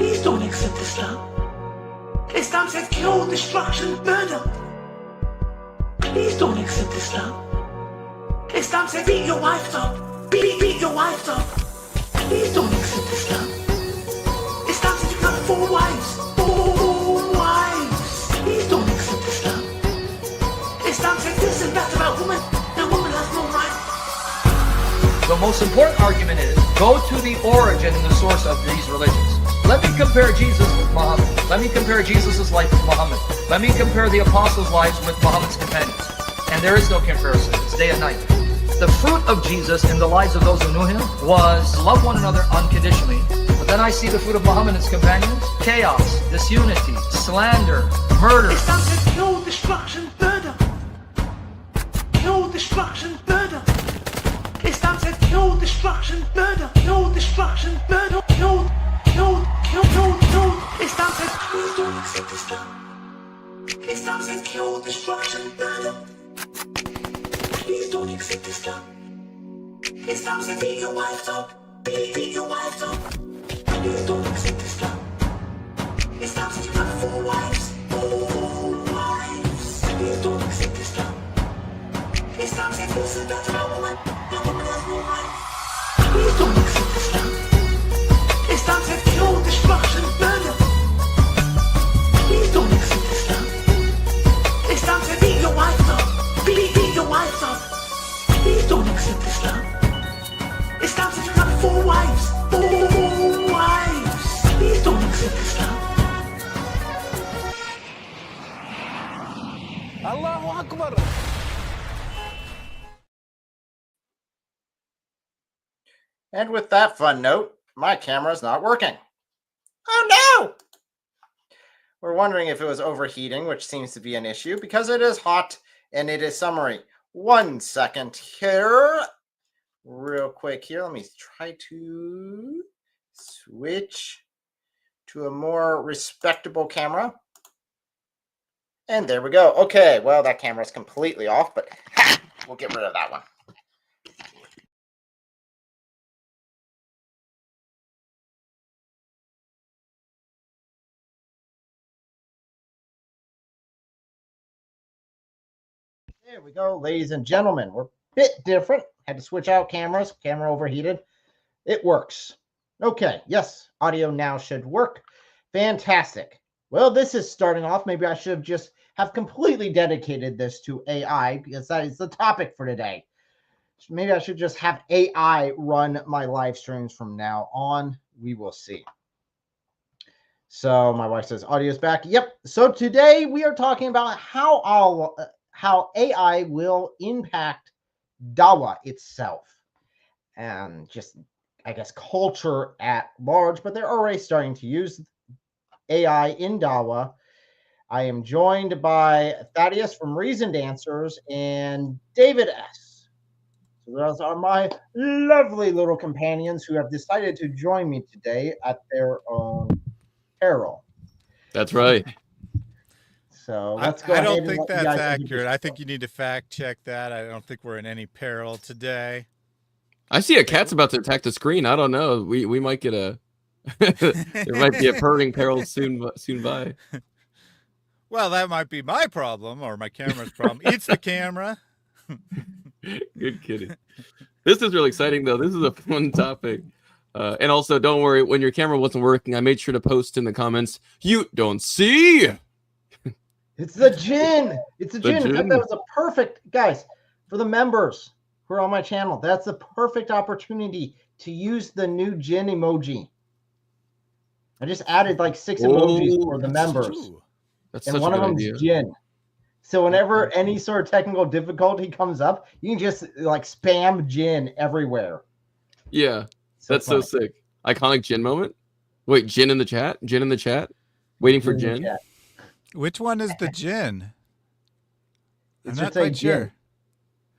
Please don't accept Islam. Islam says kill, destruction, murder. Please don't accept Islam. Islam says beat your wife up. Beat your wife up. Please don't accept Islam. Islam says you have 4 wives. 4 wives. Please don't accept Islam. Islam says this and that about women. That woman has no right. The most important argument is go to the origin and the source of these religions. Let me compare Jesus with Muhammad. Let me compare Jesus' life with Muhammad. Let me compare the apostles' lives with Muhammad's companions. And there is no comparison. It's day and night. The fruit of Jesus in the lives of those who knew him was love one another unconditionally. But then I see the fruit of Muhammad and his companions: chaos, disunity, slander, murder. Islam says kill, destruction, murder. Kill, destruction, murder. Islam says kill, destruction, murder. Kill, destruction, murder. Kill. Islam says please don't accept Islam. Islam says kill, destruction, murder. Please don't accept Islam. Islam says beat your wife up. Beat your wife up. Please don't accept Islam. Islam says you have 4 wives. 4 wives. Please don't accept Islam. Islam says this and that about woman. That woman has no right. Please don't accept Islam. Islam says kill, destruction, murder. Please don't accept Islam. Islam says beat your wife up. Beat your wife up. Please don't accept Islam. Islam says you have 4 wives. 4 wives. Please don't accept Islam. Allahu Akbar. And with that fun note, my camera's not working. Oh no! We're wondering if it was overheating, which seems to be an issue because it is hot and it is summery. 1 second here. Real quick here. Let me try to switch to a more respectable camera. And there we go. Okay, well, that camera's completely off, but we'll get rid of that one. There we go, ladies and gentlemen. We're a bit different. Had to switch out cameras. Camera overheated. It works. Okay, yes, audio now should work. Fantastic. Well, this is starting off. Maybe I should just have completely dedicated this to AI because that is the topic for today. Maybe I should just have AI run my live streams from now on. We will see. So my wife says audio's back. Yep. So today we are talking about how AI will impact Dawah itself and just, I guess, culture at large, but they're already starting to use AI in Dawah. I am joined by Thaddeus from Reasoned Answers and David S. So those are my lovely little companions who have decided to join me today at their own peril. That's right. So let's go I ahead don't and think let you that's guys accurate. I think you need to fact check that. I don't think we're in any peril today. I see a cat's about to attack the screen. I don't know. We might get a there might be a purring peril soon by. Well, that might be my problem or my camera's problem. It's the camera. Good kidding. This is really exciting though. This is a fun topic. And also, don't worry, when your camera wasn't working, I made sure to post in the comments, you don't see. It's the gin. It's a gin. In fact, that was a perfect, guys, for the members who are on my channel. That's a perfect opportunity to use the new gin emoji. I just added like 6 emojis for the members. That's and one of them's gin. So whenever any sort of technical difficulty comes up, you can just like spam gin everywhere. Yeah, that's so sick. Iconic gin moment. Wait, gin in the chat? Gin in the chat? Waiting for gin? Which one is the gin? I'm It's not quite sure.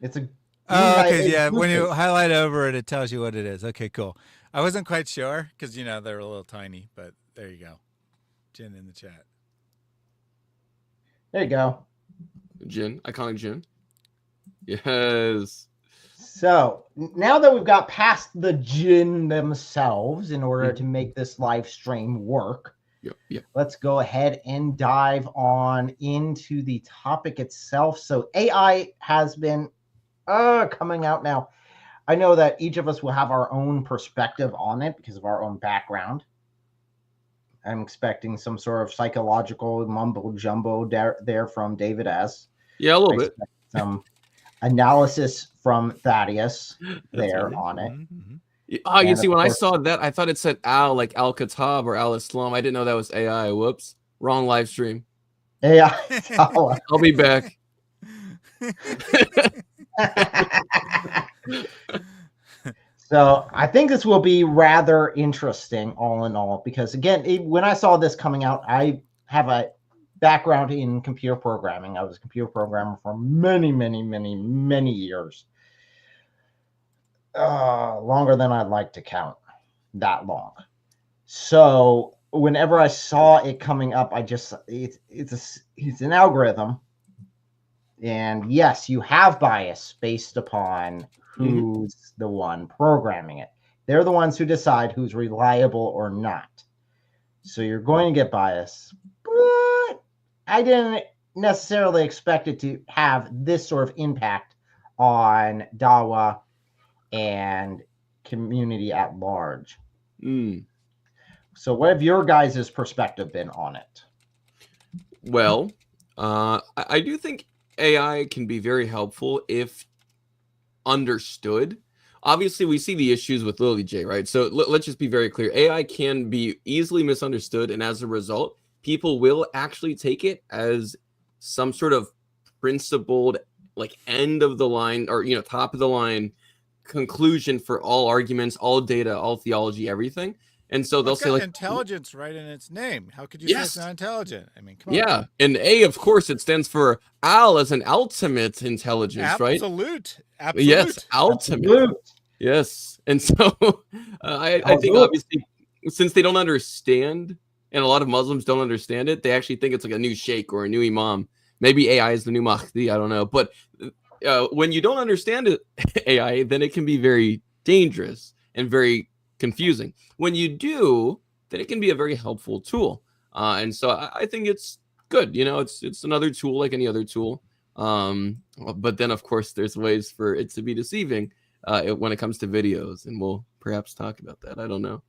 It's a okay, yeah. When you highlight over it, it tells you what it is. Okay, cool. I wasn't quite sure because you know they're a little tiny, but there you go. Gin in the chat. There you go. Gin, iconic gin. Yes. So now that we've got past the jinn themselves in order to Mhm. make this live stream work, Yep. let's go ahead and dive on into the topic itself. So AI has been coming out now. I know that each of us will have our own perspective on it because of our own background. I'm expecting some sort of psychological mumbo jumbo there from David S. Yeah, a little I bit. expect some analysis from Thaddeus That's there funny. on it. Oh, you And see, of when I course, saw that, I thought it said Al, like Al Katab or Al Islam. I didn't know that was AI. Whoops. Wrong live stream. AI. I'll be back. So I think this will be rather interesting, all in all, because again, when I saw this coming out, I have a background in computer programming. I was a computer programmer for many years, longer than I'd like to count. That long. So whenever I saw it coming up, it's an algorithm, and yes, you have bias based upon who's the one programming it. They're the ones who decide who's reliable or not. So you're going to get bias, but I didn't necessarily expect it to have this sort of impact on Dawa and community at large. Mm. So what have your guys' perspective been on it? Well, I do think AI can be very helpful if understood. Obviously, we see the issues with Lily J, right? So let's just be very clear. AI can be easily misunderstood, and as a result, people will actually take it as some sort of principled, like end of the line or top of the line conclusion for all arguments, all data, all theology, everything. And so they'll It's say got like, intelligence right in its name. How could you say it's yes, not intelligent? I mean, come on. yeah, and A, of course, it stands for Al as an ultimate intelligence, right? Absolute. Yes, Absolute. ultimate. Absolute. Yes, and so I think Absolute. obviously since they don't understand, and a lot of Muslims don't understand it, they actually think it's like a new sheikh or a new imam. Maybe AI is the new Mahdi. I don't know, but when you don't understand it, AI, then it can be very dangerous and very confusing. When you do, then it can be a very helpful tool. And so I think it's good. It's another tool like any other tool. But then, of course, there's ways for it to be deceiving when it comes to videos, and we'll perhaps talk about that. I don't know.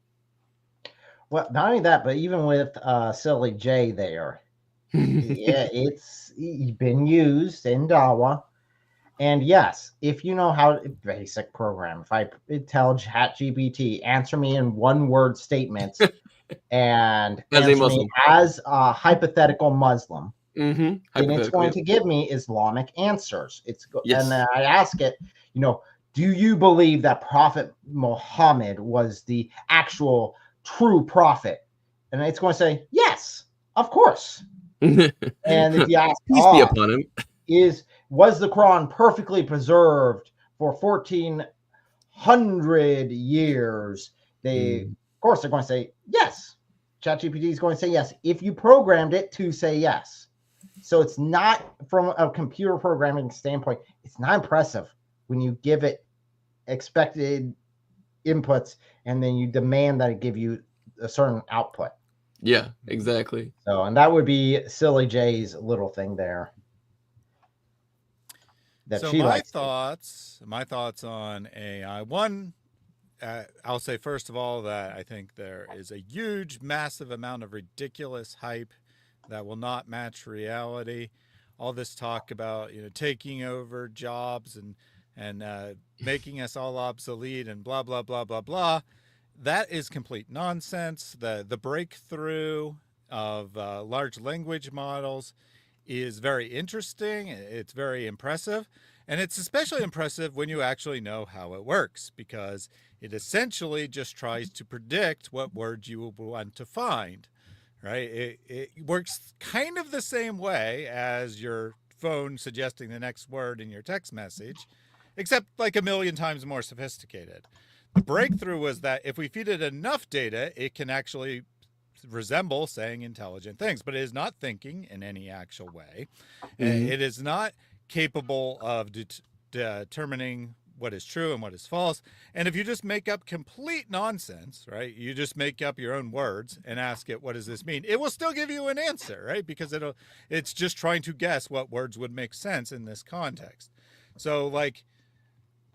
Well, not only that, but even with Silly J there, yeah, it's been used in Dawa. And yes, if you know how basic program, if I tell ChatGPT, answer me in one-word statements and As a answer me Muslim. as a hypothetical Muslim, Mm-hmm. then it's going to give me Islamic answers. Yes. And then I ask it, do you believe that Prophet Muhammad was the actual true prophet? And it's going to say, yes, of course. And if you ask, peace be upon him, was the Quran perfectly preserved for 1400 years? Of course, they're going to say yes. ChatGPT is going to say yes if you programmed it to say yes. So it's not, from a computer programming standpoint, it's not impressive when you give it expected inputs and then you demand that it give you a certain output. Yeah, exactly. So, and that would be Silly J's little thing there. So my thoughts on AI. One, I'll say first of all that I think there is a huge, massive amount of ridiculous hype that will not match reality. All this talk about taking over jobs and making us all obsolete and blah blah blah blah blah. That is complete nonsense. The breakthrough of large language models is very interesting. It's very impressive. And it's especially impressive when you actually know how it works, because it essentially just tries to predict what words you will want to find, right? It works kind of the same way as your phone suggesting the next word in your text message, except like a million times more sophisticated. The breakthrough was that if we feed it enough data, it can actually resemble saying intelligent things, but it is not thinking in any actual way. It is not capable of determining what is true and what is false. And if you just make up complete nonsense, right, you just make up your own words and ask it, what does this mean? It will still give you an answer, right? Because it's just trying to guess what words would make sense in this context. So like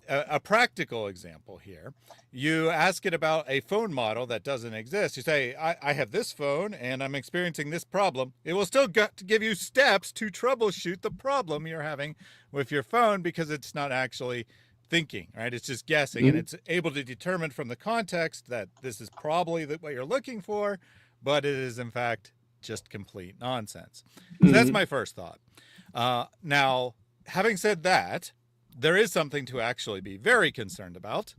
a practical example here, you ask it about a phone model that doesn't exist. You say, I have this phone and I'm experiencing this problem. It will still give you steps to troubleshoot the problem you're having with your phone, because it's not actually thinking, right? It's just guessing, and it's able to determine from the context that this is probably what you're looking for, but it is in fact just complete nonsense. So that's my first thought. Now, having said that, there is something to actually be very concerned about.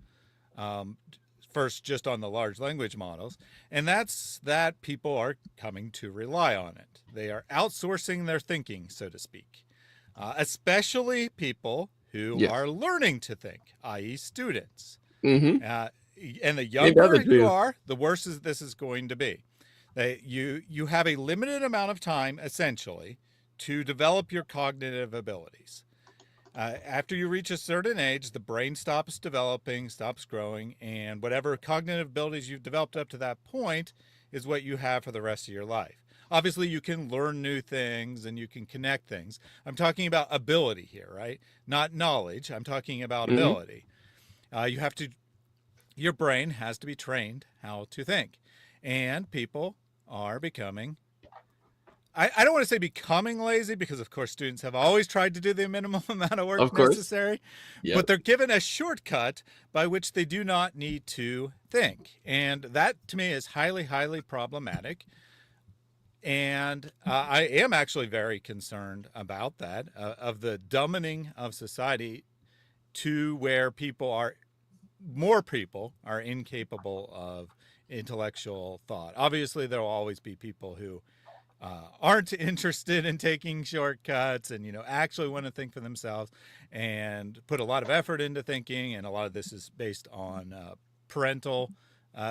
First, just on the large language models, and that's that people are coming to rely on it. They are outsourcing their thinking, so to speak, especially people who are learning to think, i.e. students. And the younger you are, the worse this is going to be. You have a limited amount of time, essentially, to develop your cognitive abilities. After you reach a certain age, the brain stops developing, stops growing, and whatever cognitive abilities you've developed up to that point is what you have for the rest of your life. Obviously, you can learn new things and you can connect things. I'm talking about ability here, right? Not knowledge. I'm talking about ability. Your brain has to be trained how to think. And people are becoming, I don't want to say becoming lazy, because of course students have always tried to do the minimum amount of work necessary, but they're given a shortcut by which they do not need to think. And that to me is highly, highly problematic. And I am actually very concerned about that, of the dumbing of society to where more people are incapable of intellectual thought. Obviously, there will always be people who aren't interested in taking shortcuts and, actually want to think for themselves and put a lot of effort into thinking. And a lot of this is based on parental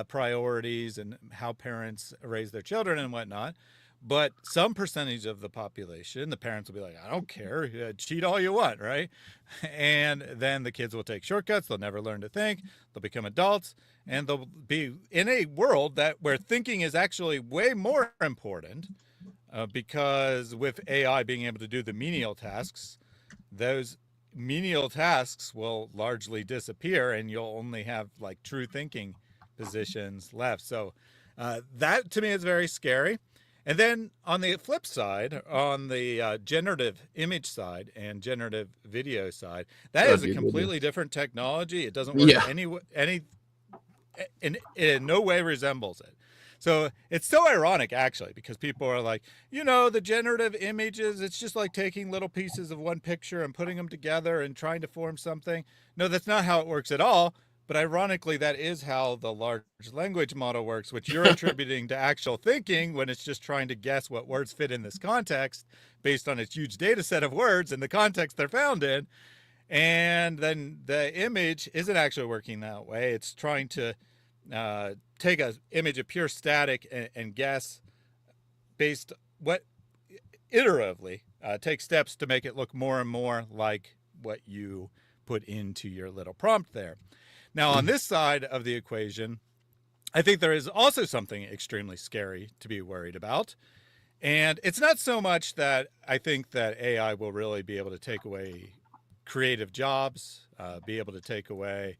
priorities and how parents raise their children and whatnot. But some percentage of the population, the parents will be like, I don't care, cheat all you want, right? And then the kids will take shortcuts. They'll never learn to think. They'll become adults, and they'll be in a world where thinking is actually way more important, because with AI being able to do the menial tasks, those menial tasks will largely disappear, and you'll only have like true thinking positions left. So that to me is very scary. And then on the flip side, on the generative image side and generative video side, that is a completely different technology. It doesn't work in no way resembles it. So it's so ironic, actually, because people are like, the generative images, it's just like taking little pieces of one picture and putting them together and trying to form something. No, that's not how it works at all. But ironically, that is how the large language model works, which you're attributing to actual thinking when it's just trying to guess what words fit in this context based on its huge data set of words and the context they're found in. And then the image isn't actually working that way. It's trying to take an image of pure static and guess based iteratively take steps to make it look more and more like what you put into your little prompt there. Now, on this side of the equation, I think there is also something extremely scary to be worried about. And it's not so much that I think that AI will really be able to take away creative jobs, be able to take away,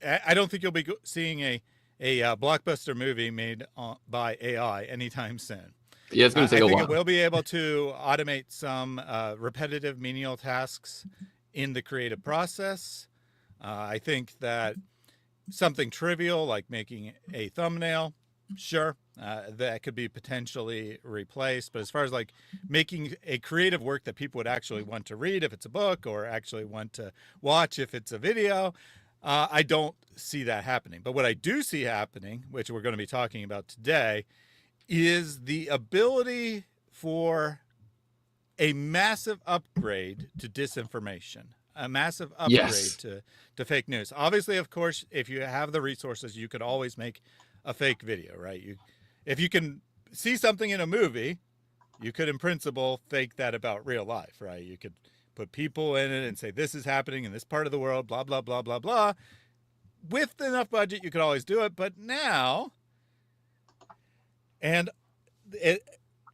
I don't think you'll be seeing a blockbuster movie made by AI anytime soon. Yeah, it's going to take a while. I think it will be able to automate some repetitive menial tasks in the creative process. I think that something trivial like making a thumbnail, sure, that could be potentially replaced. But as far as like making a creative work that people would actually want to read if it's a book, or actually want to watch if it's a video, I don't see that happening. But what I do see happening, which we're going to be talking about today, is the ability for a massive upgrade to disinformation. A massive upgrade to fake news. Obviously, of course, if you have the resources, you could always make a fake video, right? If you can see something in a movie, you could, in principle, fake that about real life, right? You could put people in it and say, this is happening in this part of the world, blah, blah, blah, blah, blah. With enough budget, you could always do it. But now, and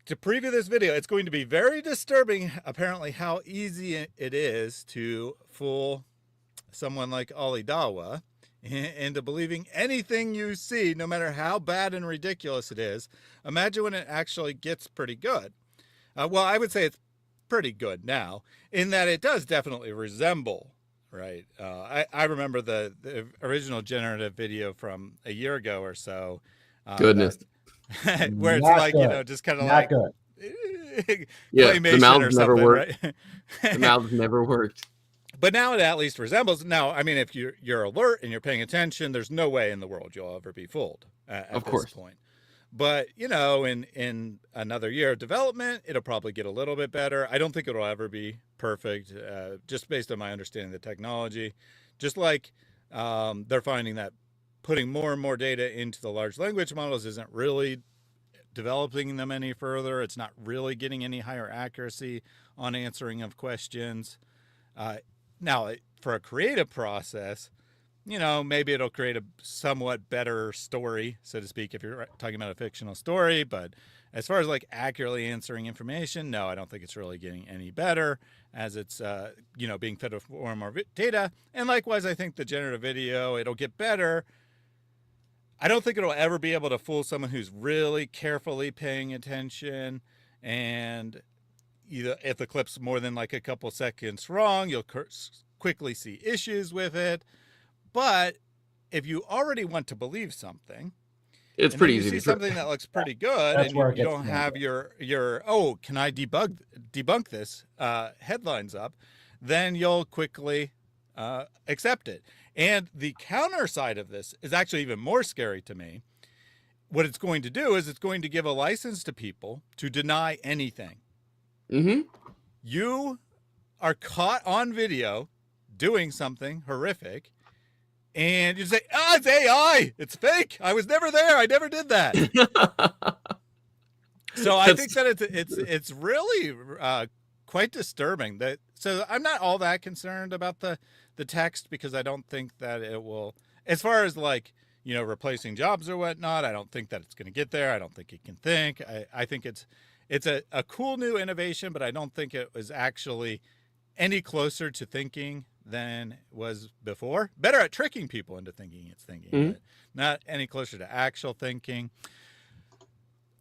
to preview this video, it's going to be very disturbing, apparently, how easy it is to fool someone like Ali Dawa into believing anything you see, no matter how bad and ridiculous it is. Imagine when it actually gets pretty good. Well, I would say it's pretty good now, in that it does definitely resemble, right? I remember the original generative video from a year ago or so. Goodness. Where it's Not like, good. you know, just kind of Not like good. Yeah, the claymation mouths or never something, worked. right? The mouths never worked. But now it at least resembles. Now, I mean, if you're alert and you're paying attention, there's no way in the world you'll ever be fooled at Of this course. point. But, you know, in another year of development, it'll probably get a little bit better. I don't think it'll ever be perfect, just based on my understanding of the technology. Just like they're finding that putting more and more data into the large language models isn't really developing them any further. It's not really getting any higher accuracy on answering of questions. Now, for a creative process, you know, maybe it'll create a somewhat better story, so to speak, if you're talking about a fictional story. But as far as like accurately answering information, no, I don't think it's really getting any better as it's, you know, being fed with more and more data. And likewise, I think the generative video, it'll get better. I don't think it'll ever be able to fool someone who's really carefully paying attention. And either if the clip's more than like a couple seconds wrong, you'll quickly see issues with it. But if you already want to believe something, It's and pretty then you easy see to something that looks pretty good, That's and where you it gets don't have your oh, can I debunk this headlines up, then you'll quickly accept it. And the counter side of this is actually even more scary to me. What it's going to do is it's going to give a license to people to deny anything. Mm-hmm. You are caught on video doing something horrific, and you say, "Ah, it's AI. It's fake. I was never there. I never did that." So I think that it's really quite disturbing. So I'm not all that concerned about the text, because I don't think that it will, as far as like, you know, replacing jobs or whatnot, I don't think that it's going to get there. I don't think it can think. I think it's a cool new innovation, but I don't think it was actually any closer to thinking than it was before. Better at tricking people into thinking it's thinking, but not any closer to actual thinking.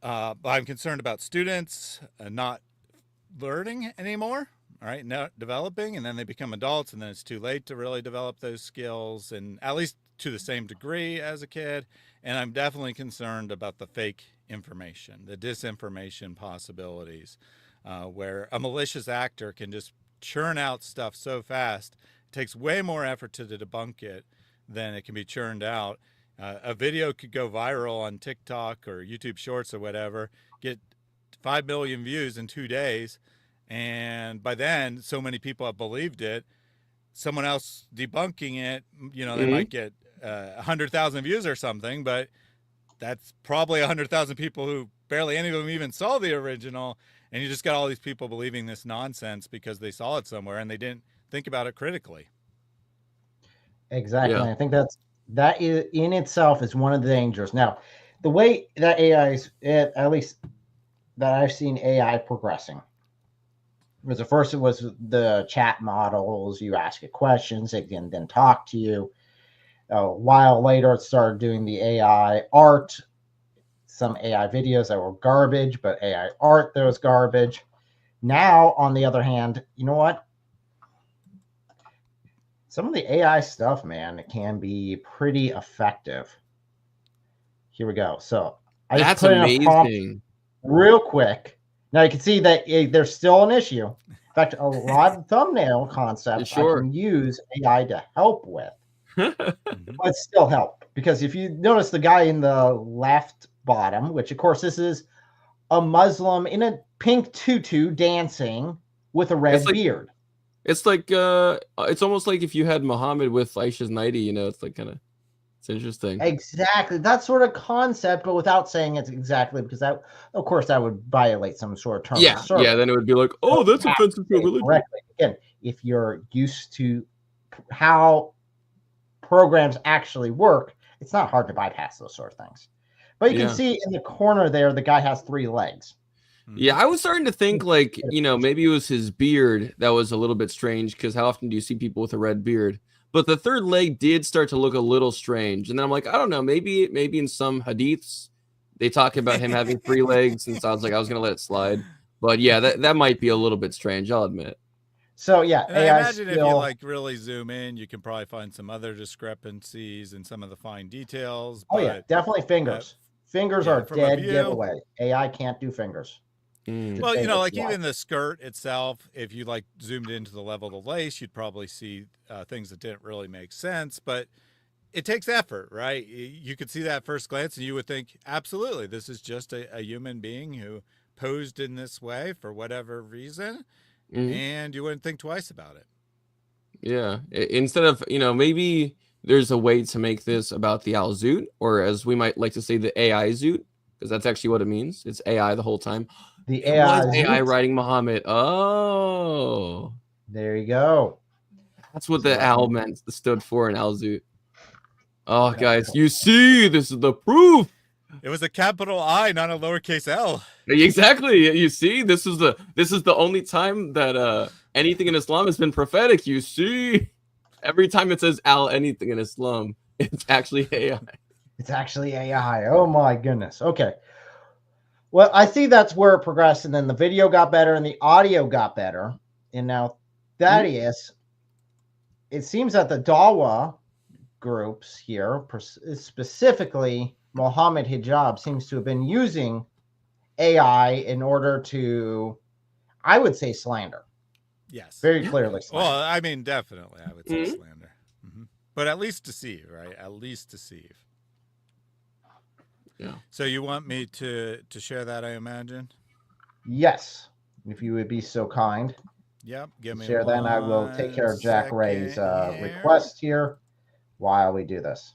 But I'm concerned about students not learning anymore, all right, not developing, and then they become adults, and then it's too late to really develop those skills, and at least to the same degree as a kid. And I'm definitely concerned about the fake information, the disinformation possibilities, where a malicious actor can just churn out stuff so fast. It takes way more effort to debunk it than it can be churned out. A video could go viral on TikTok or YouTube Shorts or whatever, get 5 million views in 2 days, and by then so many people have believed it. Someone else debunking it, you know, they might get 100,000 views or something, but that's probably 100,000 people who barely any of them even saw the original, and you just got all these people believing this nonsense because they saw it somewhere and they didn't think about it critically. Exactly. Yeah. I think that is in itself is one of the dangers. Now, the way that AI is, at least that I've seen AI progressing, was the first, it was the chat models. You ask it questions, it can then talk to you. A while later, it started doing the AI art, some AI videos that were garbage, but AI art that was garbage. Now, on the other hand, you know what? Some of the AI stuff, man, it can be pretty effective. Here we go. So I just That's put in a prompt amazing. real quick. Now you can see that there's still an issue. In fact, a lot of thumbnail concepts I can use AI to help with, but still help. Because if you notice the guy in the left bottom, which of course this is a Muslim in a pink tutu dancing with a red beard. It's like it's almost like if you had Muhammad with Aisha's 90, you know, it's like kind of, it's interesting. Exactly. That sort of concept, but without saying it exactly, because that, of course, that would violate some sort of term of service. Yeah, then it would be like, oh, that's offensive to religion. Correctly. Again, if you're used to how programs actually work, it's not hard to bypass those sort of things. But you can see in the corner there, the guy has 3 legs. Yeah, I was starting to think like, maybe it was his beard that was a little bit strange, because how often do you see people with a red beard? But the third leg did start to look a little strange. And then I'm like, I don't know, maybe in some hadiths they talk about him having 3 legs, and so I was like, I was gonna let it slide. But yeah, that might be a little bit strange, I'll admit. So yeah, And I AI imagine if you still, like really zoom in, you can probably find some other discrepancies in some of the fine details. oh yeah, But definitely fingers. Fingers yeah, are from a dead view, giveaway. AI can't do fingers. well, you know, Fingers like fly. even the skirt itself, if you like zoomed into the level of the lace, you'd probably see things that didn't really make sense. But it takes effort, right? You could see that first glance and you would think, absolutely, this is just a human being who posed in this way for whatever reason. And you wouldn't think twice about it. Yeah. Instead of, maybe there's a way to make this about the Al Zoot, or as we might like to say, the AI Zoot, because that's actually what it means. It's AI the whole time. The It AI was AI Zoot. writing Muhammad. Oh, There you go. that's what the Al stood for in Al Zoot. Oh, Yeah. guys, you see, this is the proof. It was a capital I, not a lowercase L. Exactly. You see, this is the only time that anything in Islam has been prophetic. You see, every time it says Al anything in Islam, it's actually AI. It's actually AI. Oh my goodness. Okay. Well, I see that's where it progressed, and then the video got better and the audio got better. And now Thaddeus, it seems that the Dawah groups here, specifically Mohammed Hijab, seems to have been using AI in order to, I would say, slander. Yes. Very clearly slander. Well, I mean, definitely, I would say slander. But at least deceive, right? At least deceive. Yeah. So you want me to share that, I imagine? Yes. If you would be so kind. Yep. Give me Share that, and I will take care of Jack Ray's request here while we do this.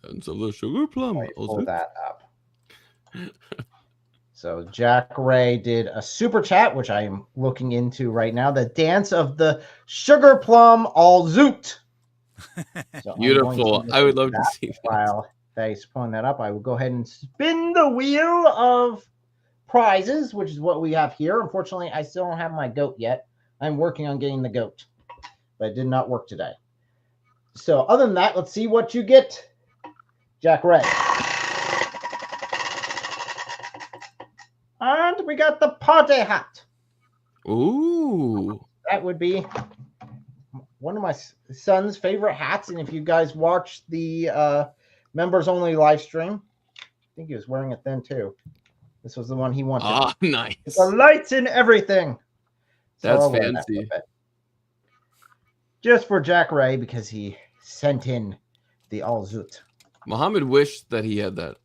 And so the sugar plum. Pull that up. So Jack Ray did a super chat, which I am looking into right now. The dance of the sugar plum all zoot. So beautiful. I would love to see that. While thanks for pulling that up, I will go ahead and spin the wheel of prizes, which is what we have here. Unfortunately, I still don't have my goat yet. I'm working on getting the goat, but it did not work today. So other than that, let's see what you get, Jack Ray. And we got the party hat. Ooh. That would be one of my son's favorite hats. And if you guys watch the members only live stream, I think he was wearing it then too. This was the one he wanted. Ah, nice. With the lights and everything. That's fancy. Just for Jack Ray, because he sent in the Al Zoot. Muhammad wished that he had that.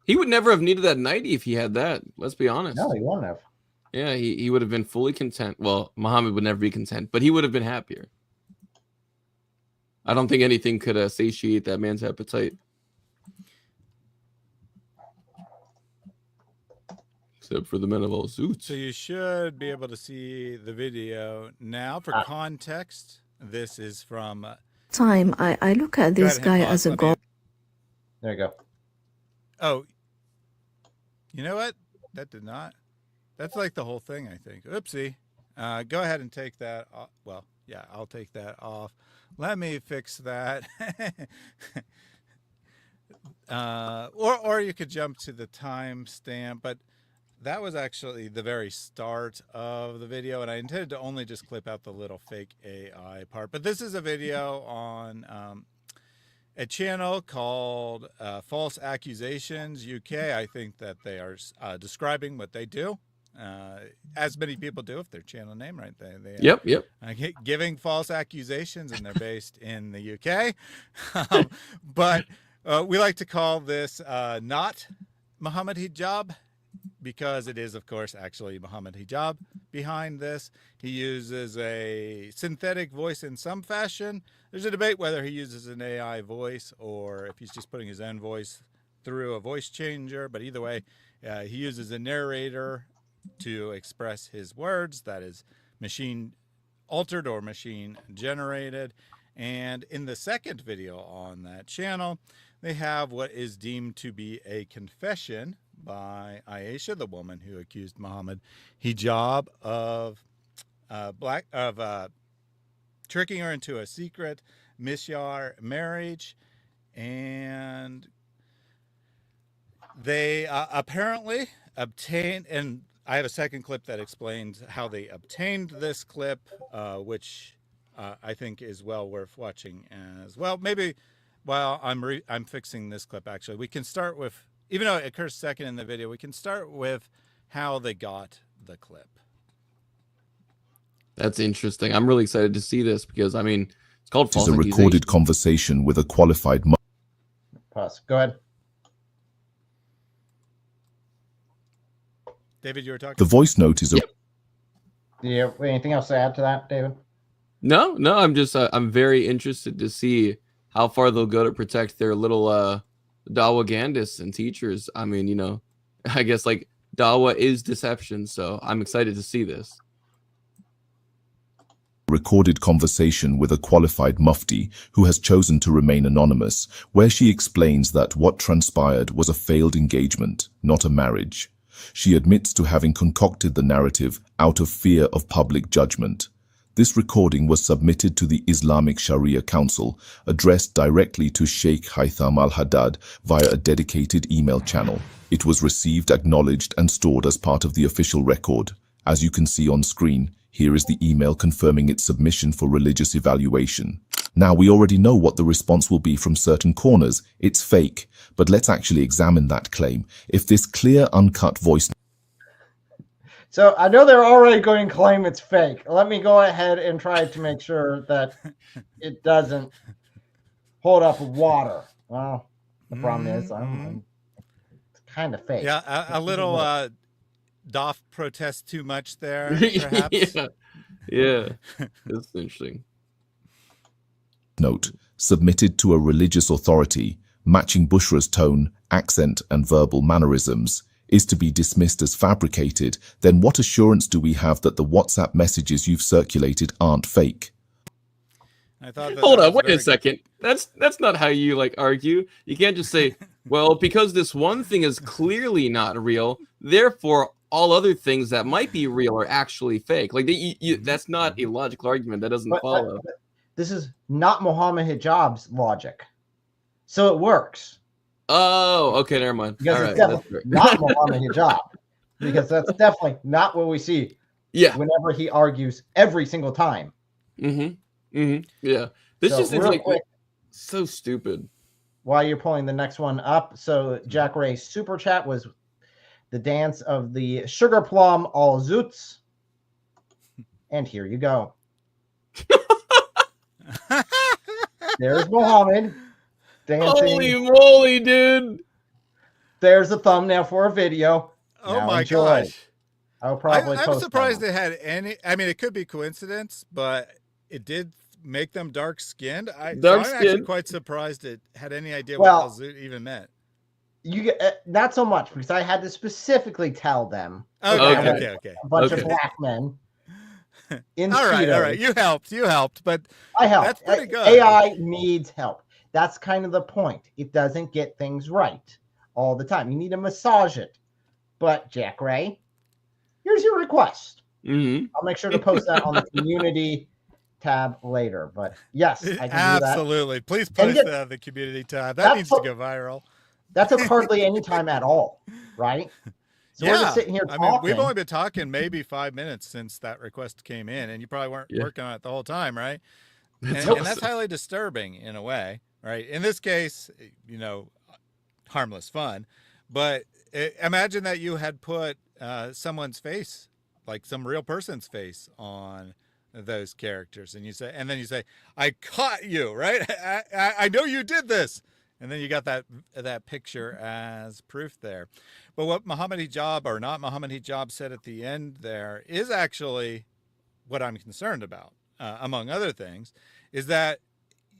He would never have needed that 90 if he had that. Let's be honest. No, he wouldn't have. Yeah, he would have been fully content. Well, Muhammad would never be content, but he would have been happier. I don't think anything could satiate that man's appetite. Except for the men of all suits. So you should be able to see the video now. For context, this is from... time I look at this guy as a god. There you go. Oh, you know what? That did not. That's like the whole thing, I think. Oopsie. Go ahead and take that off. Well, yeah, I'll take that off. Let me fix that. Or you could jump to the timestamp, but that was actually the very start of the video, and I intended to only just clip out the little fake AI part. But this is a video on a channel called False Accusations UK. I think that they are describing what they do, as many people do if their channel name, right? They Yep. Giving false accusations, and they're based in the UK. But we like to call this not Muhammad Hijab, because it is, of course, actually Muhammad Hijab behind this. He uses a synthetic voice in some fashion. There's a debate whether he uses an AI voice or if he's just putting his own voice through a voice changer. But either way, he uses a narrator to express his words that is machine altered or machine generated. And in the second video on that channel, they have what is deemed to be a confession by Aisha, the woman who accused Muhammad hijab of tricking her into a secret misyar marriage. And they apparently obtained, and I have a second clip that explains how they obtained this clip, which I think is well worth watching as well. Maybe while I'm fixing this clip, actually, we can start with, even though it occurs second in the video, we can start with how they got the clip. That's interesting. I'm really excited to see this because, I mean, it's called false It is a recorded accusation. conversation with a qualified. Pause. Go ahead. David, you were talking? The voice note is a. Do you have anything else to add to that, David? No, I'm just, I'm very interested to see how far they'll go to protect their little Dawagandists and teachers. I mean, you know, I guess like Dawa is deception, so I'm excited to see this. Recorded conversation with a qualified mufti who has chosen to remain anonymous, where she explains that what transpired was a failed engagement, not a marriage. She admits to having concocted the narrative out of fear of public judgment. This recording was submitted to the Islamic Sharia Council, addressed directly to Sheikh Haitham al-Haddad via a dedicated email channel. It was received, acknowledged, and stored as part of the official record. As you can see on screen, here is the email confirming its submission for religious evaluation. Now, we already know what the response will be from certain corners. It's fake. But let's actually examine that claim. If this clear, uncut voice... So I know they're already going to claim it's fake. Let me go ahead and try to make sure that it doesn't hold up water. Well, the problem is it's kind of fake. Yeah, a little doff protest too much there, perhaps. Yeah, that's interesting. Note, submitted to a religious authority, matching Bushra's tone, accent, and verbal mannerisms, is to be dismissed as fabricated, then what assurance do we have that the WhatsApp messages you've circulated aren't fake? I thought that Hold that on, was wait a very second. That's not how you like argue. You can't just say, well, because this one thing is clearly not real, therefore all other things that might be real are actually fake. Like that's not a logical argument. That doesn't follow. This is not Muhammad Hijab's logic, so it works. Oh, okay, never mind. Because All it's right, definitely not Muhammad Hijab, because that's definitely not what we see. Yeah. Whenever he argues every single time. Yeah. This So just seems real like quick, so stupid. while you're pulling the next one up, so Jack Ray's super chat was the dance of the sugar plum all zoots, and here you go. There's Muhammad dancing. Holy moly, dude! There's a thumbnail for a video. Oh Now my enjoy. gosh. I'll probably I'm post surprised that it had any. I mean, it could be coincidence, but it did make them dark skinned. I'm actually quite surprised it had any idea what Al-Zoot even meant. You get not so much because I had to specifically tell them. Okay. A bunch of black men. All right. You helped, but I helped. That's pretty good. AI needs help. That's kind of the point. It doesn't get things right all the time. You need to massage it. But Jack Ray, here's your request. I'll make sure to post that on the community tab later. But yes, I can absolutely. Do that. Please post that on the community tab. That needs to go viral. That took hardly any time at all, right? So we're just sitting here talking. I mean, we've only been talking maybe 5 minutes since that request came in, and you probably weren't working on it the whole time, right? And that's highly disturbing in a way, right? In this case, you know, harmless fun, but imagine that you had put someone's face, like some real person's face, on those characters, and then you say, "I caught you," right? I know you did this. And then you got that picture as proof there. But what Muhammad Hijab or not Muhammad Hijab said at the end there is actually what I'm concerned about, among other things, is that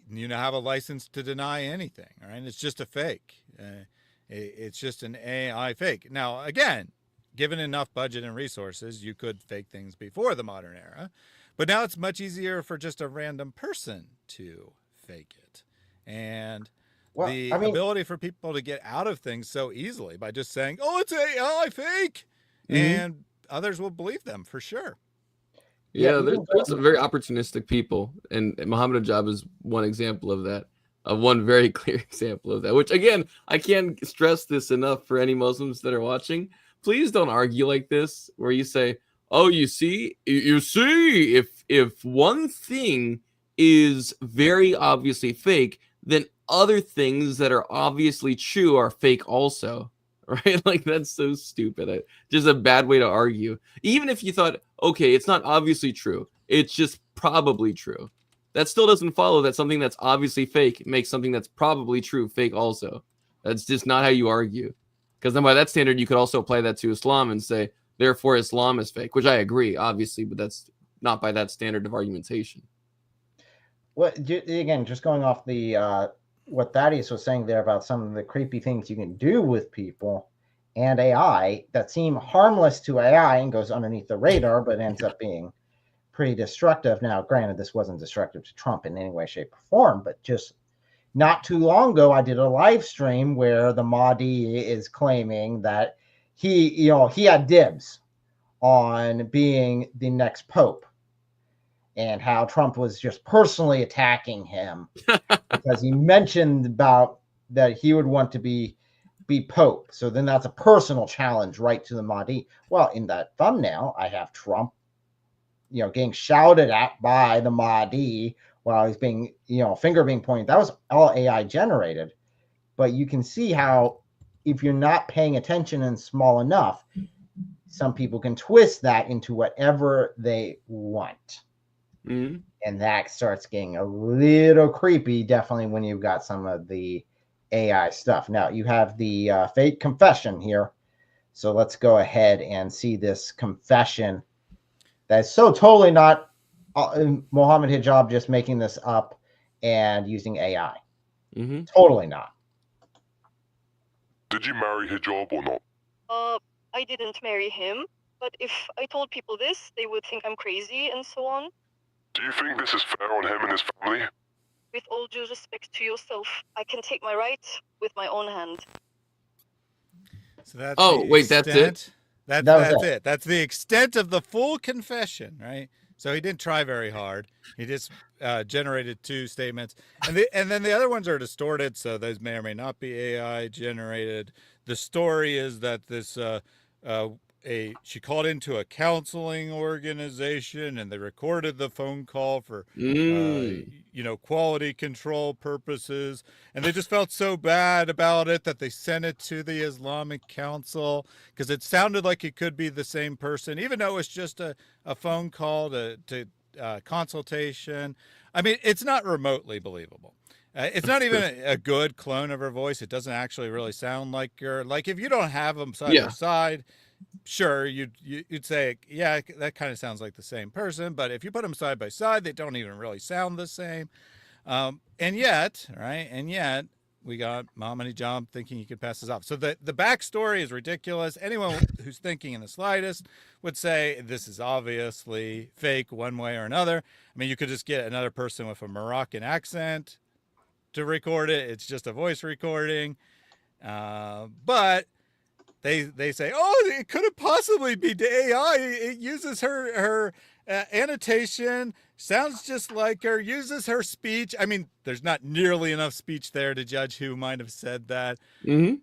you now have a license to deny anything, all right? It's just a fake. It's just an AI fake. Now, again, given enough budget and resources, you could fake things before the modern era. But now it's much easier for just a random person to fake it. And Well, the I mean, ability for people to get out of things so easily by just saying, oh, it's AI fake. Mhm. And others will believe them for sure. Yeah, even there's some very opportunistic people, and Muhammad Ajab is one example of that. One very clear example of that. Which again, I can't stress this enough for any Muslims that are watching. Please don't argue like this, where you say, "Oh, you see, if one thing is very obviously fake, then other things that are obviously true are fake also." Right? Like that's so stupid. Just a bad way to argue. Even if you thought, okay, it's not obviously true, it's just probably true. That still doesn't follow that something that's obviously fake makes something that's probably true fake also. That's just not how you argue. Because then by that standard, you could also apply that to Islam and say, therefore, Islam is fake, which I agree, obviously, but that's not by that standard of argumentation. again, just going off the what Thaddeus was saying there about some of the creepy things you can do with people and AI that seem harmless to AI and goes underneath the radar, but ends up being pretty destructive. Now, granted, this wasn't destructive to Trump in any way, shape, or form, but just not too long ago, I did a live stream where the Mahdi is claiming that he had dibs on being the next pope, and how Trump was just personally attacking him because he mentioned about that he would want to be pope. So then that's a personal challenge right to the Mahdi. Well, in that thumbnail, I have Trump, getting shouted at by the Mahdi while he's being, finger being pointed. That was all AI generated. But you can see how if you're not paying attention and small enough, some people can twist that into whatever they want. Mm-hmm. And that starts getting a little creepy, definitely when you've got some of the AI stuff. Now, you have the fake confession here. So let's go ahead and see this confession that's so totally not Mohammed Hijab just making this up and using AI. Mm-hmm. Totally not. Did you marry Hijab or not? I didn't marry him, but if I told people this, they would think I'm crazy and so on. Do you think this is fair on him and his family? With all due respect to yourself, I can take my rights with my own hand. So that's that's it? That's it. That's the extent of the full confession, right? So he didn't try very hard. He just generated 2 statements, and then the other ones are distorted, so those may or may not be AI generated. The story is that this she called into a counseling organization, and they recorded the phone call for quality control purposes, and they just felt so bad about it that they sent it to the Islamic Council because it sounded like it could be the same person, even though it was just a phone call to consultation. I mean, it's not remotely believable. It's not even a good clone of her voice. It doesn't actually really sound like her. Like if you don't have them side by side, sure, you'd say, yeah, that kind of sounds like the same person. But if you put them side by side, they don't even really sound the same. And yet, we got Mohammed Hijab thinking he could pass this off. So the backstory is ridiculous. Anyone who's thinking in the slightest would say this is obviously fake one way or another. I mean, you could just get another person with a Moroccan accent to record it. It's just a voice recording. But they say, oh, it couldn't possibly be AI. It uses her annotation, sounds just like her, uses her speech. I mean, there's not nearly enough speech there to judge who might have said that. Mm-hmm.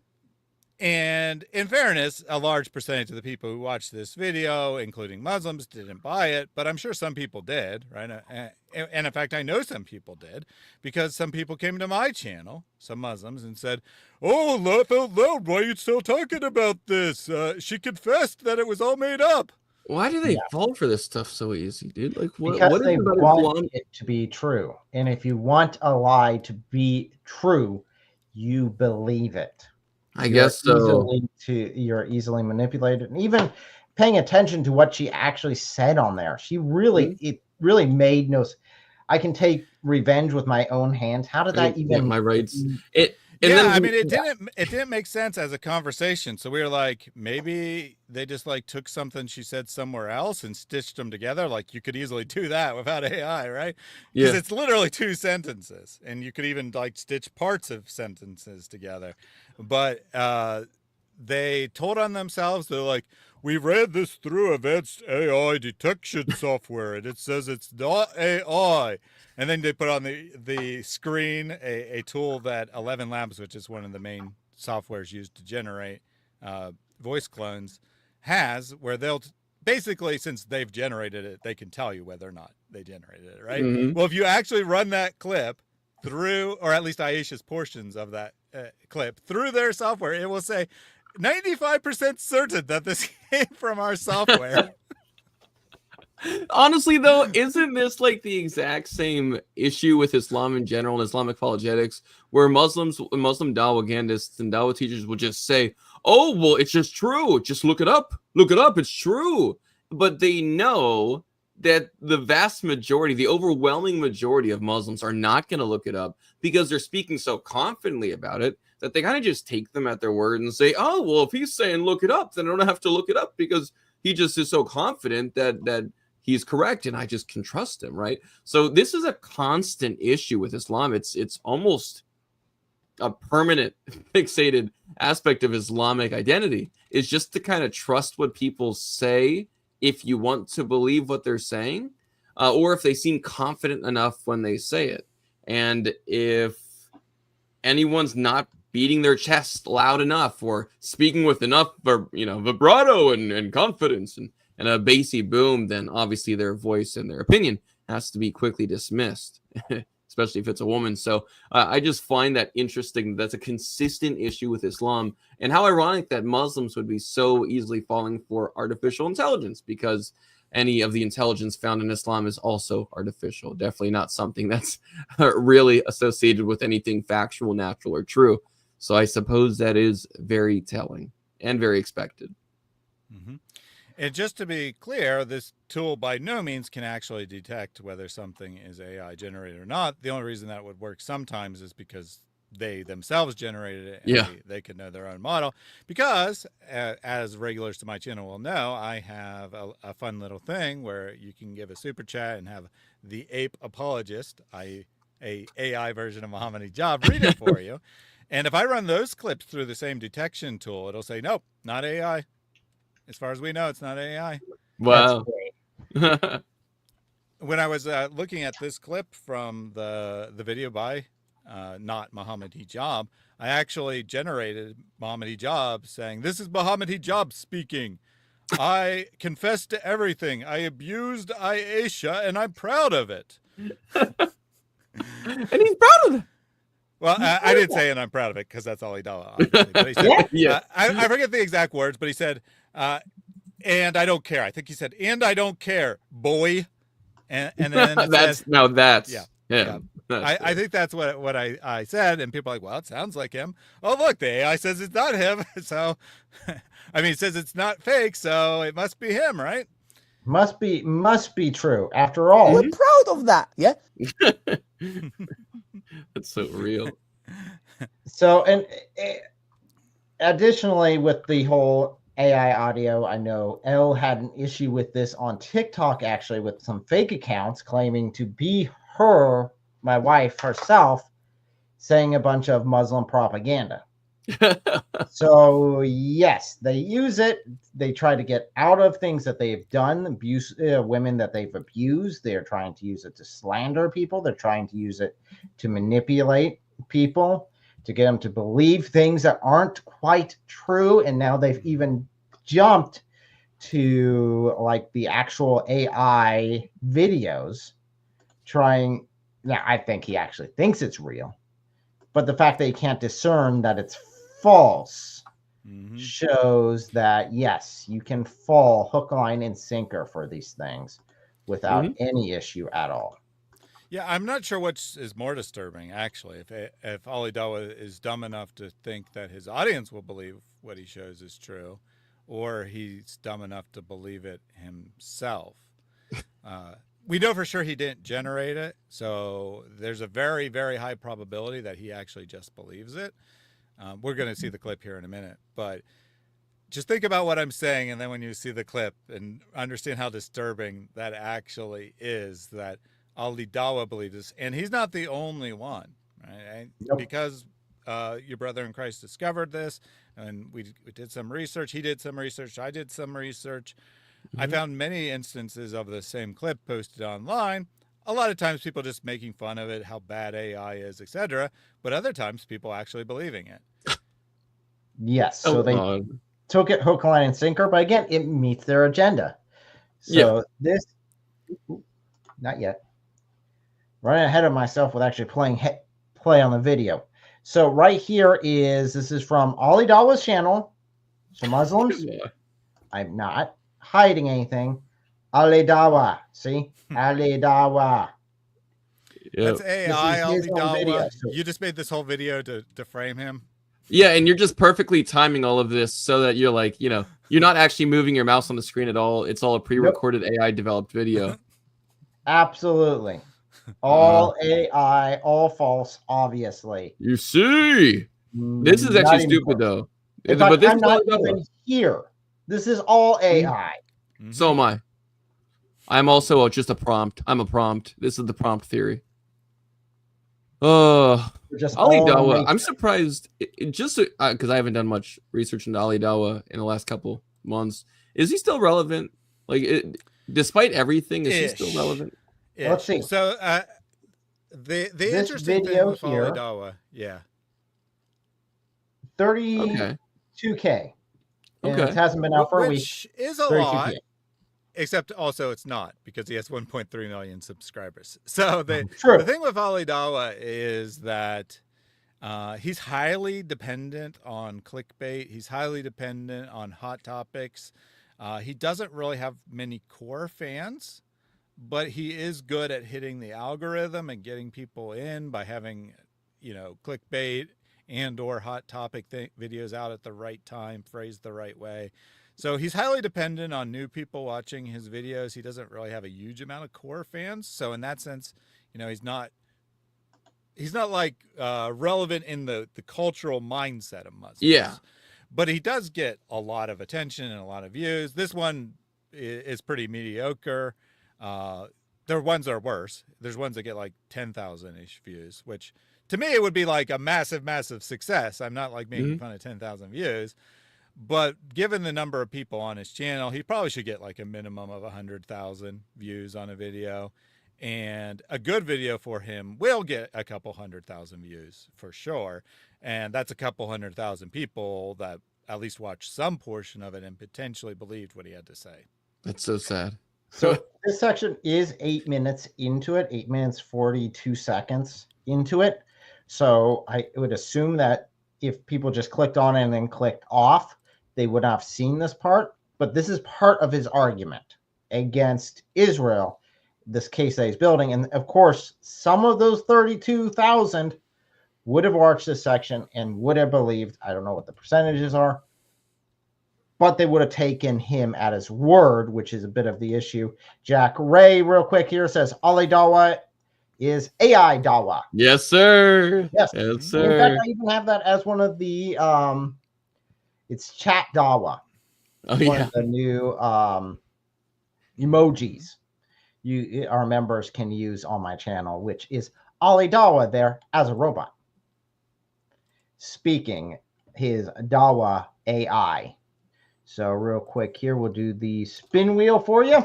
And in fairness, a large percentage of the people who watched this video, including Muslims, didn't buy it, but I'm sure some people did, right? And in fact, I know some people did, because some people came to my channel, some Muslims, and said, oh, laugh out loud, why are you still talking about this? She confessed that it was all made up. Why do they fall for this stuff so easy, dude? Like, because what they is it about want Islam? it to be true. And if you want a lie to be true, you believe it. I guess so. You're easily manipulated. And even paying attention to what she actually said on there, it really made no. I can take revenge with my own hands. How did that even? My rights. And yeah, then I mean, it didn't make sense as a conversation. So we were like, maybe they just like took something she said somewhere else and stitched them together. Like you could easily do that without AI, right? Because yeah. it's literally 2 sentences, and you could even like stitch parts of sentences together. But they told on themselves. They're like, we read this through advanced AI detection software, and it says it's not AI. And then they put on the screen a tool that 11 Labs, which is one of the main softwares used to generate voice clones, has, where they'll basically, since they've generated it, they can tell you whether or not they generated it, right? Mhm. Well, if you actually run that clip through, or at least Aisha's portions of that clip through their software, it will say 95% certain that this came from our software. Honestly, though, isn't this like the exact same issue with Islam in general and Islamic apologetics, where Muslim Dawagandists and Dawa teachers will just say, "Oh, well, it's just true. Just look it up. Look it up. It's true." But they know that the vast majority, the overwhelming majority of Muslims are not going to look it up because they're speaking so confidently about it that they kind of just take them at their word and say, "Oh, well, if he's saying look it up, then I don't have to look it up because he just is so confident that he's correct and I just can trust him," right? So this is a constant issue with Islam. It's almost a permanent fixated aspect of Islamic identity, is just to kind of trust what people say if you want to believe what they're saying, or if they seem confident enough when they say it. And if anyone's not beating their chest loud enough or speaking with enough vibrato and confidence and a bassy boom, then obviously their voice and their opinion has to be quickly dismissed, especially if it's a woman. So I just find that interesting. That's a consistent issue with Islam, and how ironic that Muslims would be so easily falling for artificial intelligence, because any of the intelligence found in Islam is also artificial. Definitely not something that's really associated with anything factual, natural, or true. So I suppose that is very telling and very expected. Mm-hmm. And just to be clear, this tool by no means can actually detect whether something is AI generated or not. The only reason that would work sometimes is because they themselves generated it, and Yeah. they could know their own model. Because, as regulars to my channel will know, I have a fun little thing where you can give a super chat and have the ape apologist, a AI version of Muhammad Hijab, read it for you. And if I run those clips through the same detection tool, it'll say, nope, not AI. As far as we know, it's not AI. Wow. When I was looking at this clip from the video by not Muhammad Hijab, I actually generated Muhammad Hijab saying, "This is Muhammad Hijab speaking. I confess to everything. I abused Aisha, and I'm proud of it." And he's proud of it. Well, I didn't say, and I'm proud of it, because that's Ali Dawa, obviously. But he said, Yeah. I forget the exact words, but he said, and I don't care. I think he said, and I don't care, boy. And then it says, yeah. I think that's what I said, and people are like, well, it sounds like him. Oh, look, the AI says it's not him. So, I mean, it says it's not fake, so it must be him, right? Must be true. After all, we're proud of that. Yeah. That's so real. So, and additionally, with the whole AI audio, I know Elle had an issue with this on TikTok, actually, with some fake accounts claiming to be her, my wife herself, saying a bunch of Muslim propaganda. So yes, they use it. They try to get out of things that they've done, abuse women that they've abused. They're trying to use it to slander people. They're trying to use it to manipulate people, to get them to believe things that aren't quite true. And now they've even jumped to like the actual AI videos, trying. Now, I think he actually thinks it's real, but the fact that he can't discern that it's false shows that, yes, you can fall hook, line, and sinker for these things without any issue at all. Yeah, I'm not sure which is more disturbing, actually. If Ali Dawa is dumb enough to think that his audience will believe what he shows is true, or he's dumb enough to believe it himself. we know for sure he didn't generate it, so there's a very, very high probability that he actually just believes it. We're going to see the clip here in a minute, but just think about what I'm saying, and then when you see the clip and understand how disturbing that actually is, that Ali Dawa believes this, and he's not the only one, right? Nope. Because your brother in Christ discovered this, and we did some research. He did some research. I did some research. I found many instances of the same clip posted online. A lot of times people just making fun of it, how bad AI is, etc. But other times people actually believing it. Yes. So Oh, they God. took it hook, line, and sinker, but again, it meets their agenda. So this, not yet. Running ahead of myself with actually play on the video. So right here this is from Ali Dawa's channel. So Muslims, I'm not hiding anything. Ali Dawa, see? Ali Dawa. Yep. That's AI, Ali his own video, Dawa. so- You just made this whole video to frame him. Yeah, and you're just perfectly timing all of this so that you're like, you're not actually moving your mouse on the screen at all. It's all a pre-recorded AI developed video. Absolutely. All AI, all false, obviously. You see, this is Not actually even stupid close. though. In But fact, this I'm is not all even here. This is all AI. So am I. I'm also just a prompt. I'm a prompt. This is the prompt theory. We're just Ali all Dawa. making- I'm surprised, just because I haven't done much research into Ali Dawa in the last couple months. Is he still relevant? Like, despite everything, is he still relevant? Let's see. So the This interesting thing video with Ali here- Dawa, yeah. 32K. And Okay. it hasn't been out for a week. Which is a 32K. lot, except also it's not, because he has 1.3 million subscribers. So the thing with Ali Dawa is that he's highly dependent on clickbait. He's highly dependent on hot topics. He doesn't really have many core fans, but he is good at hitting the algorithm and getting people in by having, clickbait and or hot topic videos out at the right time, phrased the right way. So he's highly dependent on new people watching his videos. He doesn't really have a huge amount of core fans. So in that sense, he's not like relevant in the cultural mindset of Muslims. Yeah. But he does get a lot of attention and a lot of views. This one is pretty mediocre. There are ones that are worse. There's ones that get like 10,000-ish views, which to me it would be like a massive, massive success. I'm not like making fun of 10,000 views, but given the number of people on his channel, he probably should get like a minimum of 100,000 views on a video. And a good video for him will get a couple 100,000 views for sure. And that's a couple 100,000 people that at least watched some portion of it and potentially believed what he had to say. That's so sad. So this section is 8 minutes into it, 8 minutes 42 seconds into it. So I would assume that if people just clicked on it and then clicked off, they would not have seen this part. But this is part of his argument against Israel, this case that he's building. And of course, some of those 32,000 would have watched this section and would have believed, I don't know what the percentages are, but they would have taken him at his word, which is a bit of the issue. Jack Ray, real quick here, says Ali Dawa is AI Dawa. Yes, sir. Yes, sir. In fact, I even have that as one of the it's Chat Dawa. Oh, one yeah. of the new emojis our members can use on my channel, which is Ali Dawa there as a robot speaking his Dawa AI. So real quick here, we'll do the spin wheel for you.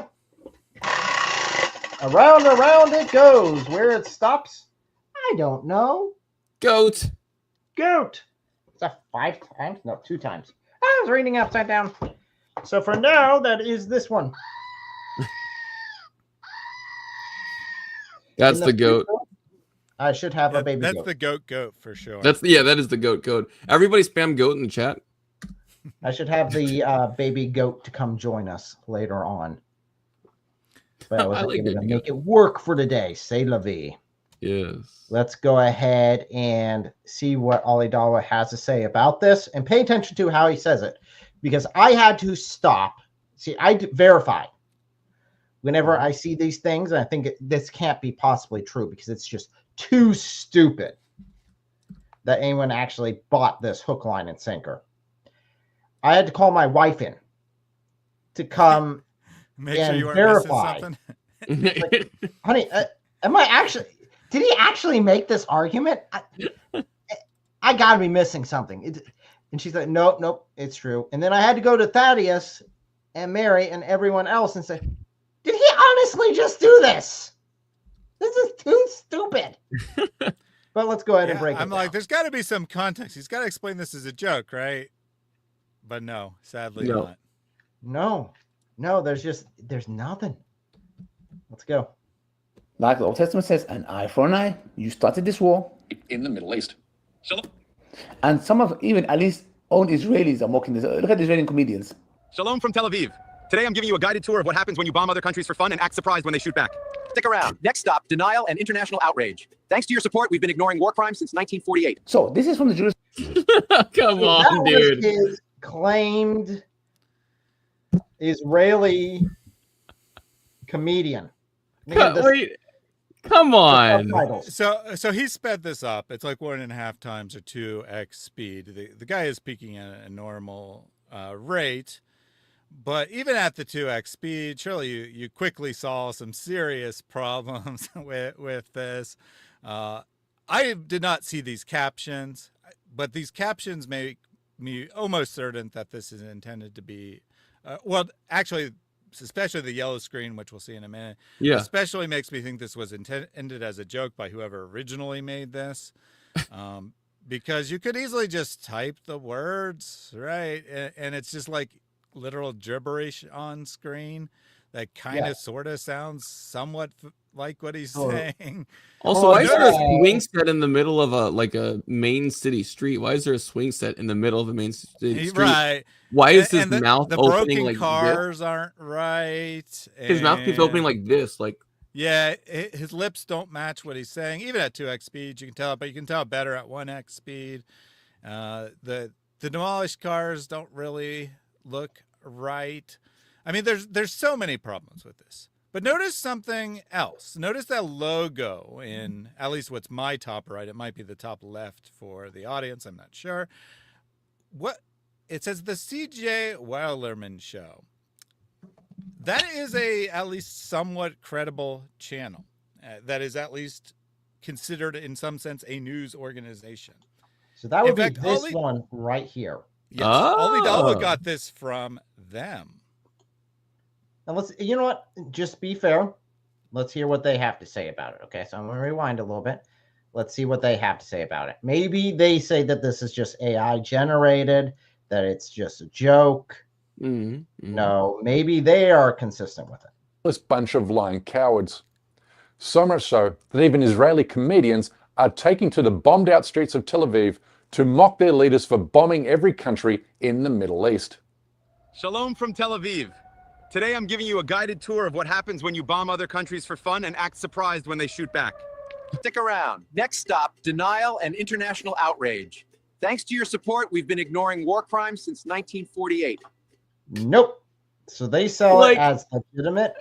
Around it goes. Where it stops, I don't know. Goat. Is that 5 times? No, 2 times. I was reading upside down. So for now, that is this one. That's the goat. I should have a baby That's goat. the goat for sure. That is the goat. Everybody spam goat in the chat. I should have the baby goat to come join us later on. But I wasn't able to make it work for today. C'est la vie. Yes. Let's go ahead and see what Ali Dawa has to say about this, and pay attention to how he says it, because I had to stop. See, I verified whenever I see these things, I think this can't be possibly true because it's just too stupid that anyone actually bought this hook, line, and sinker. I had to call my wife in to come Make and sure you weren't verify. missing something. Like, honey, am I actually? Did he actually make this argument? I gotta be missing something. And she's like, nope, it's true. And then I had to go to Thaddeus and Mary and everyone else and say, did he honestly just do this? This is too stupid. But let's go ahead and break it I'm down. like, there's got to be some context. He's got to explain this as a joke, right? But no, sadly not. No, there's nothing. Let's go. Like the Old Testament says, an eye for an eye. You started this war in the Middle East. And some of even at least own Israelis are mocking this. Look at the Israeli comedians. Shalom from Tel Aviv. Today I'm giving you a guided tour of what happens when you bomb other countries for fun and act surprised when they shoot back. Stick around. Next stop, denial and international outrage. Thanks to your support, we've been ignoring war crimes since 1948. So this is from the Jewish. Come on, dude. That was his claimed Israeli comedian. Wait, come on. So he sped this up. It's like 1.5 times or 2x speed. The guy is peaking at a normal rate, but even at the 2x speed, surely you quickly saw some serious problems with this. I did not see these captions, but these captions make me almost certain that this is intended to be, well, actually, especially the yellow screen, which we'll see in a minute, especially makes me think this was intended as a joke by whoever originally made this, because you could easily just type the words, right? And it's just like literal gibberish on screen that kind of sort of sounds somewhat like what he's saying. Also, why is there a swing set in the middle of a main city street? Why is there a swing set in the middle of a main city street? Right. Why is his mouth the opening broken like cars this? aren't right. His mouth keeps opening like this, like. Yeah, his lips don't match what he's saying. Even at 2x speed, you can tell, but you can tell better at 1x speed. The demolished cars don't really look right. I mean, there's so many problems with this. But notice something else. Notice that logo in, at least what's my top right. It might be the top left for the audience. I'm not sure. What it says, the C.J. Weilerman Show. That is a at least somewhat credible channel. That is at least considered in some sense a news organization. So that would be this one right here. Yes, Ali Dawa got this from them. And you know what? Just be fair. Let's hear what they have to say about it. Okay, so I'm going to rewind a little bit. Let's see what they have to say about it. Maybe they say that this is just AI generated, that it's just a joke. No, maybe they are consistent with it. This bunch of lying cowards. So much so that even Israeli comedians are taking to the bombed out streets of Tel Aviv to mock their leaders for bombing every country in the Middle East. Shalom from Tel Aviv. Today I'm giving you a guided tour of what happens when you bomb other countries for fun and act surprised when they shoot back. Stick around. Next stop, denial and international outrage. Thanks to your support, we've been ignoring war crimes since 1948. Nope. So they sell it as legitimate.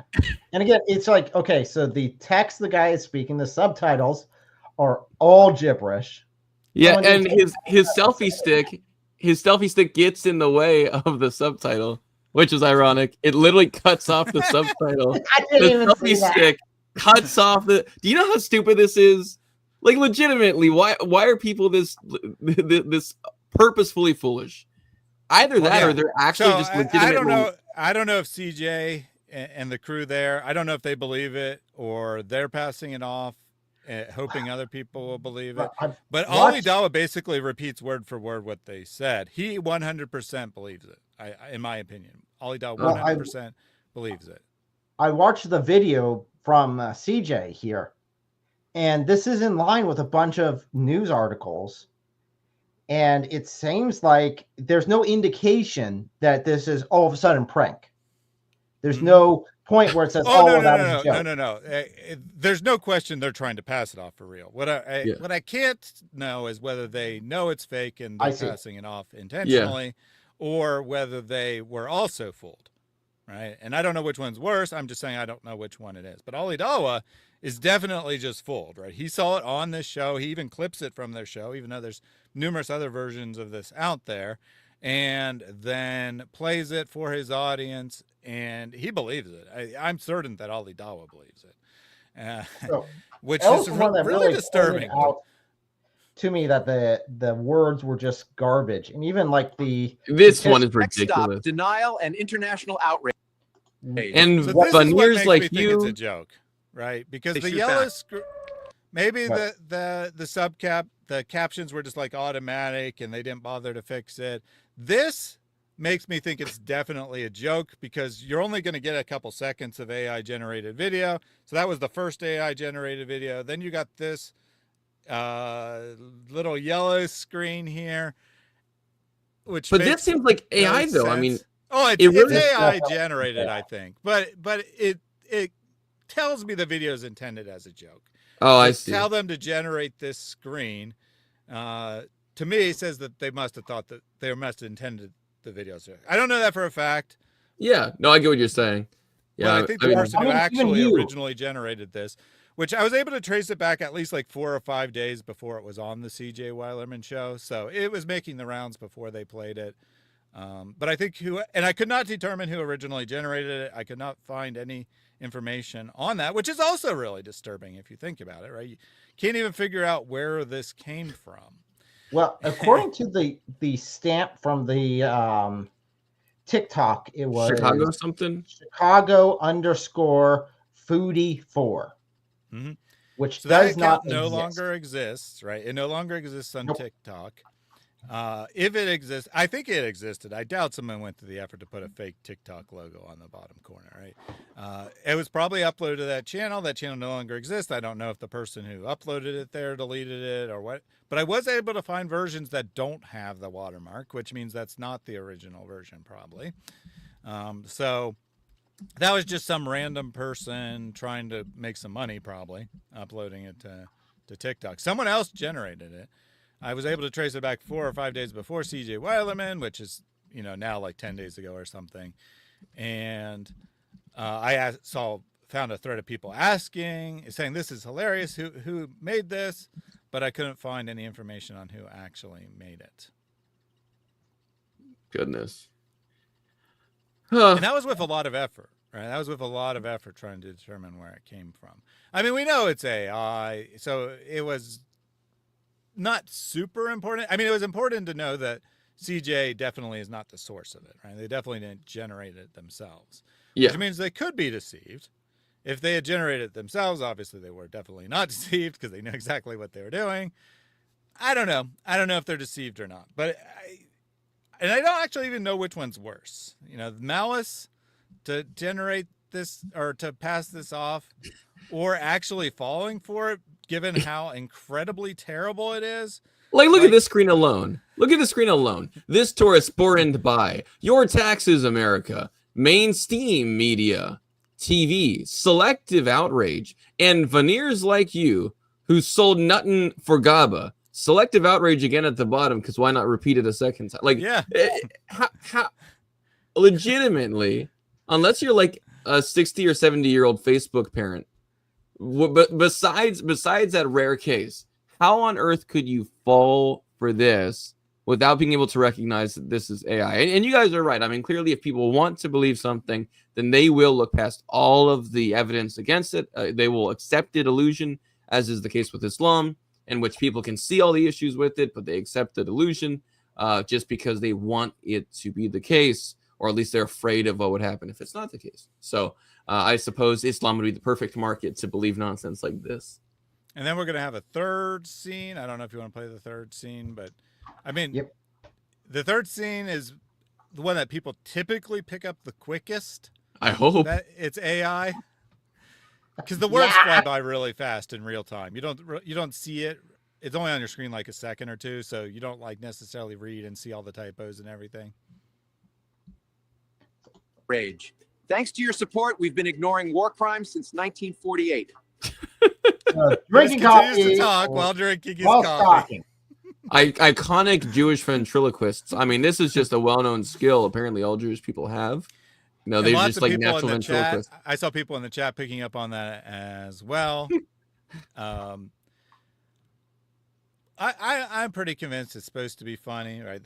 And again, it's like, okay, so the text the guy is speaking, the subtitles are all gibberish. Yeah, and his selfie stick gets in the way of the subtitle, which is ironic. It literally cuts off the subtitle. I didn't even see that. Stick cuts off the. Do you know how stupid this is? Like, legitimately, why are people this purposefully foolish? Either that or they're actually just legitimately. I don't know if CJ and the crew there, I don't know if they believe it or they're passing it off, hoping other people will believe it. But Ali Dawa basically repeats word for word what they said. He 100% believes it, in my opinion. Ali Dawa 100% believes it. I watched the video from CJ here, and this is in line with a bunch of news articles. And it seems like there's no indication that this is all of a sudden prank. There's no point where it says, no. There's no question they're trying to pass it off for real. What I can't know is whether they know it's fake and they're passing it off intentionally, or whether they were also fooled. right? And I don't know which one's worse. I'm just saying I don't know which one it is. But Ali Dawa is definitely just fooled, right? He saw it on this show. He even clips it from their show, even though there's numerous other versions of this out there, and then plays it for his audience, and he believes it. I'm certain that Ali Dawa believes it, So, which that was is the one that really really disturbing. pointed out to me that the words were just garbage, and even like This one is Next stop, ridiculous. denial and international outrage. And So this is what veneers makes like me think you, it's a joke, right? Because They the shoot yellow back. maybe Right. the captions were just like automatic and they didn't bother to fix it. This makes me think it's definitely a joke because you're only going to get a couple seconds of AI generated video. So that was the first AI generated video. Then you got this little yellow screen here, which but makes this seems like no AI though. I mean, sense. Oh, it it's really- AI generated, I think, but it tells me the video is intended as a joke. oh, I To see. tell them to generate this screen, to me, says that they must have thought that they must have intended the videos. I don't know that for a fact. Yeah, no, I get what you're saying. Yeah, But I think the person who actually originally generated this, which I was able to trace it back at least like 4 or 5 days before it was on the CJ Weilerman show. So it was making the rounds before they played it. But I think and I could not determine who originally generated it. I could not find any information on that, which is also really disturbing if you think about it, right? You can't even figure out where this came from. Well, according to the stamp from the TikTok, it was Chicago something. Chicago_foodie4, which So does that not account no exist. longer exists, right? It no longer exists on TikTok. If it exists, I think it existed. I doubt someone went to the effort to put a fake TikTok logo on the bottom corner, right? It was probably uploaded to that channel. That channel no longer exists. I don't know if the person who uploaded it there deleted it or what, but I was able to find versions that don't have the watermark, which means that's not the original version, probably. So that was just some random person trying to make some money, probably uploading it to TikTok. Someone else generated it. I was able to trace it back 4 or 5 days before CJ Weilerman, which is, now like 10 days ago or something. And I found a thread of people saying this is hilarious. Who made this? But I couldn't find any information on who actually made it. Goodness. And that was with a lot of effort, right? That was with a lot of effort trying to determine where it came from. I mean, we know it's AI, so it was not super important. I mean, it was important to know that CJ definitely is not the source of it, right? They definitely didn't generate it themselves. Yeah. Which means they could be deceived. If they had generated it themselves, obviously they were definitely not deceived because they knew exactly what they were doing. I don't know. I don't know if they're deceived or not. But I don't actually even know which one's worse. The malice to generate this or to pass this off, or actually falling for it, given how incredibly terrible it is. Like, look at this screen alone. Look at the screen alone. This tour is spurned by Your Taxes America, mainstream media, TV, selective outrage, and veneers like you who sold nothing for GABA. Selective outrage again at the bottom, because why not repeat it a second time? Like, yeah. How legitimately, unless you're like a 60 or 70-year-old Facebook parent, but besides that rare case, how on earth could you fall for this without being able to recognize that this is AI? And you guys are right. I mean, clearly, if people want to believe something, then they will look past all of the evidence against it. They will accept it illusion, as is the case with Islam, in which people can see all the issues with it, but they accept the delusion just because they want it to be the case, or at least they're afraid of what would happen if it's not the case. So I suppose Islam would be the perfect market to believe nonsense like this. And then we're going to have a third scene. I don't know if you want to play the third scene, but I mean, the third scene is the one that people typically pick up the quickest. I hope that it's AI, because the words fly by really fast in real time. You don't see it. It's only on your screen like a second or two, so you don't like necessarily read and see all the typos and everything. Rage. Thanks to your support, we've been ignoring war crimes since 1948. Drinking coffee to talk while drinking his coffee. Iconic Jewish ventriloquists. I mean, this is just a well-known skill apparently all Jewish people have. No, And they're lots just of like people in natural the chat. ventriloquists. I saw people in the chat picking up on that as well. I'm pretty convinced it's supposed to be funny, right?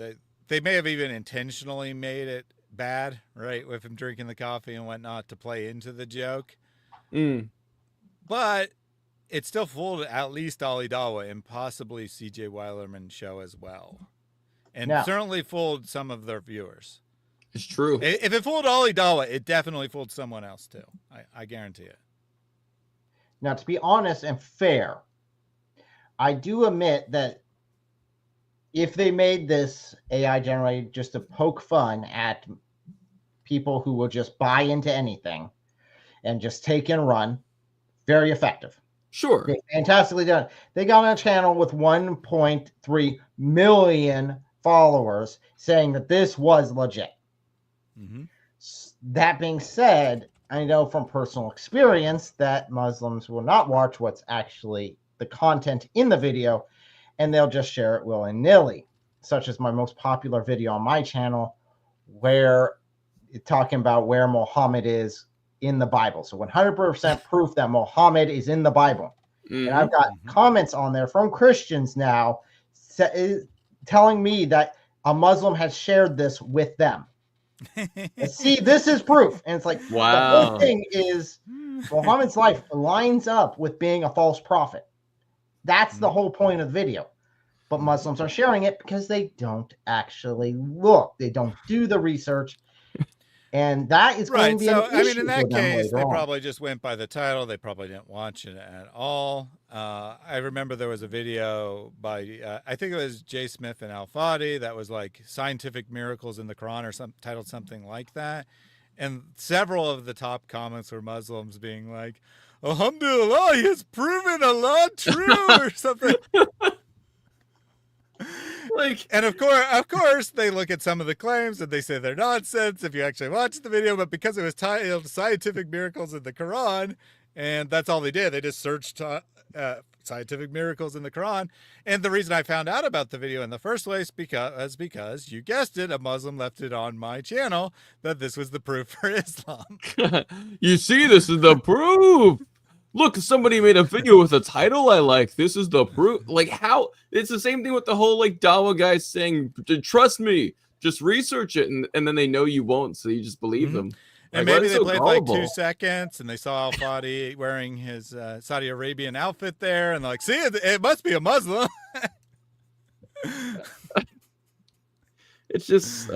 They may have even intentionally made it bad, right, with him drinking the coffee and whatnot to play into the joke. But it still fooled at least Ali Dawa and possibly CJ Weilerman's show as well. And certainly fooled some of their viewers. It's true. If it fooled Ali Dawa, it definitely fooled someone else too. I guarantee it. Now, to be honest and fair, I do admit that if they made this AI generated just to poke fun at people who will just buy into anything and just take and run, very effective. Sure. Fantastically done. They got on a channel with 1.3 million followers saying that this was legit. That being said, I know from personal experience that Muslims will not watch what's actually the content in the video, and they'll just share it willy-nilly, such as my most popular video on my channel, where it's talking about where Muhammad is in the Bible. So 100% proof that Muhammad is in the Bible. And I've got comments on there from Christians now telling me that a Muslim has shared this with them. See, this is proof. And it's like, wow. The whole thing is Muhammad's life lines up with being a false prophet. That's the whole point of the video. But Muslims are sharing it because they don't actually look. They don't do the research. And that is going to be an issue in that case, they on. probably just went by the title. They probably didn't watch it at all. I remember there was a video by, I think it was Jay Smith and Al Fadi, that was like scientific miracles in the Quran or titled something like that. And several of the top comments were Muslims being like, Alhamdulillah, he has proven Allah true or something. And of course, they look at some of the claims and they say they're nonsense if you actually watch the video. But because it was titled "Scientific Miracles in the Quran," and that's all they did, they just searched "scientific miracles in the Quran." And the reason I found out about the video in the first place because you guessed it, a Muslim left it on my channel that this was the proof for Islam. You see, this is the proof. Look, somebody made a video with a title I like. This is the proof. Like, how? It's the same thing with the whole, like, Dawa guys saying, trust me, just research it. And then they know you won't, so you just believe them. And like, maybe they played gullible? like 2 seconds, and they saw Al Fadi wearing his Saudi Arabian outfit there, and they're like, see, it must be a Muslim. It's just,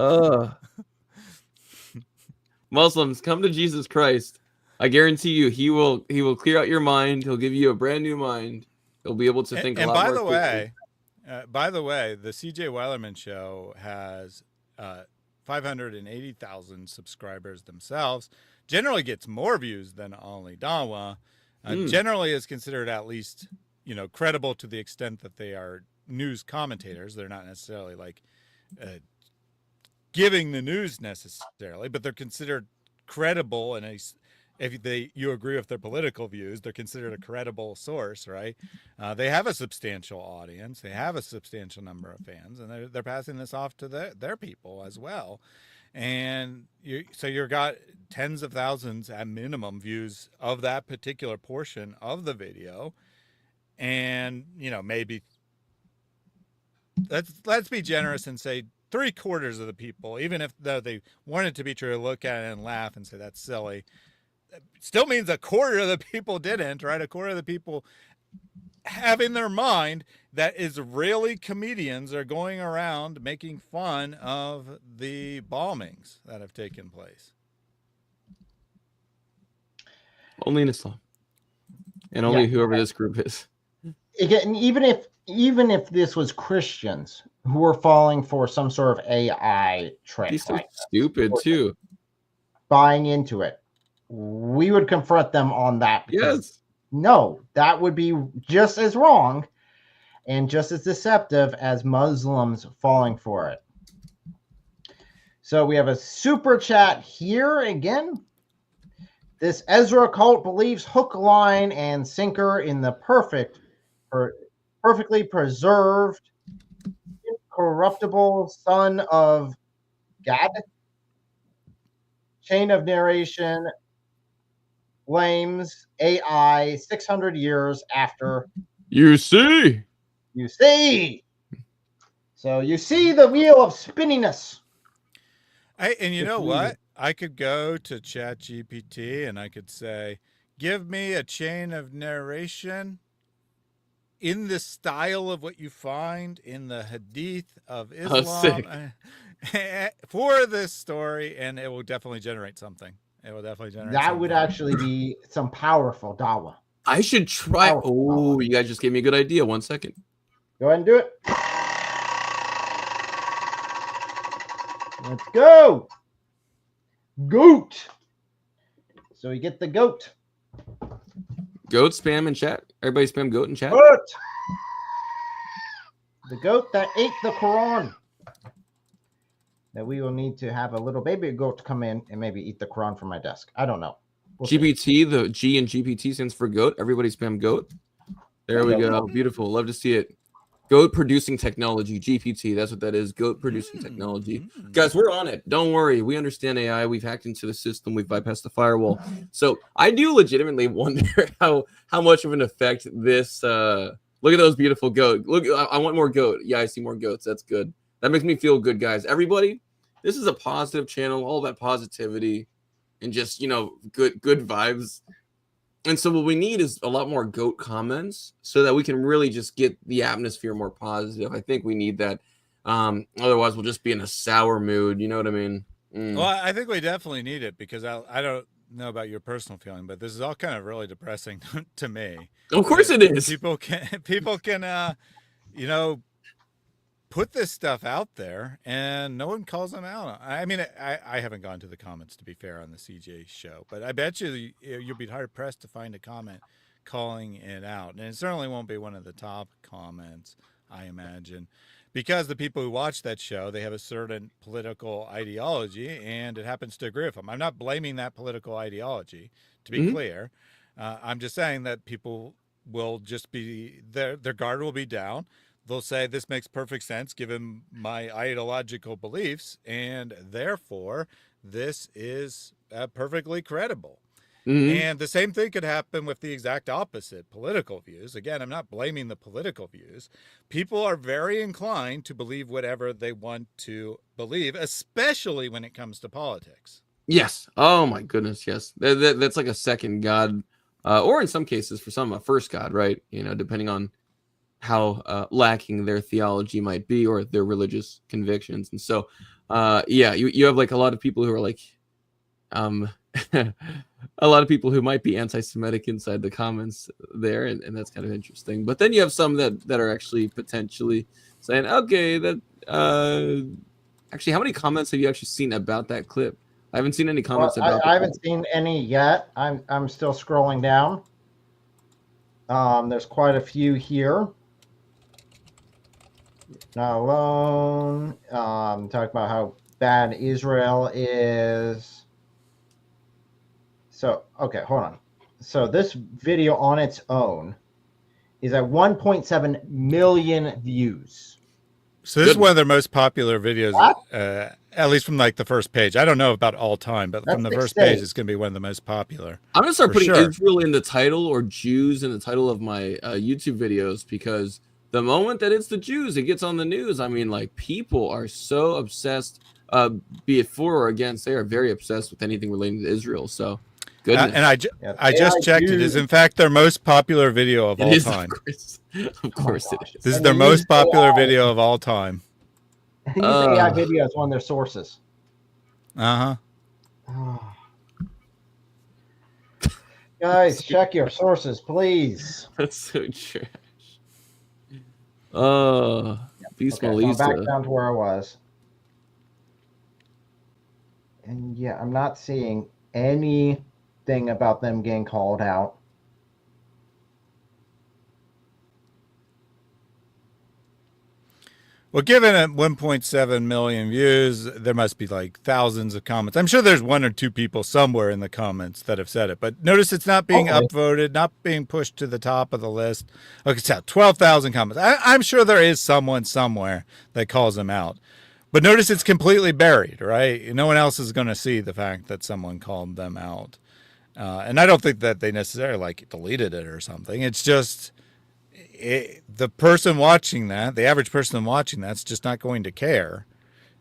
Muslims, come to Jesus Christ. I guarantee you, he will clear out your mind. He'll give you a brand new mind. He'll be able to think a lot more. By the way, the CJ Weilerman show has 580,000 subscribers themselves. Generally gets more views than Ali Dawa. Generally is considered at least, credible to the extent that they are news commentators. They're not necessarily like giving the news necessarily, but they're considered credible in you agree with their political views, they're considered a credible source, right? They have a substantial audience, they have a substantial number of fans, and they're passing this off to their people as well. And you've got tens of thousands at minimum views of that particular portion of the video, and maybe let's be generous and say 3/4 of the people, even if they want it to be true, look at it and laugh and say that's silly. Still means 1/4 of the people didn't, right? 1/4 of the people have in their mind that Israeli comedians are going around making fun of the bombings that have taken place. Only in Islam. And only whoever this group is. Again, even if this was Christians who were falling for some sort of AI trick. He's so stupid too. Buying into it. We would confront them on that. Yes. No, that would be just as wrong and just as deceptive as Muslims falling for it. So we have a super chat here again. This Ezra cult believes hook, line, and sinker in the perfectly preserved, incorruptible son of God. chain of narration blames AI 600 years after You see? you see. So you see the wheel of spinniness. And you know what? I could go to ChatGPT and I could say, give me a chain of narration in the style of what you find in the Hadith of Islam for this story, and it will definitely generate something. It will definitely generate that something. would actually be some powerful Dawah. I should try. Powerful Oh, Dawah. you guys just gave me a good idea. 1 second. Go ahead and do it. Let's go. Goat. So we get the goat. Goat spam in chat. Everybody spam goat in chat. Goat. The goat that ate the Quran. That we will need to have a little baby goat come in and maybe eat the Quran from my desk. I don't know. We'll GPT, see. the G in GPT stands for goat. Everybody spam goat. There we go. Beautiful. Love to see it. Goat producing technology, GPT. That's what that is. Goat producing technology. Guys, we're on it. Don't worry. We understand AI. We've hacked into the system. We've bypassed the firewall. So I do legitimately wonder how much of an effect this. Look at those beautiful goat. Look, I want more goat. Yeah, I see more goats. That's good. That makes me feel good, guys. Everybody, this is a positive channel. All about positivity and just good vibes. And so what we need is a lot more goat comments so that we can really just get the atmosphere more positive. I think we need that. Otherwise, we'll just be in a sour mood. You know what I mean? Well, I think we definitely need it because I don't know about your personal feeling, but this is all kind of really depressing to me. Of course it is. People can put this stuff out there and no one calls them out. I mean, I haven't gone to the comments, to be fair, on the CJ show, but I bet you'll be hard pressed to find a comment calling it out. And it certainly won't be one of the top comments, I imagine, because the people who watch that show, they have a certain political ideology and it happens to agree with them. I'm not blaming that political ideology, to be clear. I'm just saying that people will just be, their guard will be down. They'll say this makes perfect sense given my ideological beliefs, and therefore this is perfectly credible. And the same thing could happen with the exact opposite, political views. Again, I'm not blaming the political views. People are very inclined to believe whatever they want to believe, especially when it comes to politics. Yes. Oh my goodness. Yes. That's like a second God, or in some cases for some, a first God, right? Depending on how lacking their theology might be or their religious convictions. And so, you have like a lot of people who are like, a lot of people who might be anti-Semitic inside the comments there, and that's kind of interesting. But then you have some that are actually potentially saying, okay, that actually, how many comments have you actually seen about that clip? I haven't seen any comments about. I haven't seen any yet. I'm still scrolling down. There's quite a few here. Not alone. Talk about how bad Israel is. So, okay, hold on. So this video on its own is at 1.7 million views. So this is one of their most popular videos, at least from like the first page. I don't know about all time, but from the first page, it's going to be one of the most popular. I'm going to start putting Israel in the title or Jews in the title of my YouTube videos, because the moment that it's the Jews, it gets on the news. I mean, like, people are so obsessed, be it for or against, they are very obsessed with anything relating to Israel. So, goodness. And I just checked. It is, in fact, their most popular video of all time. Of course it is. This is their most popular video of all time. Use AI video as one of their sources. Guys, check your sources, please. That's so trash. Beast Okay, so I'm back down to where I was. And yeah, I'm not seeing anything about them getting called out. Well, given at 1.7 million views, there must be like thousands of comments. I'm sure there's one or two people somewhere in the comments that have said it, but notice it's not being upvoted, not being pushed to the top of the list. Okay, so 12,000 comments. I'm sure there is someone somewhere that calls them out. But notice it's completely buried, right? No one else is going to see the fact that someone called them out. And I don't think that they necessarily like deleted it or something. It's just the person watching that, the average person watching that's just not going to care.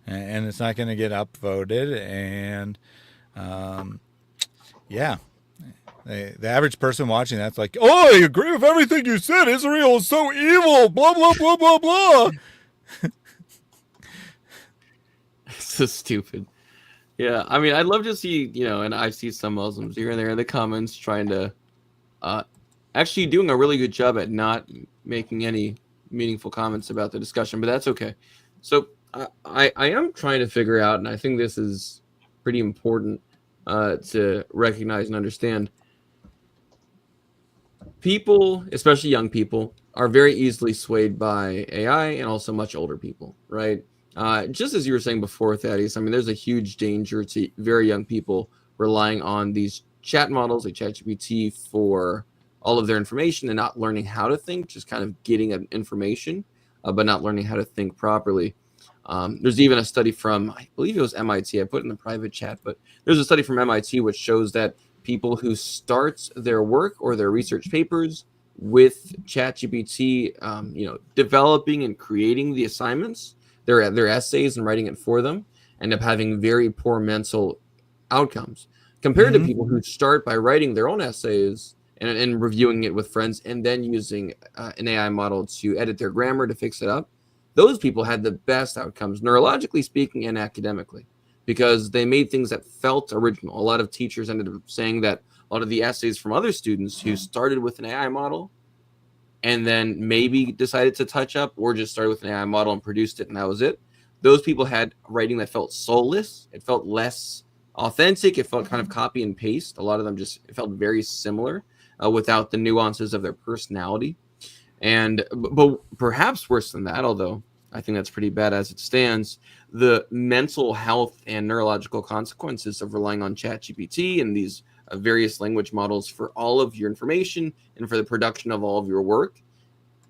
And it's not going to get upvoted. And yeah, the average person watching that's like, oh, I agree with everything you said. Israel is so evil. Blah, blah, blah, blah, blah. So stupid. Yeah, I mean, I'd love to see, and I see some Muslims here and there in the comments trying to, actually doing a really good job at not making any meaningful comments about the discussion, but that's okay. So I am trying to figure out, and I think this is pretty important to recognize and understand. People, especially young people, are very easily swayed by AI, and also much older people, right? Just as you were saying before, Thaddeus, I mean, there's a huge danger to very young people relying on these chat models like Chatgpt for all of their information and not learning how to think, just kind of getting information, but not learning how to think properly. There's even a study from, I believe it was MIT, I put it in the private chat, but there's a study from MIT which shows that people who start their work or their research papers with Chatgpt, developing and creating the assignments, their essays and writing it for them, end up having very poor mental outcomes compared to people who start by writing their own essays and reviewing it with friends and then using an AI model to edit their grammar to fix it up. Those people had the best outcomes, neurologically speaking and academically, because they made things that felt original. A lot of teachers ended up saying that a lot of the essays from other students who started with an AI model and then maybe decided to touch up or just started with an AI model and produced it and that was it, those people had writing that felt soulless. It felt less authentic. It felt kind of copy and paste. A lot of them it felt very similar without the nuances of their personality. But perhaps worse than that, although I think that's pretty bad as it stands, the mental health and neurological consequences of relying on ChatGPT and these various language models for all of your information and for the production of all of your work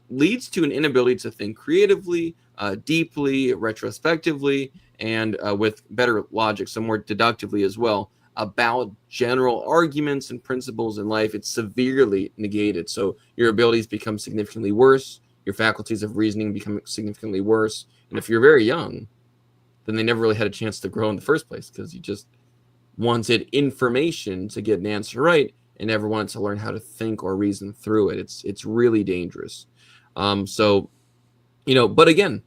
leads to an inability to think creatively, deeply, retrospectively, and with better logic, so more deductively as well, about general arguments and principles in life. It's severely negated. So your abilities become significantly worse. Your faculties of reasoning become significantly worse. And if you're very young, then they never really had a chance to grow in the first place because you just wanted information to get an answer right and never wanted to learn how to think or reason through it. It's really dangerous. But again,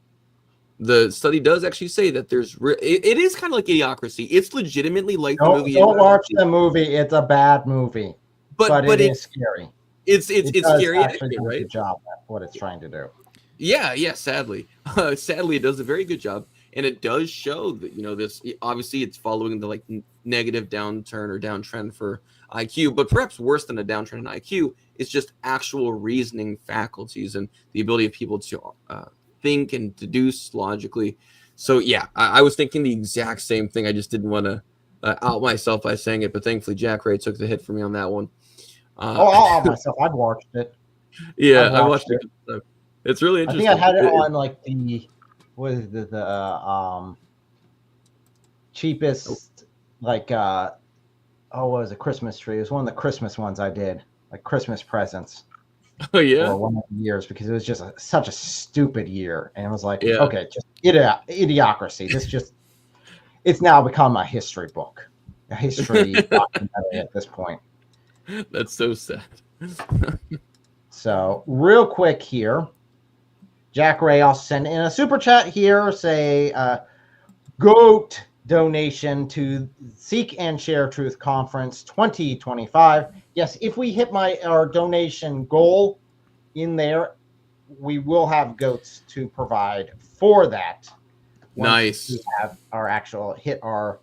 the study does actually say that it is kind of like Idiocracy. It's legitimately like the movie. Don't watch the movie. It's a bad movie, but it is scary. It's scary, actually do a right? good job at what it's trying to do. Yeah. Sadly, it does a very good job, and it does show that this. Obviously, it's following the negative downturn or downtrend for IQ, but perhaps worse than a downtrend in IQ is just actual reasoning faculties and the ability of people to think and deduce logically. So yeah, I was thinking the exact same thing. I just didn't want to out myself by saying it, but thankfully Jack Ray took the hit for me on that one. I'll out myself. I've watched it. Yeah, I watched it. It's really interesting. I think I had it on the cheapest what was it, Christmas tree? It was one of the Christmas ones I did, like Christmas presents. Oh yeah, for one of the years because it was just such a stupid year, and it was like, okay, just Idiocracy. It's now become a history book, a history documentary at this point. That's so sad. So real quick here, Jack Ray also sent in a super chat here, say GOAT donation to Seek and Share Truth Conference 2025. Yes, if we hit our donation goal in there, we will have goats to provide for that. Nice. We have hit our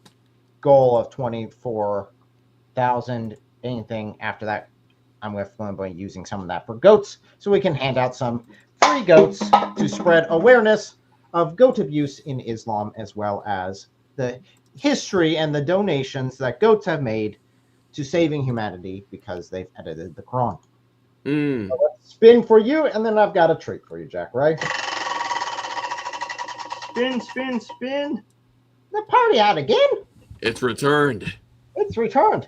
goal of 24,000. Anything after that, I'm going to be using some of that for goats, so we can hand out some free goats to spread awareness of goat abuse in Islam, as well as the history and the donations that goats have made to saving humanity because they've edited the Quran. So let's spin for you, and then I've got a treat for you, Jack, right? spin, spin, spin. The party hat again? It's returned. It's returned.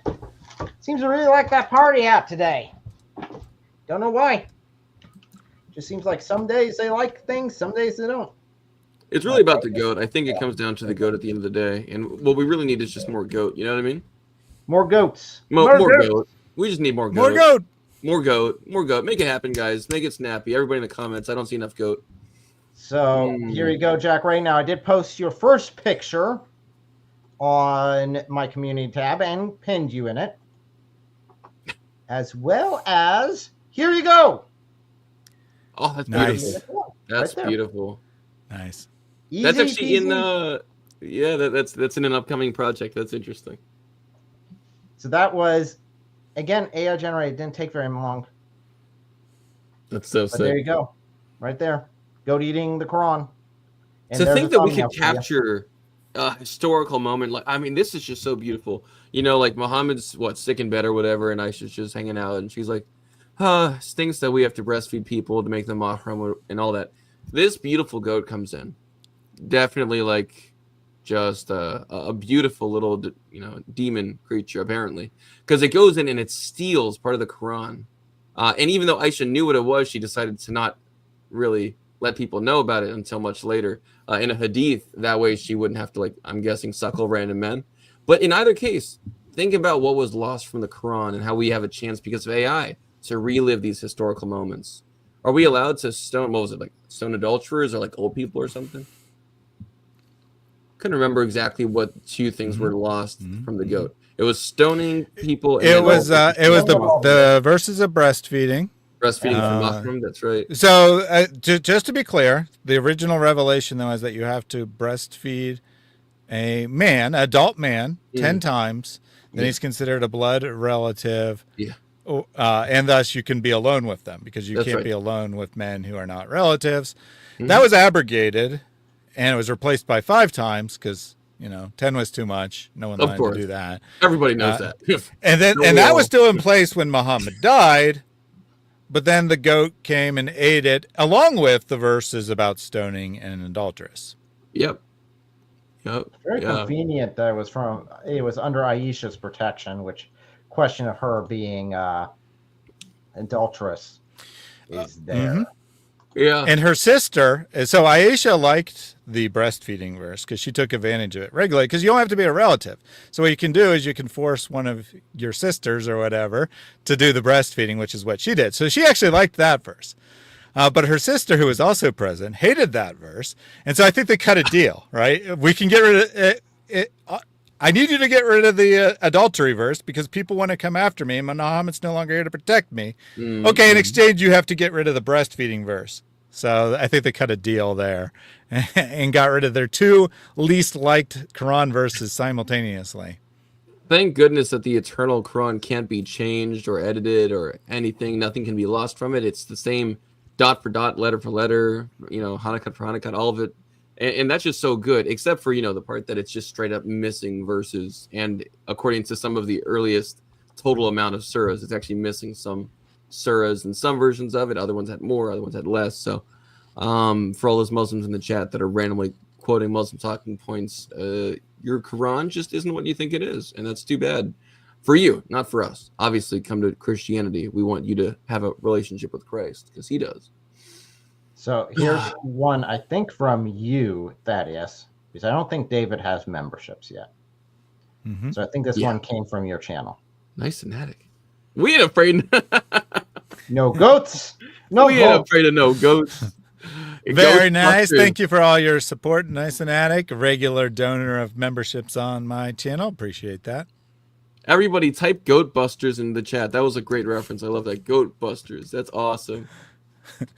Seems to really like that party hat today. Don't know why. Just seems like some days they like things, some days they don't. It's really about the goat. I think it comes down to the goat at the end of the day. And what we really need is just more goat. You know what I mean? More goats. More goat. We just need more goat. More goat. More goat. More goat. Make it happen, guys. Make it snappy. Everybody in the comments. I don't see enough goat. So here you go, Jack. Right now, I did post your first picture on my community tab and pinned you in it. As well as, here you go. Oh, that's Nice. beautiful. That's Right beautiful. Nice. Easy That's actually peasy. that's in an upcoming project. That's interesting. So that was, again, AI generated. Didn't take very long. That's so But there sick. you go. Right there. Goat eating the Quran. And To there's think a that we thumbnail could for you. capture a historical moment, like, I mean, this is just so beautiful. You know, like Muhammad's sick in bed or whatever, and Aisha's just hanging out, and she's like, stinks that we have to breastfeed people to make them mahram and all that. This beautiful goat comes in, definitely like just a beautiful little demon creature apparently, because it goes in and it steals part of the Quran, and even though Aisha knew what it was, she decided to not really let people know about it until much later in a hadith. That way she wouldn't have to, like, I'm guessing, suckle random men. But in either case, think about what was lost from the Quran and how we have a chance because of AI to relive these historical moments. Are we allowed to stone, what was it, like stone adulterers or like old people or something? Couldn't remember exactly what two things were lost from the goat. It was stoning people. And It was the verses of breastfeeding. Breastfeeding from mahram, that's right. So just to be clear, the original revelation though is that you have to breastfeed a man, adult man, 10 times. Then he's considered a blood relative. Yeah. And thus you can be alone with them because you That's can't right. be alone with men who are not relatives. That was abrogated and it was replaced by 5 times because 10 was too much. No one wanted to do that. Everybody knows that. And then that was still in place when Muhammad died. But then the goat came and ate it, along with the verses about stoning an adulteress. Yep. Very convenient that it was under Aisha's protection, which question of her being adulteress is there. Yeah. And her sister, so Aisha liked the breastfeeding verse because she took advantage of it regularly because you don't have to be a relative. So what you can do is you can force one of your sisters or whatever to do the breastfeeding, which is what she did. So she actually liked that verse. But her sister, who was also present, hated that verse. And so I think they cut a deal, right? We can get rid of it. I need you to get rid of the adultery verse because people want to come after me and Muhammad's no longer here to protect me. Okay, in exchange, you have to get rid of the breastfeeding verse. So I think they cut a deal there and got rid of their 2 least liked Quran verses simultaneously. Thank goodness that the eternal Quran can't be changed or edited or anything. Nothing can be lost from it. It's the same dot for dot, letter for letter, Hanukkah for Hanukkah, all of it. And that's just so good, except for, the part that it's just straight up missing verses. And according to some of the earliest total amount of surahs, it's actually missing some surahs and some versions of it. Other ones had more, other ones had less. So for all those Muslims in the chat that are randomly quoting Muslim talking points, your Quran just isn't what you think it is. And that's too bad for you, not for us. Obviously, come to Christianity. We want you to have a relationship with Christ because he does. So here's one, I think, from you, Thaddeus, because I don't think David has memberships yet. So I think this one came from your channel. Nice and attic. We ain't afraid. No goats. No we ain't afraid of no goats. Very nice. Thank you for all your support. Nice and attic, a regular donor of memberships on my channel. Appreciate that. Everybody type Goat Busters in the chat. That was a great reference. I love that. Goat Busters. That's awesome.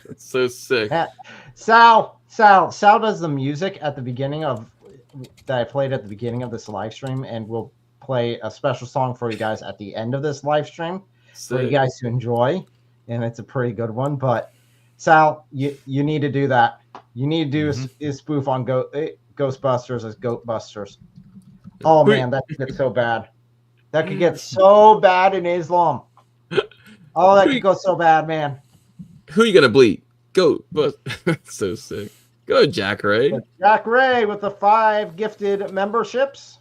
That's so sick. Sal does the music at the beginning that I played at the beginning of this live stream, and we'll play a special song for you guys at the end of this live stream for you guys to enjoy, and it's a pretty good one. But Sal, you need to do that. You need to do a spoof on Ghostbusters as Goat Busters. Oh man, that could get so bad. That could get so bad in Islam. Oh, that could go so bad, man. Who are you gonna bleed? Goat, but so sick. Good, Jack Ray. But Jack Ray with the 5 gifted memberships.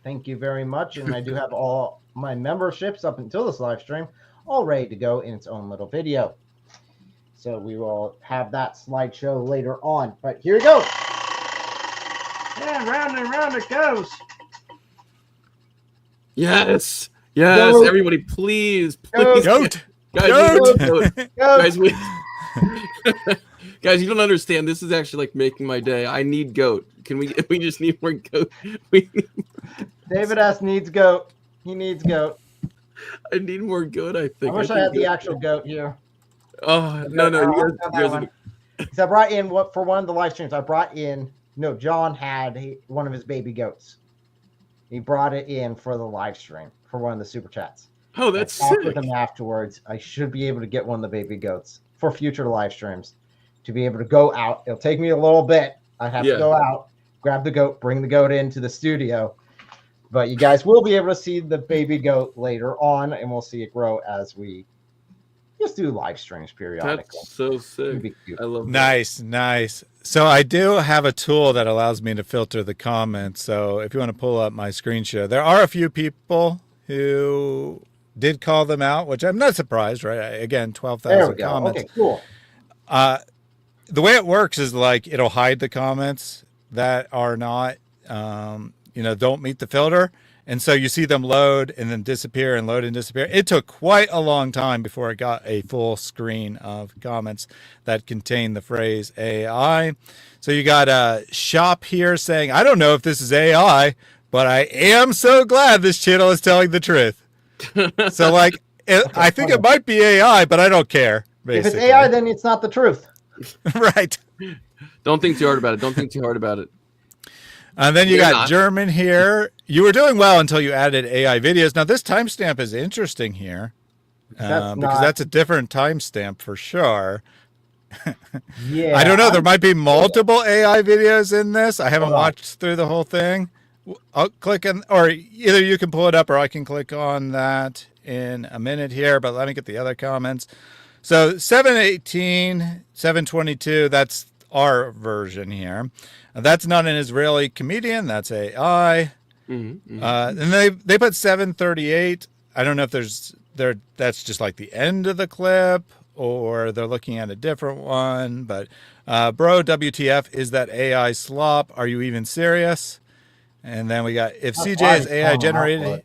Thank you very much. And I do have all my memberships up until this live stream all ready to go in its own little video. So we will have that slideshow later on. But here we go. And round it goes. Yes. Yes. Goat. Everybody, please. Please. Goat. Guys, Goat. Guys, guys, you don't understand. This is actually like making my day. I need goat. Can we just need more goat. We need more. David S. needs goat. He needs goat. I need more goat, I think. I wish I had the actual goat here. Oh, no. You guys are... So I brought in for one of the live streams. John had one of his baby goats. He brought it in for the live stream for one of the super chats. Oh, that's I talked sick. with him afterwards. I should be able to get one of the baby goats for future live streams to be able to go out. It'll take me a little bit. I have to go out, grab the goat, bring the goat into the studio. But you guys will be able to see the baby goat later on, and we'll see it grow as we just do live streams periodically. That's so sick. I love that. Nice. So I do have a tool that allows me to filter the comments. So if you want to pull up my screen share, there are a few people who did call them out, which I'm not surprised, right? Again, 12,000 comments. Okay, cool. The way it works is like it'll hide the comments that are not, don't meet the filter. And so you see them load and then disappear and load and disappear. It took quite a long time before it got a full screen of comments that contain the phrase AI. So you got a shop here saying, I don't know if this is AI, but I am so glad this channel is telling the truth. So like, I think it might be AI, but I don't care. Basically. If it's AI, then it's not the truth. Right. Don't think too hard about it. And then you got German here. You were doing well until you added AI videos. Now this timestamp is interesting here because that's a different timestamp for sure. Yeah. I don't know. There might be multiple AI videos in this. I haven't watched through the whole thing. I'll click on, or either you can pull it up or I can click on that in a minute here, but let me get the other comments. So 718, 722, that's our version here. That's not an Israeli comedian. That's AI. And they put 738. I don't know if that's just like the end of the clip or they're looking at a different one. But bro, WTF, is that AI slop? Are you even serious? And then we got, if CJ is AI generated,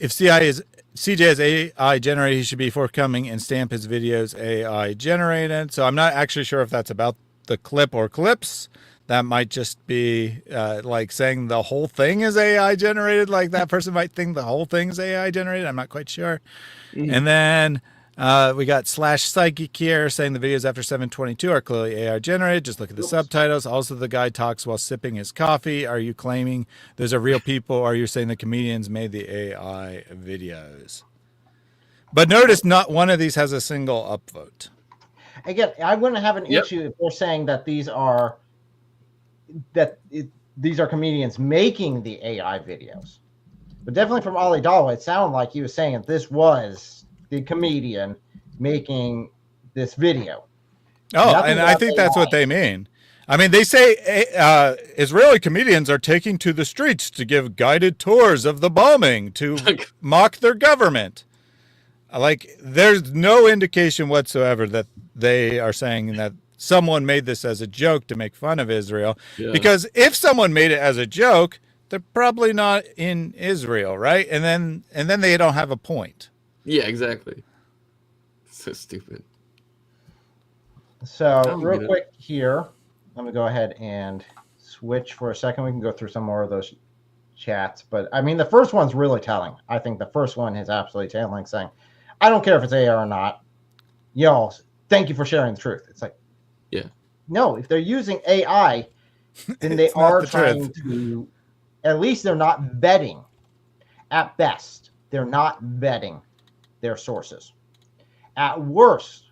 CJ is AI generated, he should be forthcoming and stamp his videos AI generated. So I'm not actually sure if that's about the clip or clips. That might just be like saying the whole thing is AI generated. Like that person might think the whole thing's AI generated. I'm not quite sure. And then we got /psychic here saying the videos after 722 are clearly AI generated. Just look at the subtitles. Also, the guy talks while sipping his coffee. Are you claiming those are real people? Or are you saying the comedians made the AI videos? But notice not one of these has a single upvote. Again, I wouldn't have an issue if they're saying that these are comedians making the AI videos. But definitely from Ali Dawa, it sounded like he was saying that this was the comedian making this video. Oh, and I think that's what they mean. I mean, they say Israeli comedians are taking to the streets to give guided tours of the bombing to mock their government. Like, there's no indication whatsoever that they are saying that someone made this as a joke to make fun of Israel. Yeah. Because if someone made it as a joke, they're probably not in Israel, right? And then they don't have a point. Yeah, exactly. So stupid. So real quick here, let me go ahead and switch for a second. We can go through some more of those chats. But I mean, the first one's really telling. I think the first one is absolutely telling, saying, I don't care if it's AI or not. Y'all, thank you for sharing the truth. It's like, yeah. No, if they're using AI, then they are trying to, at least they're not vetting. At best, they're not vetting their sources. At worst,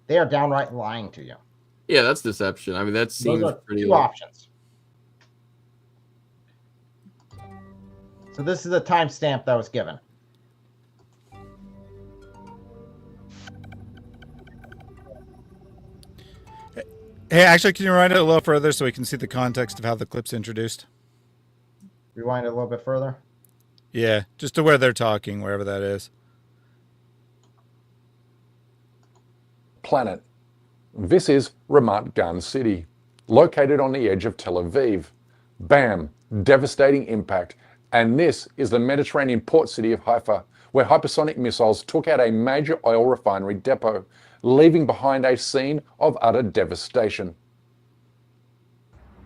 they are downright lying to you. Yeah, that's deception. I mean, that seems those are pretty. Two options. So this is a timestamp that was given. Hey, actually, can you rewind it a little further so we can see the context of how the clip's introduced? Rewind it a little bit further. Yeah, just to where they're talking, wherever that is. Planet. This is Ramat Gan City, located on the edge of Tel Aviv. Bam, devastating impact. And this is the Mediterranean port city of Haifa, where hypersonic missiles took out a major oil refinery depot, leaving behind a scene of utter devastation.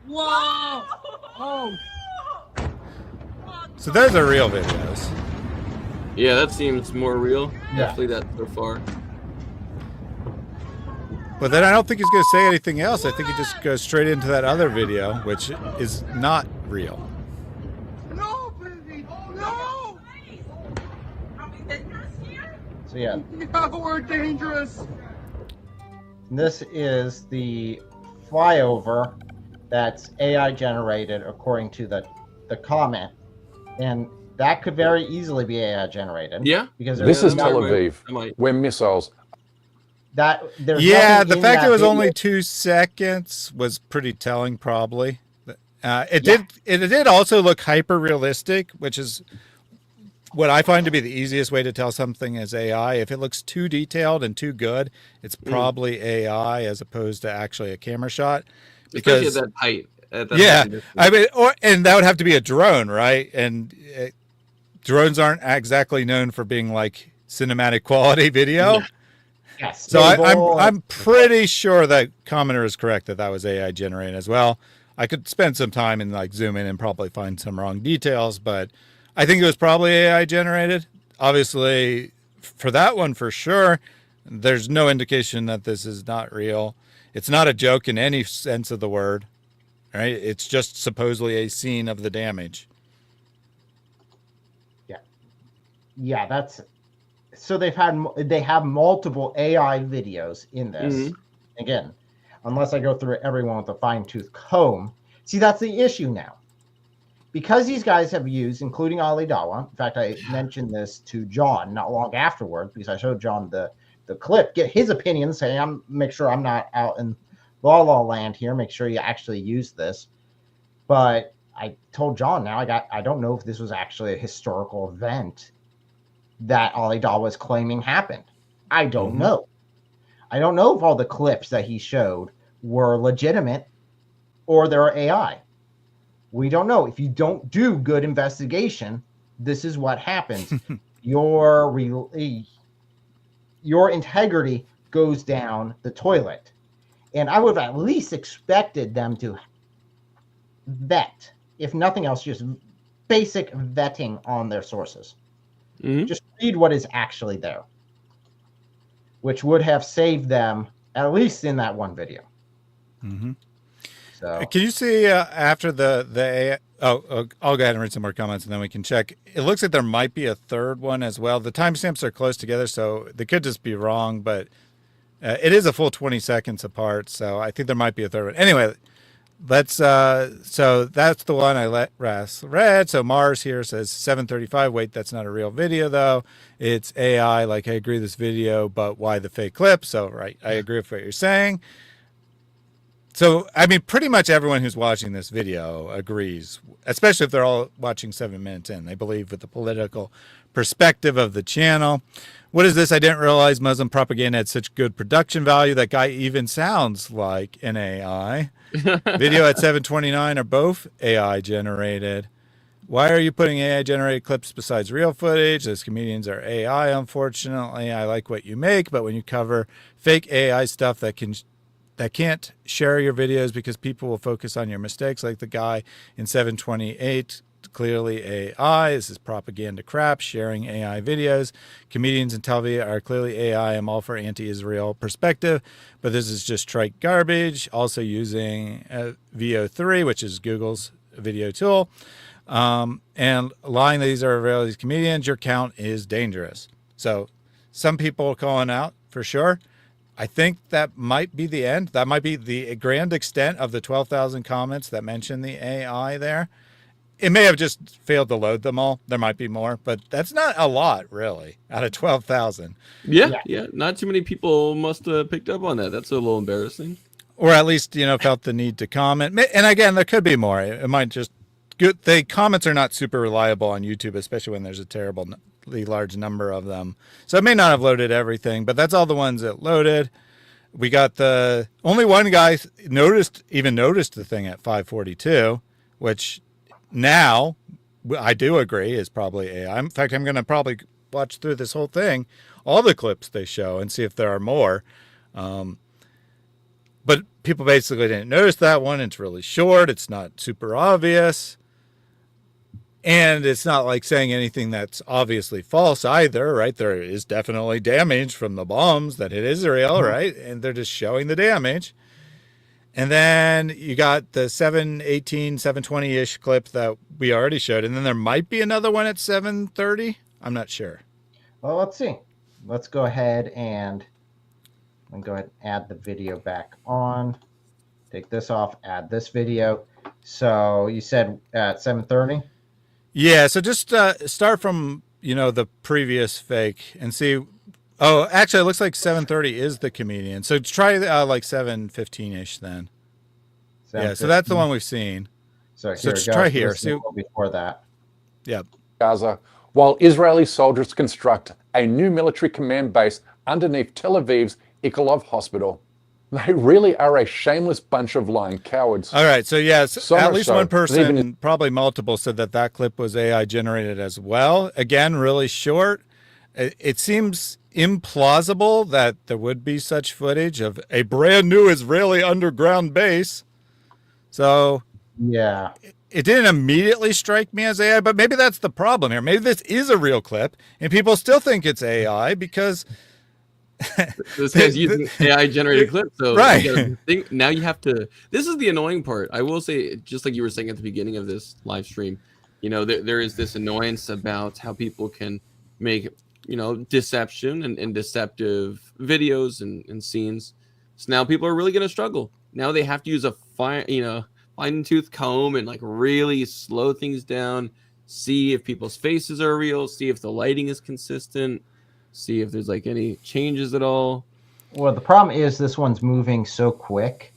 Whoa! Oh! So those are real videos. Yeah, that seems more real. Yeah. Definitely that so far. But then I don't think he's going to say anything else. I think he just goes straight into that other video, which is not real. No, baby! No! So yeah, No, we're dangerous! this is the flyover that's AI generated according to the comment, and that could very easily be AI generated. Yeah. because This is Tel Right. Aviv, where missiles that there's Yeah, nothing the in fact that it was video. only 2 seconds was pretty telling, probably. It did also look hyper realistic, which is what I find to be the easiest way to tell something is AI. If it looks too detailed and too good, it's probably AI as opposed to actually a camera shot. Especially Because at that height. At that yeah, height distance. I mean, and that would have to be a drone, right? And drones aren't exactly known for being like cinematic quality video. Yes. So stable. I'm pretty sure that commenter is correct that that was AI generated as well. I could spend some time and like zoom in and probably find some wrong details, but I think it was probably AI generated. Obviously, for that one for sure, there's no indication that this is not real. It's not a joke in any sense of the word, right? It's just supposedly a scene of the damage. Yeah, that's so they have multiple AI videos in this. Mhm. Again, unless I go through everyone with a fine-tooth comb. See, that's the issue now. Because these guys have used, including Ali Dawa. In fact, I mentioned this to John not long afterward because I showed John the clip, get his opinion, saying make sure I'm not out in la la land here. Make sure you actually use this. But I told John now I don't know if this was actually a historical event that Ali Dawa was claiming happened. I don't know. I don't know if all the clips that he showed were legitimate or they're AI. We don't know. If you don't do good investigation, this is what happens. Your integrity goes down the toilet. And I would have at least expected them to vet, if nothing else, just basic vetting on their sources. Just read what is actually there, which would have saved them at least in that one video. So Can you see after the I'll go ahead and read some more comments and then we can check. It looks like there might be a third one as well. The timestamps are close together, so they could just be wrong, but it is a full 20 seconds apart, so I think there might be a third one. Anyway, let's so that's the one I read. So Mars here says 7:35. Wait, that's not a real video though. It's AI. Like, I agree this video, but why the fake clip? So right, I agree with what you're saying. So, I mean, pretty much everyone who's watching this video agrees, especially if they're all watching 7 minutes in. They believe with the political perspective of the channel. What is this? I didn't realize Muslim propaganda had such good production value. That guy even sounds like an AI. Video at 7:29 are both AI generated. Why are you putting AI generated clips besides real footage? Those comedians are AI, unfortunately. I like what you make, but when you cover fake AI stuff that can't share your videos because people will focus on your mistakes, like the guy in 728, clearly AI. This is propaganda crap, sharing AI videos. Comedians in Tel Aviv are clearly AI. I'm all for anti-Israel perspective, but this is just trite garbage. Also using VO3, which is Google's video tool, and lying that these are Israeli comedians. Your count is dangerous. So some people are calling out for sure. I think that might be the end. That might be the grand extent of the 12,000 comments that mention the AI there. It may have just failed to load them all. There might be more, but that's not a lot, really, out of 12,000. Yeah. Not too many people must have picked up on that. That's a little embarrassing. or at least, felt the need to comment. And again, there could be more. It might just good. The comments are not super reliable on YouTube, especially when there's a terribly large number of them. So it may not have loaded everything, but that's all the ones that loaded. We got the only one guy noticed the thing at 542, which now I do agree is probably AI. In fact, I'm going to probably watch through this whole thing, all the clips they show, and see if there are more. But people basically didn't notice that one. It's really short. It's not super obvious. And it's not like saying anything that's obviously false either, right? There is definitely damage from the bombs that hit Israel, right? And they're just showing the damage. And then you got the 718, 720-ish clip that we already showed. And then there might be another one at 730. I'm not sure. Well, let's see. Let's go ahead and add the video back on. Take this off, add this video. So you said at 7:30? Yeah, so just start from, the previous fake and see. Oh, actually, it looks like 7:30 is the comedian. So try like 7:15-ish then. Yeah, so that's the one we've seen. So just try here. See before that. Yep. Gaza, while Israeli soldiers construct a new military command base underneath Tel Aviv's Ichilov hospital. They really are a shameless bunch of lying cowards. All right, so yes, at least one person, even probably multiple, said that clip was AI generated as well. Again, really short. It seems implausible that there would be such footage of a brand new Israeli underground base. So yeah, it didn't immediately strike me as AI, but maybe that's the problem here. Maybe this is a real clip, and people still think it's AI because this guy's using AI generated clips. So right. Now you have to. This is the annoying part. I will say, just like you were saying at the beginning of this live stream, there is this annoyance about how people can make deception and deceptive videos and scenes. So now people are really going to struggle. Now they have to use a fine tooth comb and like really slow things down, see if people's faces are real, see if the lighting is consistent, see if there's like any changes at all. Well, the problem is this one's moving so quick.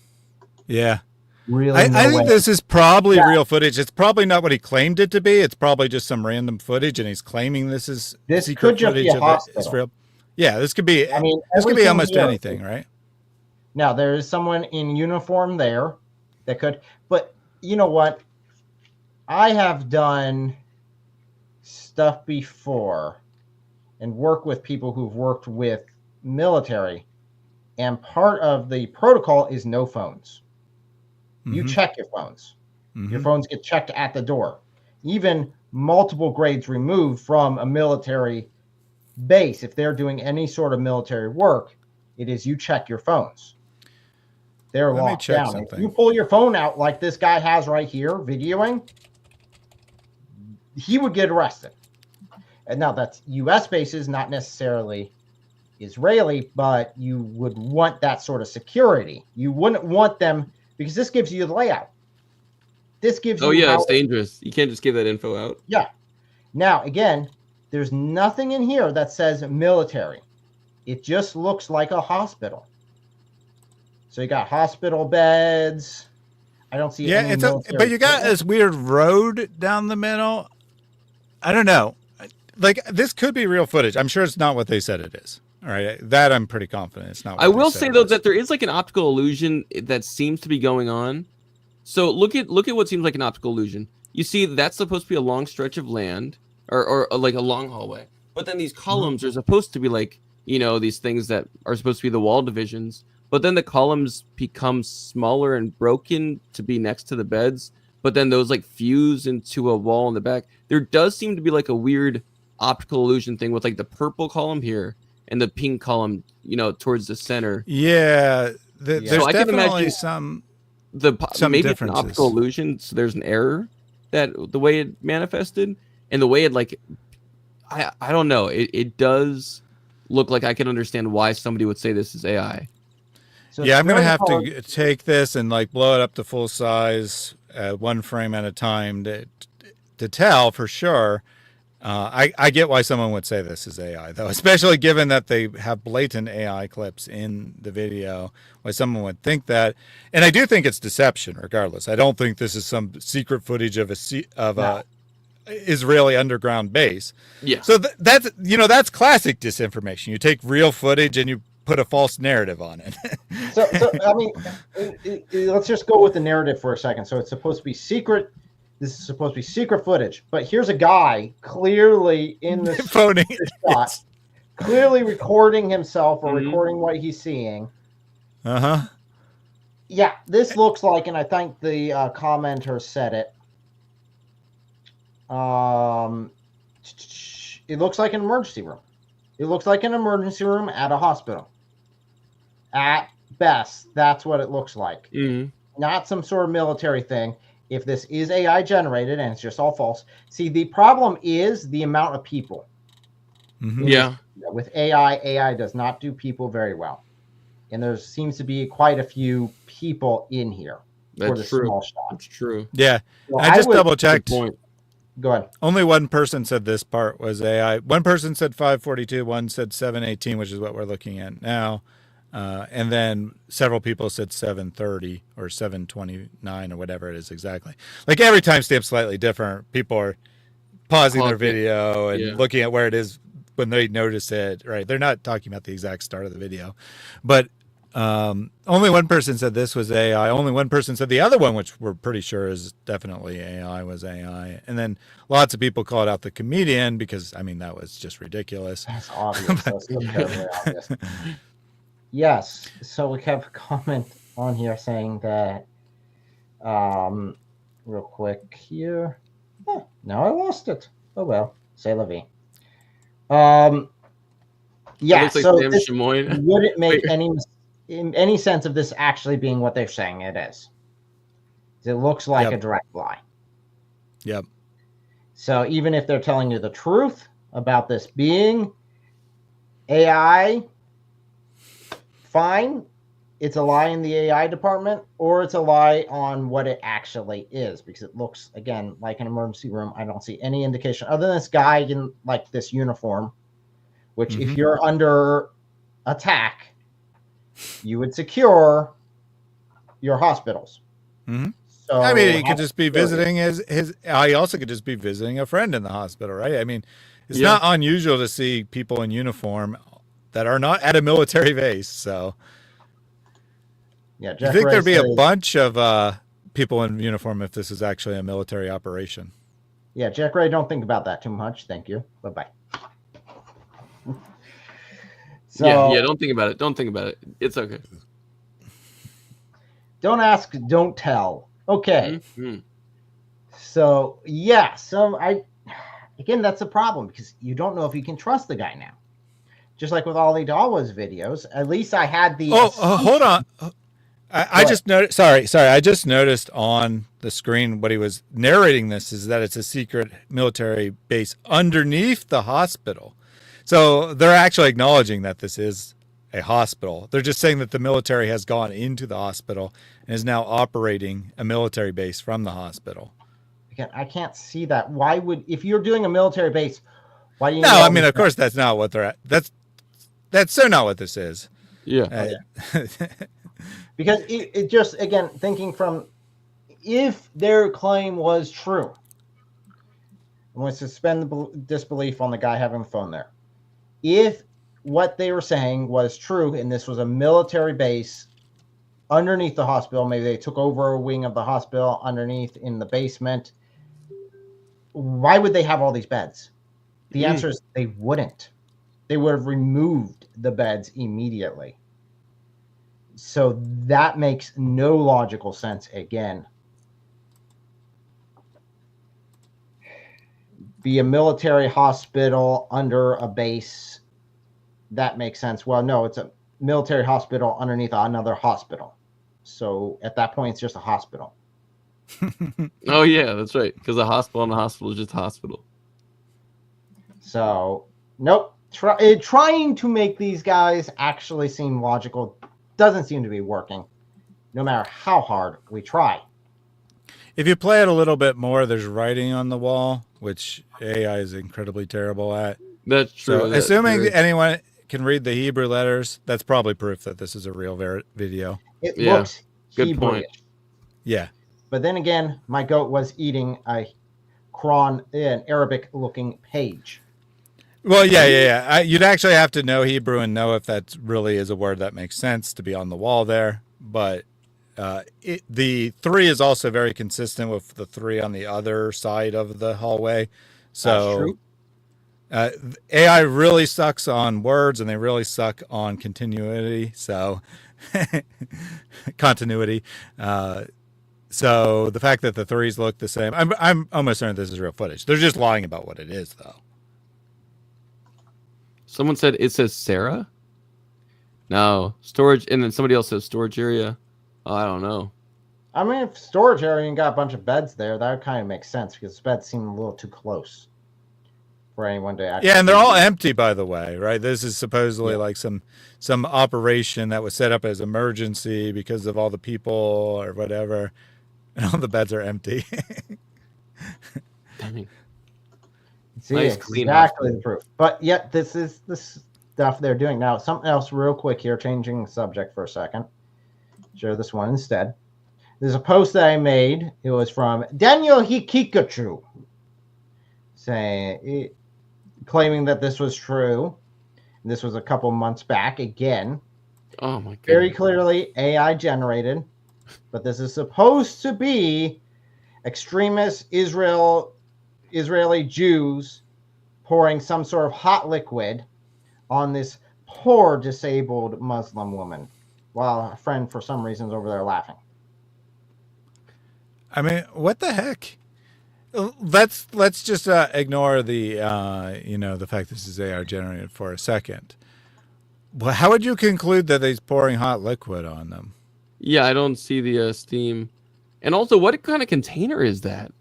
Yeah. Really, I think this is probably real footage. It's probably not what he claimed it to be. It's probably just some random footage, and he's claiming this is could just be a hospital. It's real. Yeah, this could be. This could be almost anything, right? Now there is someone in uniform there that could, but you know what? I have done stuff before and work with people who've worked with military, and part of the protocol is no phones. You check your phones. Your phones get checked at the door. Even multiple grades removed from a military base, if they're doing any sort of military work, it is you check your phones. They're locked down. Something. If you pull your phone out like this guy has right here, videoing, he would get arrested. And now that's U.S. bases, not necessarily Israeli, but you would want that sort of security. You wouldn't want them, because this gives you the layout. This gives you. Oh yeah, it's dangerous. You can't just give that info out. Yeah. Now again, there's nothing in here that says military. It just looks like a hospital. So you got hospital beds. I don't see. Yeah, but you got this weird road down the middle. I don't know. Like, this could be real footage. I'm sure it's not what they said it is. All right, that I'm pretty confident it's not. I will say though that there is like an optical illusion that seems to be going on. So look at what seems like an optical illusion. You see, that's supposed to be a long stretch of land, or like a long hallway. But then these columns are supposed to be like, these things that are supposed to be the wall divisions. But then the columns become smaller and broken to be next to the beds. But then those like fuse into a wall in the back. There does seem to be like a weird optical illusion thing with like the purple column here and the pink column, towards the center. Yeah, there's so I definitely some maybe it's an optical illusion. So there's an error that the way it manifested and the way it like, I don't know. It does look like I can understand why somebody would say this is AI. So yeah, I'm gonna have to take this and like blow it up to full size, one frame at a time to tell for sure. I get why someone would say this is AI, though, especially given that they have blatant AI clips in the video. Why someone would think that, and I do think it's deception. Regardless, I don't think this is some secret footage of a Israeli underground base. Yeah. So that's classic disinformation. You take real footage and you put a false narrative on it. So I mean, let's just go with the narrative for a second. So it's supposed to be secret. This is supposed to be secret footage, but here's a guy clearly in the phoning shot, clearly recording himself or recording what he's seeing. Yeah, this looks like, and I think the commenter said it. It looks like an emergency room. It looks like an emergency room at a hospital. At best, that's what it looks like. Not some sort of military thing. If this is AI generated and it's just all false. See, the problem is the amount of people. Yeah. With AI does not do people very well. And there seems to be quite a few people in here for the small shot. That's true. Yeah. So I just double checked. Go ahead. Only one person said this part was AI. One person said 542, one said 718, which is what we're looking at now. And then several people said 730 or 729 or whatever it is exactly. Like every timestamp slightly different. People are pausing their video and looking at where it is when they notice it. Right? They're not talking about the exact start of the video, but only one person said this was AI. Only one person said the other one, which we're pretty sure is definitely AI, was AI. And then lots of people called out the comedian because I mean that was just ridiculous. That's obvious. That's terribly obvious. Yes. So we have a comment on here saying that, real quick here. Oh, now I lost it. Oh well. C'est la vie. Yeah. It looks like so Sam Chamoy. would it make any sense of this actually being what they're saying it is? It looks like a direct lie. Yep. So even if they're telling you the truth about this being AI, fine, it's a lie in the AI department, or it's a lie on what it actually is, because it looks, again, like an emergency room. I don't see any indication other than this guy in like this uniform, which if you're under attack, you would secure your hospitals. So I mean, he could just be visiting he also could just be visiting a friend in the hospital, right? I mean, it's not unusual to see people in uniform that are not at a military base. So yeah, you think there'd be a bunch of people in uniform if this is actually a military operation? Yeah, Jack Ray, don't think about that too much. Thank you. Bye-bye. So, yeah, don't think about it. Don't think about it. It's okay. Don't ask, don't tell. Okay. So yeah, so again, that's a problem because you don't know if you can trust the guy now. Just like with Ali Dawa's videos, at least I had the. Hold on. I just noticed. Sorry. I just noticed on the screen what he was narrating. This is that it's a secret military base underneath the hospital. So they're actually acknowledging that this is a hospital. They're just saying that the military has gone into the hospital and is now operating a military base from the hospital. Again, I can't see that. Why would, if you're doing a military base, why do you? No, I mean, of course, that's not what they're at. That's so not what this is. Yeah. Because it just, again, thinking from, if their claim was true, I'm going to suspend the disbelief on the guy having the phone there. If what they were saying was true, and this was a military base underneath the hospital, maybe they took over a wing of the hospital underneath in the basement, why would they have all these beds? The answer is they wouldn't. They would have removed the beds immediately. So that makes no logical sense again. Be a military hospital under a base. That makes sense. Well, no, it's a military hospital underneath another hospital. So at that point, it's just a hospital. Oh, yeah, that's right. Because a hospital and a hospital is just a hospital. So, nope. Trying to make these guys actually seem logical doesn't seem to be working, no matter how hard we try. If you play it a little bit more, there's writing on the wall which AI is incredibly terrible at. That's true. So, assuming anyone can read the Hebrew letters, that's probably proof that this is a real video. It looks good Hebrewish. point. Yeah. But then again, my goat was eating an Arabic-looking page. Well, yeah. You'd actually have to know Hebrew and know if that really is a word that makes sense to be on the wall there. But the 3 is also very consistent with the 3 on the other side of the hallway. So AI really sucks on words, and they really suck on continuity. So continuity. So the fact that the 3s look the same, I'm almost certain this is real footage. They're just lying about what it is, though. Someone said it says Sarah. No, storage, and then somebody else says storage area. Oh, I don't know. I mean, if storage area and got a bunch of beds there, that would kind of make sense because beds seem a little too close for anyone to actually. Yeah, and they're all empty, by the way, right? This is supposedly like some operation that was set up as emergency because of all the people or whatever, and all the beds are empty. Dang. See, nice, exactly the proof. But yet, this is the stuff they're doing now. Something else, real quick here, changing subject for a second. Share this one instead. There's a post that I made. It was from Daniel Hikikachu, claiming that this was true. And this was a couple months back. Again, oh my god, very clearly AI generated, but this is supposed to be extremist Israeli Jews pouring some sort of hot liquid on this poor disabled Muslim woman, while a friend for some reason is over there laughing. I mean, what the heck? Let's just ignore the the fact this is AI generated for a second. Well, how would you conclude that he's pouring hot liquid on them? Yeah, I don't see the steam. And also, what kind of container is that?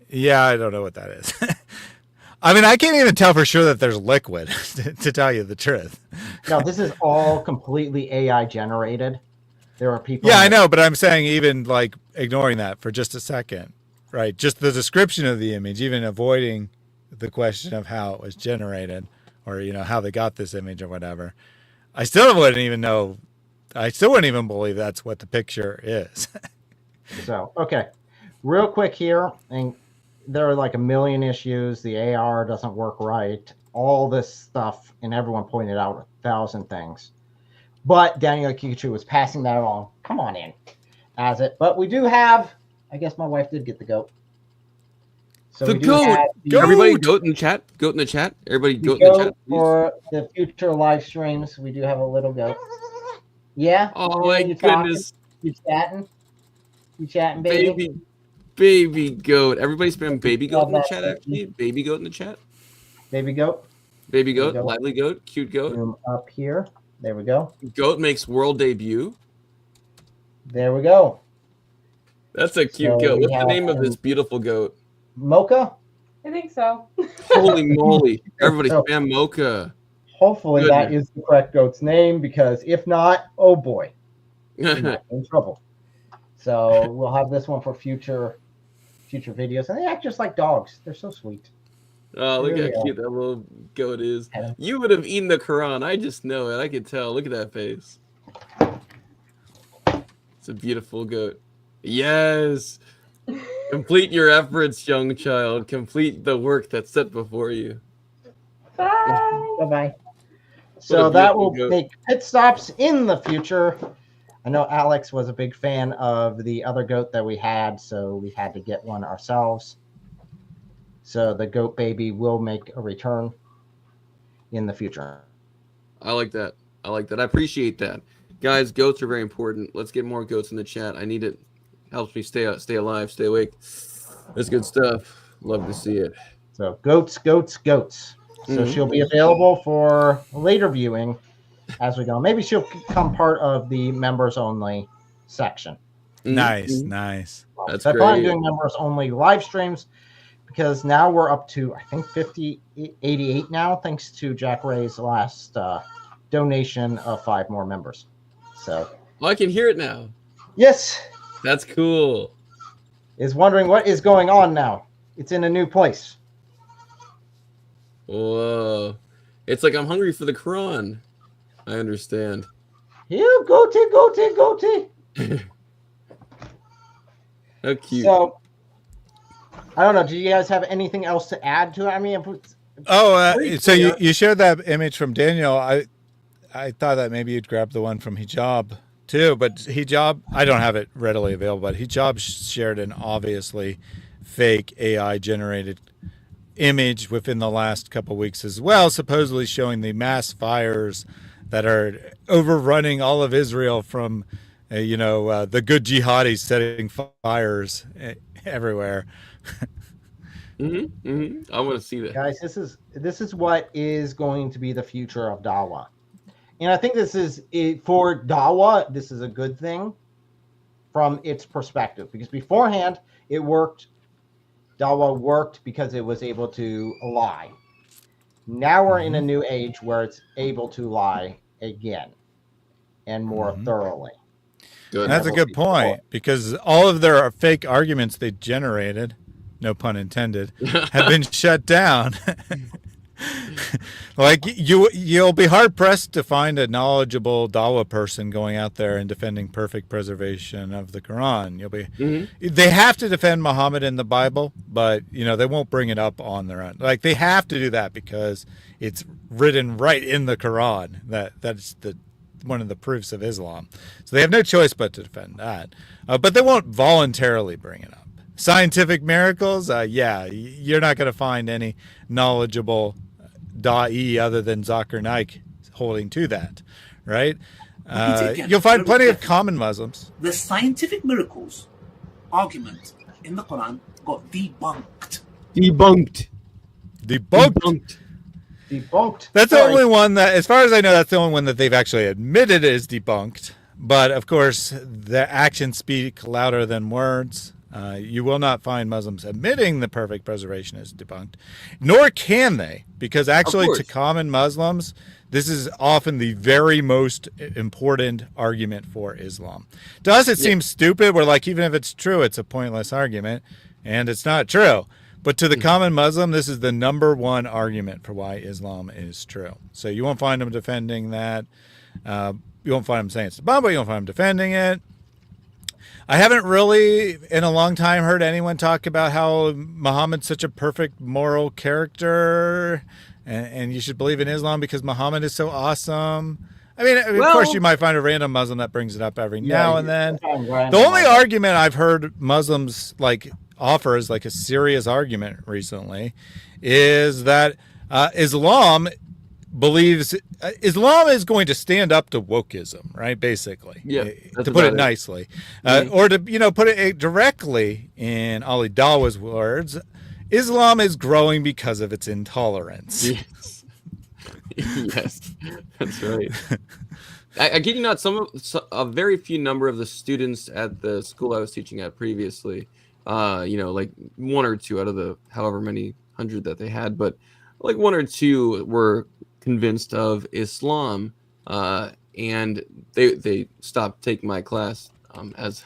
Yeah, I don't know what that is. I mean, I can't even tell for sure that there's liquid, to tell you the truth. No, this is all completely AI generated. There are people. Yeah, I know, but I'm saying even like ignoring that for just a second, right? Just the description of the image, even avoiding the question of how it was generated or, how they got this image or whatever. I still wouldn't even know. I still wouldn't even believe that's what the picture is. So, okay. Real quick here, and there are like a million issues. The AR doesn't work right. All this stuff, and everyone pointed out 1,000 things. But Daniel Kichu was passing that along. Come on in. As it. But we do have, I guess my wife did get the goat. So the goat. Everybody goat in the chat. Goat in the chat. Everybody goat in the chat. Please. For the future live streams, we do have a little goat. Yeah. Oh my goodness. You chatting? You chatting, baby? Baby goat. Everybody spam baby goat in the chat, actually. Baby goat in the chat. Baby goat. Baby goat. Lively goat. Cute goat. Zoom up here. There we go. Goat makes world debut. There we go. That's a cute goat. What's the name of this beautiful goat? Mocha? I think so. Holy moly. Everybody spam Mocha. Hopefully that is the correct goat's name, because if not, oh boy. In trouble. So we'll have this one for future videos. And they act just like dogs. They're so sweet. Oh, look how cute that little goat is. You would have eaten the Quran. I just know it. I can tell. Look at that face. It's a beautiful goat. Yes. Complete your efforts, young child. Complete the work that's set before you. Bye. Bye-bye. So that will make pit stops in the future. I know Alex was a big fan of the other goat that we had, so we had to get one ourselves. So the goat baby will make a return in the future. I like that. I like that. I appreciate that. Guys, goats are very important. Let's get more goats in the chat. I need it. Helps me stay alive, stay awake. That's good stuff. Love to see it. So goats. So she'll be available for later viewing as we go. Maybe she'll become part of the members only section. Nice. That's I great. plan on doing members only live streams, because now we're up to, I think, 88 now, thanks to Jack Ray's last donation of 5 more members. So I can hear it now. Yes. That's cool. Is wondering what is going on now. It's in a new place. Whoa. It's like I'm hungry for the Quran. I understand. Yeah, goatee. How cute. So, I don't know. Do you guys have anything else to add to it? I mean, So you shared that image from Daniel. I thought that maybe you'd grab the one from Hijab too, but Hijab, I don't have it readily available, but Hijab shared an obviously fake AI generated image within the last couple of weeks as well, supposedly showing the mass fires that are overrunning all of Israel from, the good jihadis setting fires everywhere. I want to see that. Guys, this is what is going to be the future of Dawah. And I think this is for Dawah, this is a good thing from its perspective, because beforehand it worked. Dawah worked because it was able to lie. Now we're in a new age where it's able to lie again and more thoroughly. And that's a good point, because all of their fake arguments they generated, no pun intended, have been shut down. Like you'll be hard pressed to find a knowledgeable Dawah person going out there and defending perfect preservation of the Quran. You'll be they have to defend Muhammad in the Bible, but they won't bring it up on their own. Like they have to do that because it's written right in the Quran. That's one of the proofs of Islam. So they have no choice but to defend that. But they won't voluntarily bring it up. Scientific miracles, you're not going to find any knowledgeable da'i other than Zakir Naik holding to that, right? You'll find plenty of common Muslims. The scientific miracles argument in the Quran got debunked. Debunked. That's the only one that, as far as I know, that's the only one that they've actually admitted is debunked. But of course, the actions speak louder than words. You will not find Muslims admitting the perfect preservation is debunked, nor can they, because actually to common Muslims, this is often the very most important argument for Islam. To us, it seems stupid. We're like, even if it's true, it's a pointless argument, and it's not true. But to the common Muslim, this is the number one argument for why Islam is true. So you won't find them defending that. You won't find them saying it's the Bible. You won't find them defending it. I haven't really, in a long time, heard anyone talk about how Muhammad's such a perfect moral character, and you should believe in Islam because Muhammad is so awesome. I mean, of course, you might find a random Muslim that brings it up every now and then. The only argument I've heard Muslims offer as a serious argument recently is that Islam is going to stand up to wokeism, right? Basically, to put it nicely, or to put it directly in Ali Dawa's words, Islam is growing because of its intolerance. Yes, that's right. I kid you not, a very few number of the students at the school I was teaching at previously, like one or two out of the however many hundred that they had, but like one or two were convinced of Islam, and they stopped taking my class as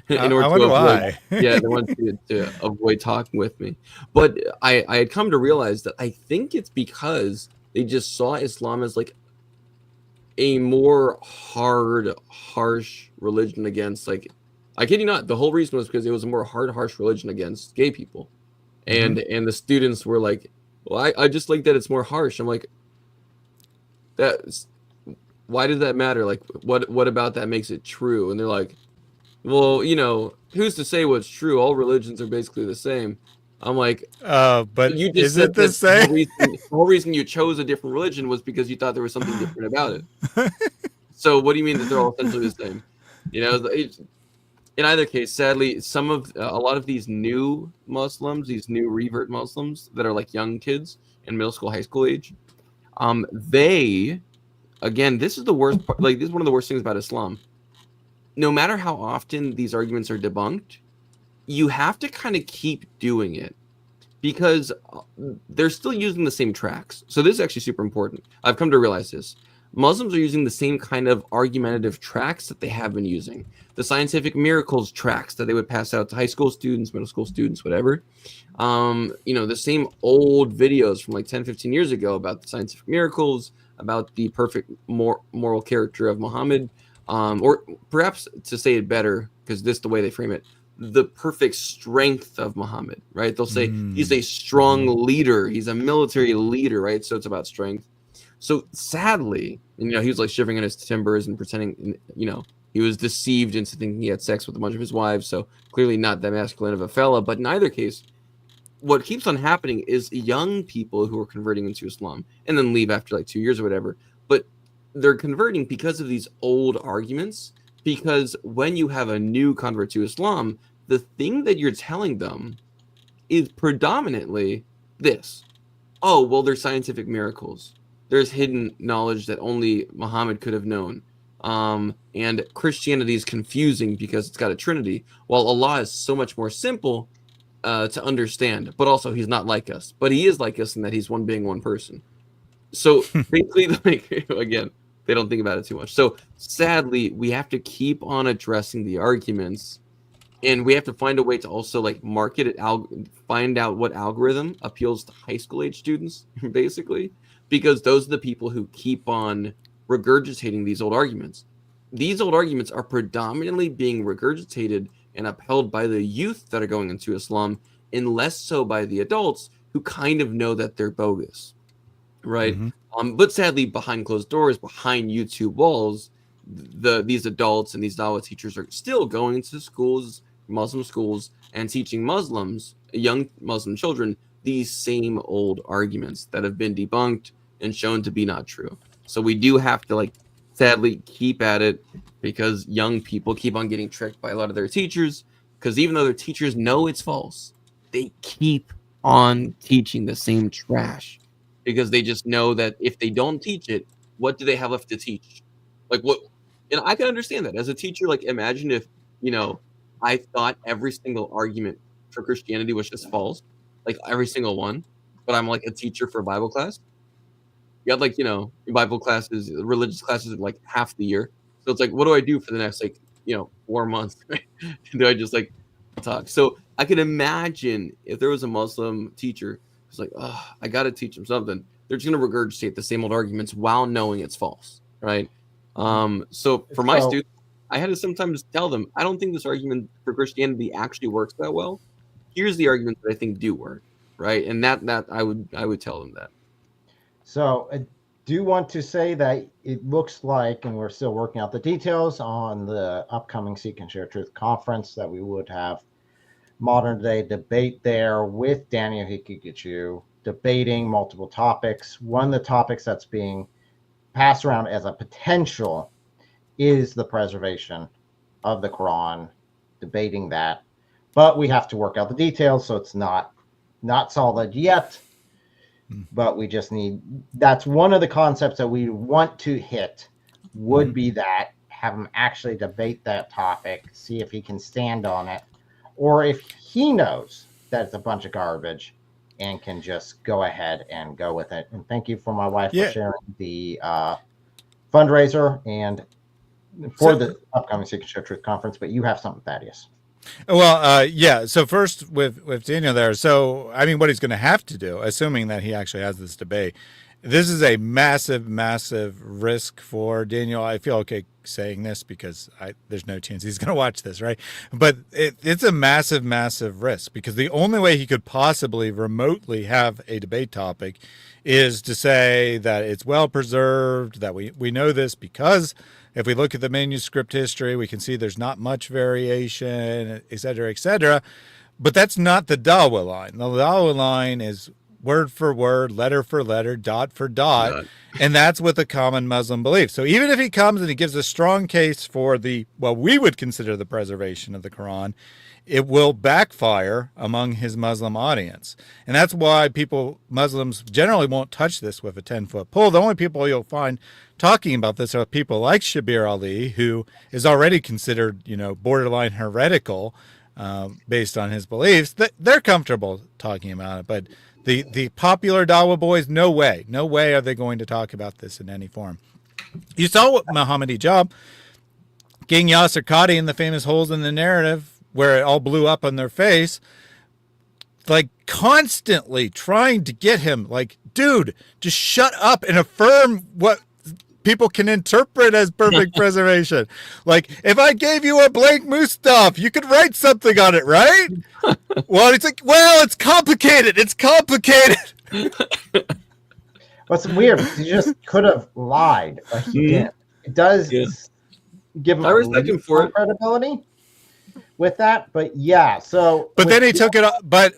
in order to avoid, they wanted to avoid talking with me. But I had come to realize that I think it's because they just saw Islam as like a more harsh religion against, like, I kid you not, the whole reason was because it was a more harsh religion against gay people, and the students were like, well, I just like that it's more harsh. I'm like, why does that matter? Like, what about that makes it true? And they're like, well, who's to say what's true? All religions are basically the same. I'm like, but you just is it the same? The whole reason you chose a different religion was because you thought there was something different about it. So what do you mean that they're all essentially the same? In either case, sadly, a lot of these new Muslims, these new revert Muslims that are like young kids in middle school, high school age, they, again, this is the worst part. Like, this is one of the worst things about Islam. No matter how often these arguments are debunked, you have to kind of keep doing it because they're still using the same tracks. So this is actually super important. I've come to realize this. Muslims are using the same kind of argumentative tracks that they have been using. The scientific miracles tracks that they would pass out to high school students, middle school students, whatever. The same old videos from like 10, 15 years ago about the scientific miracles, about the perfect moral character of Muhammad, or perhaps to say it better, because this is the way they frame it, the perfect strength of Muhammad, right? They'll say he's a strong leader. He's a military leader, right? So it's about strength. So sadly, he was like shivering in his timbers and pretending, he was deceived into thinking he had sex with a bunch of his wives. So clearly not that masculine of a fella. But in either case, what keeps on happening is young people who are converting into Islam and then leave after like 2 years or whatever. But they're converting because of these old arguments. Because when you have a new convert to Islam, the thing that you're telling them is predominantly this. Oh, well, there's scientific miracles. There's hidden knowledge that only Muhammad could have known. And Christianity is confusing because it's got a trinity, while Allah is so much more simple to understand. But also, he's not like us. But he is like us in that he's one being, one person. So basically, like, again, they don't think about it too much. So sadly, we have to keep on addressing the arguments, and we have to find a way to also like market it, find out what algorithm appeals to high school age students, basically, because those are the people who keep on regurgitating these old arguments. These old arguments are predominantly being regurgitated and upheld by the youth that are going into Islam, and less so by the adults who kind of know that they're bogus, right? But sadly, behind closed doors, behind YouTube walls, these adults and these Dawah teachers are still going to schools, Muslim schools, and teaching Muslims, young Muslim children, these same old arguments that have been debunked and shown to be not true. So we do have to, like, sadly keep at it, because young people keep on getting tricked by a lot of their teachers, because even though their teachers know it's false, they keep on teaching the same trash, because they just know that if they don't teach it, what do they have left to teach? Like, what? And I can understand that as a teacher. Like, imagine if, I thought every single argument for Christianity was just false, like every single one, but I'm like a teacher for a Bible class. You have like, Bible classes, religious classes, like half the year. So it's like, what do I do for the next 4 months? Do I just like talk? So I can imagine if there was a Muslim teacher who's like, oh, I got to teach them something. They're just going to regurgitate the same old arguments while knowing it's false, right? So for my students, I had to sometimes tell them, I don't think this argument for Christianity actually works that well. Here's the arguments that I think do work, right? And that I would tell them that. So I do want to say that it looks like, and we're still working out the details on the upcoming Seek and Share Truth conference, that we would have modern day debate there with Daniel Hikikichu, debating multiple topics. One of the topics that's being passed around as a potential is the preservation of the Quran, debating that. But we have to work out the details, so it's not solid yet. But we just that's one of the concepts that we want to hit, would be that, have him actually debate that topic, see if he can stand on it, or if he knows that it's a bunch of garbage and can just go ahead and go with it. And thank you for my wife for sharing the fundraiser and for the upcoming Seek and Share Truth conference. But you have something, Thaddeus. Well, yeah. So first with Daniel there. So, I mean, what he's going to have to do, assuming that he actually has this debate, this is a massive, massive risk for Daniel. I feel okay saying this because there's no chance he's going to watch this, right? But it's a massive, massive risk, because the only way he could possibly remotely have a debate topic is to say that it's well preserved, that we know this because if we look at the manuscript history, we can see there's not much variation, et cetera, et cetera. But that's not the Dawah line. The Dawah line is word for word, letter for letter, dot for dot. And that's what the common Muslim believes. So even if he comes and he gives a strong case for what we would consider the preservation of the Quran, it will backfire among his Muslim audience. And that's why Muslims generally won't touch this with a 10-foot pole. The only people you'll find talking about this are people like Shabir Ali, who is already considered, borderline heretical based on his beliefs. They're comfortable talking about it. But the popular Dawah boys, no way are they going to talk about this in any form. You saw what Mohammed King Yasser Qadi in the famous holes in the narrative where it all blew up on their face, like constantly trying to get him, like, dude, just shut up and affirm what people can interpret as perfect preservation. Like, if I gave you a blank Mustaf, you could write something on it, right? Well, it's like, well, it's complicated. It's complicated. What's weird? He just could have lied, but he didn't. It does give him I respect him for it. credibility with that, but yeah. So, but then he took it. But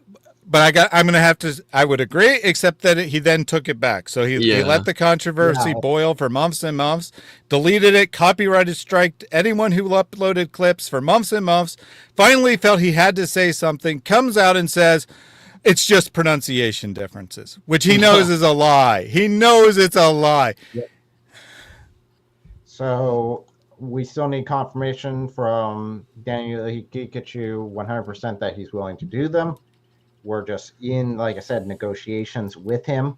I'm gonna have to. I would agree, except that he then took it back. So he let the controversy boil for months and months, deleted it, copyrighted striked anyone who uploaded clips for months and months. Finally, felt he had to say something. Comes out and says, it's just pronunciation differences, which he knows is a lie. He knows it's a lie. Yep. So we still need confirmation from Daniel. He can get you 100% that he's willing to do them. We're just in, like I said, negotiations with him.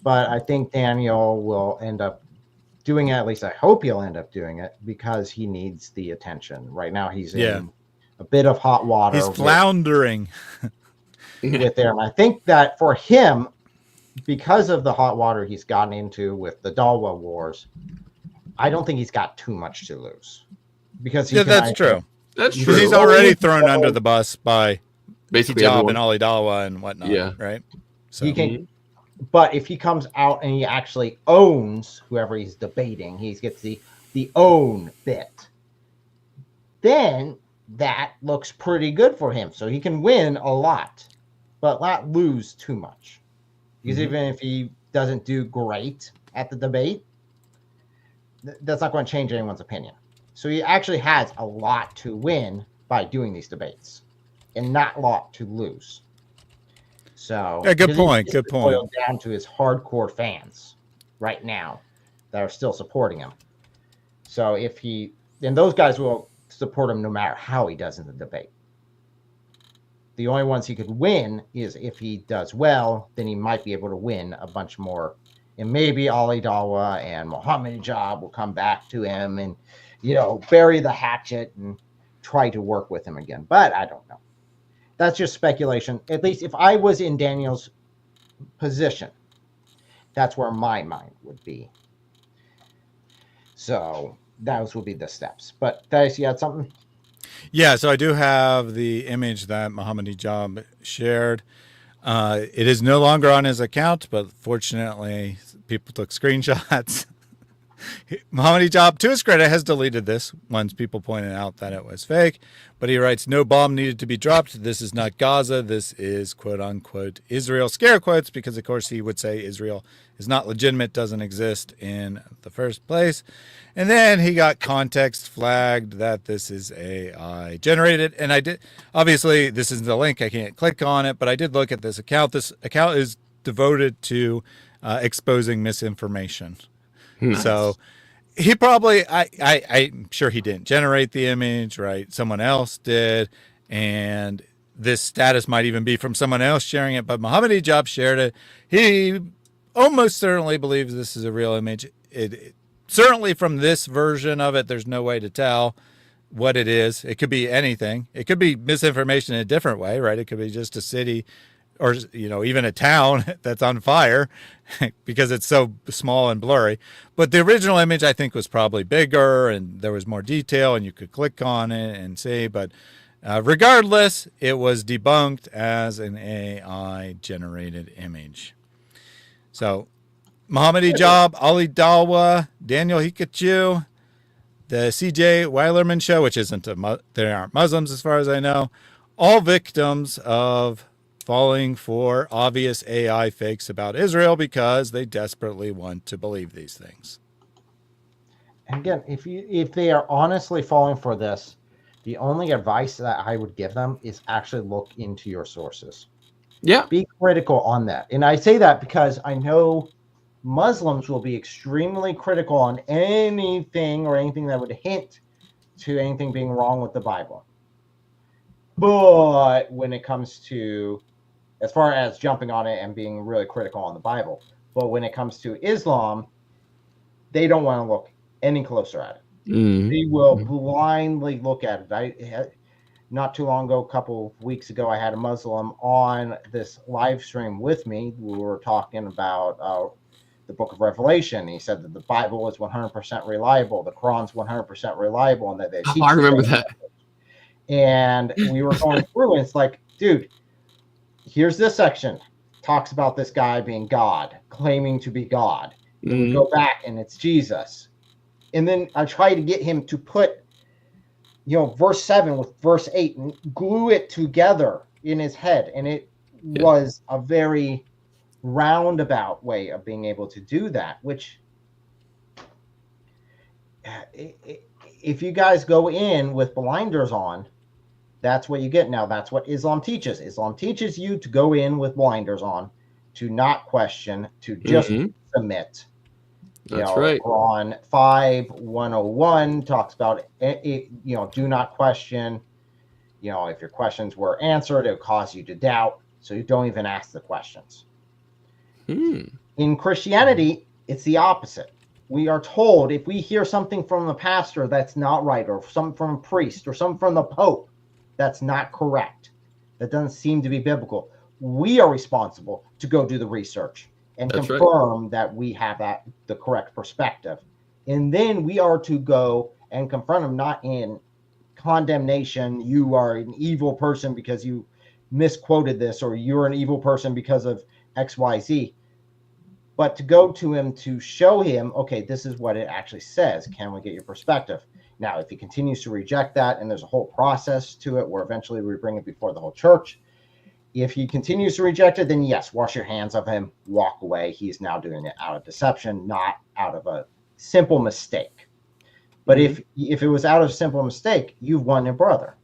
But I think Daniel will end up doing it. At least I hope he'll end up doing it because he needs the attention. Right now he's in a bit of hot water. He's floundering. With there. And I think that for him, because of the hot water he's gotten into with the Dawah wars, I don't think he's got too much to lose. Because that's true. That's true. He's already thrown under the bus by basically Hijab and Ali Dawa and whatnot. Yeah. Right. So he can, but if he comes out and he actually owns whoever he's debating, he gets the own bit, then that looks pretty good for him. So he can win a lot, but not lose too much. Because even if he doesn't do great at the debate, that's not going to change anyone's opinion. So he actually has a lot to win by doing these debates and not a lot to lose. So yeah, good point. Good point. Boiled down to his hardcore fans right now that are still supporting him. So if he, and those guys will support him no matter how he does in the debate. The only ones he could win is if he does well, then he might be able to win a bunch more. And maybe Ali Dawa and Mohammed Hijab will come back to him and, bury the hatchet and try to work with him again. But I don't know. That's just speculation. At least if I was in Daniel's position, that's where my mind would be. So those would be the steps. But Thais, you had something? Yeah, so I do have the image that Mohammed Hijab shared. It is no longer on his account, but fortunately, people took screenshots. Mohammed Hijab, to his credit, has deleted this once people pointed out that it was fake. But he writes, no bomb needed to be dropped. This is not Gaza. This is, quote unquote, Israel. Scare quotes, because, of course, he would say Israel is not legitimate, doesn't exist in the first place. And then he got context flagged that this is AI generated. And I did, obviously, this is the link. I can't click on it, but I did look at this account. This account is devoted to exposing misinformation. Nice. So he probably, I'm sure he didn't generate the image, right? Someone else did. And this status might even be from someone else sharing it, but Mohammed Hijab shared it. He almost certainly believes this is a real image. Certainly from this version of it, there's no way to tell what it is. It could be anything. It could be misinformation in a different way, right? It could be just a city or, even a town that's on fire because it's so small and blurry. But the original image, I think, was probably bigger and there was more detail and you could click on it and see. But regardless, it was debunked as an AI-generated image. So Mohammed Hijab, Ali Dawa, Daniel Hikachu, the CJ Weilerman show, which isn't they aren't Muslims as far as I know, all victims of falling for obvious AI fakes about Israel because they desperately want to believe these things. And again, if they are honestly falling for this, the only advice that I would give them is actually look into your sources. Yeah. Be critical on that. And I say that because I know Muslims will be extremely critical on anything or anything that would hint to anything being wrong with the Bible. But when it comes to, as far as jumping on it and being really critical on the Bible, but when it comes to Islam, they don't want to look any closer at it. They will blindly look at it. Not too long ago, a couple of weeks ago, I had a Muslim on this live stream with me. We were talking about the book of Revelation. He said that the Bible is 100% reliable, the Quran's 100% reliable, and that they teach. I remember that. And we were going through, and it's like, dude, here's this section. Talks about this guy being God, claiming to be God. Then we go back, and it's Jesus. And then I try to get him to put, verse 7 with verse 8 and glue it together in his head. And it was a very roundabout way of being able to do that, which if you guys go in with blinders on, that's what you get. Now, that's what Islam teaches. Islam teaches you to go in with blinders on, to not question, to just submit. That's right. Quran 5:101 talks about do not question. If your questions were answered, it would cause you to doubt, so you don't even ask the questions. In Christianity, it's the opposite. We are told if we hear something from the pastor that's not right, or something from a priest, or something from the Pope that's not correct, that doesn't seem to be biblical, we are responsible to go do the research and confirm that we have the correct perspective. And then we are to go and confront them, not in condemnation, you are an evil person because you misquoted this, or you're an evil person because of XYZ, but to go to him to show him, okay, this is what it actually says. Can we get your perspective? Now, if he continues to reject that, and there's a whole process to it where eventually we bring it before the whole church, if he continues to reject it, then yes, wash your hands of him, walk away. He's now doing it out of deception, not out of a simple mistake. But if it was out of simple mistake, you've won your brother.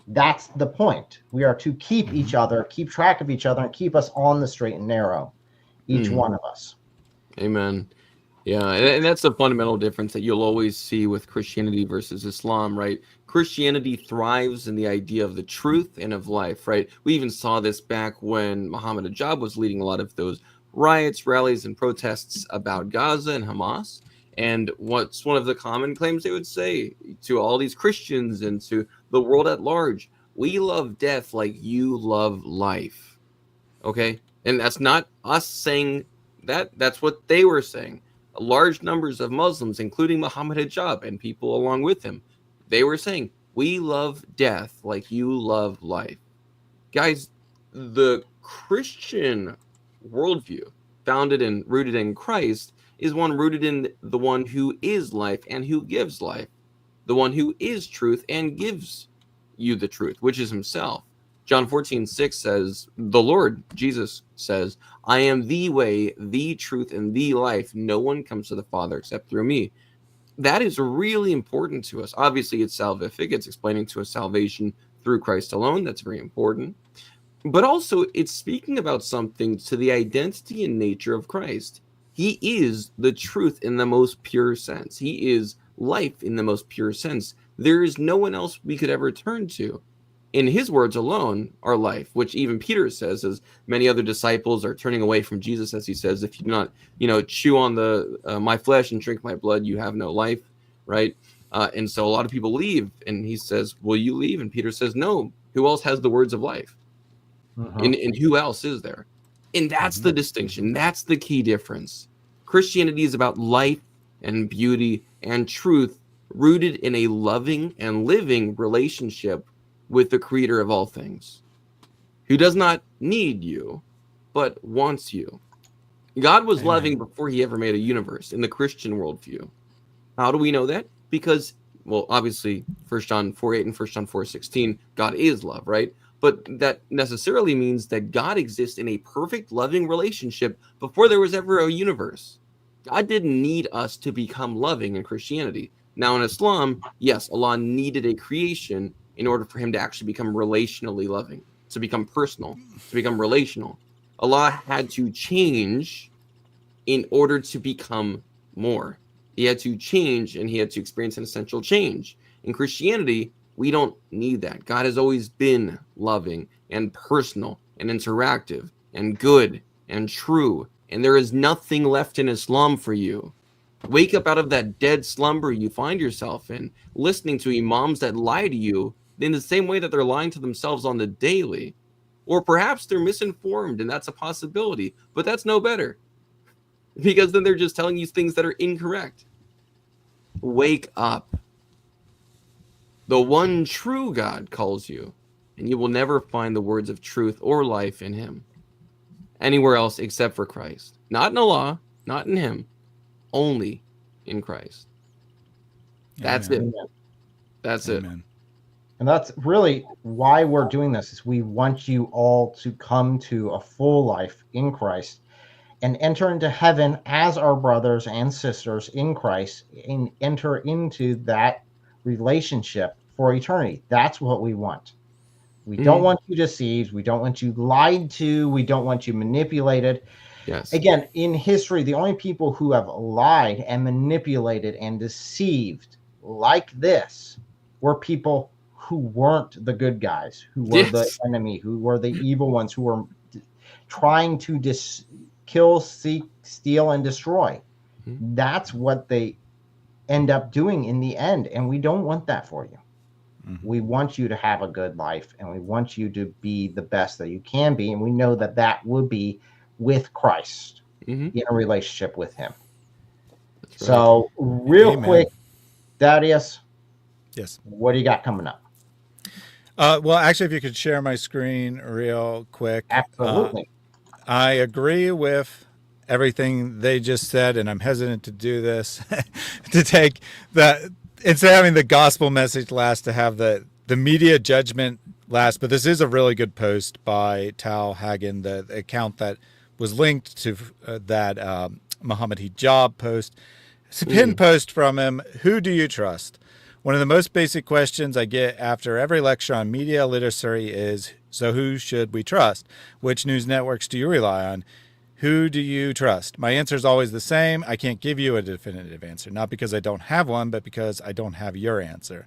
That's the point. We are to keep each other, keep track of each other, and keep us on the straight and narrow, each one of us. Amen. Yeah, and that's the fundamental difference that you'll always see with Christianity versus Islam, right? Christianity thrives in the idea of the truth and of life, right? We even saw this back when Muhammad Ajab was leading a lot of those riots, rallies, and protests about Gaza and Hamas. And what's one of the common claims they would say to all these Christians and to the world at large? We love death like you love life. Okay? And that's not us saying that. That's what they were saying. Large numbers of Muslims, including Muhammad Hijab and people along with him, they were saying, we love death like you love life. Guys, the Christian worldview, founded and rooted in Christ, is one rooted in the one who is life and who gives life, the one who is truth and gives you the truth, which is himself. John 14:6 says, the Lord, Jesus says, I am the way, the truth, and the life. No one comes to the Father except through me. That is really important to us. Obviously, it's salvific. It's explaining to us salvation through Christ alone. That's very important. But also, it's speaking about something to the identity and nature of Christ. He is the truth in the most pure sense. He is life in the most pure sense. There is no one else we could ever turn to. In his words alone are life, which even Peter says, as many other disciples are turning away from Jesus, as he says, if you do not, chew on my flesh and drink my blood, you have no life, right? And so a lot of people leave, and he says, will you leave? And Peter says, no. Who else has the words of life? And who else is there? And that's the distinction. That's the key difference. Christianity is about life and beauty and truth, rooted in a loving and living relationship with the creator of all things, who does not need you, but wants you. God was loving before he ever made a universe in the Christian worldview. How do we know that? Because, well, obviously, 1 John 4:8 and 1 John 4:16, God is love, right? But that necessarily means that God exists in a perfect, loving relationship before there was ever a universe. God didn't need us to become loving in Christianity. Now, in Islam, yes, Allah needed a creation in order for him to actually become relationally loving, to become personal, to become relational. Allah had to change in order to become more. He had to change, and he had to experience an essential change. In Christianity, we don't need that. God has always been loving and personal and interactive and good and true. And there is nothing left in Islam for you Wake up out of that dead slumber you find yourself in, listening to imams that lie to you in the same way that they're lying to themselves on the daily. Or perhaps they're misinformed, and that's a possibility, but that's no better, because then they're just telling you things that are incorrect. Wake up. The one true God calls you, and you will never find the words of truth or life in him anywhere else except for Christ. Not in Allah, not in him, only in Christ. That's Amen. it. That's it. And that's really why we're doing this, is we want you all to come to a full life in Christ and enter into heaven as our brothers and sisters in Christ, and enter into that relationship for eternity. That's what we want. We don't want you deceived. We don't want you lied to. We don't want you manipulated. Yes. Again, in history, the only people who have lied and manipulated and deceived like this were people who weren't the good guys, who were the enemy, who were the evil ones, who were trying to kill, seek, steal, and destroy. That's what they end up doing in the end, and we don't want that for you. We want you to have a good life, and we want you to be the best that you can be, and we know that that would be with Christ in a relationship with him. Right. So real quick, Thaddeus, yes, what do you got coming up? Well, actually, if you could share my screen real quick. Absolutely. I agree with everything they just said, and I'm hesitant to do this, to take that, instead of having the gospel message last, to have the media judgment last. But this is a really good post by Tal Hagen, the account that was linked to that Muhammad Hijab post. It's a pinned post from him. Who do you trust? One of the most basic questions I get after every lecture on media literacy is, so who should we trust? Which news networks do you rely on? Who do you trust? My answer is always the same. I can't give you a definitive answer, not because I don't have one, but because I don't have your answer.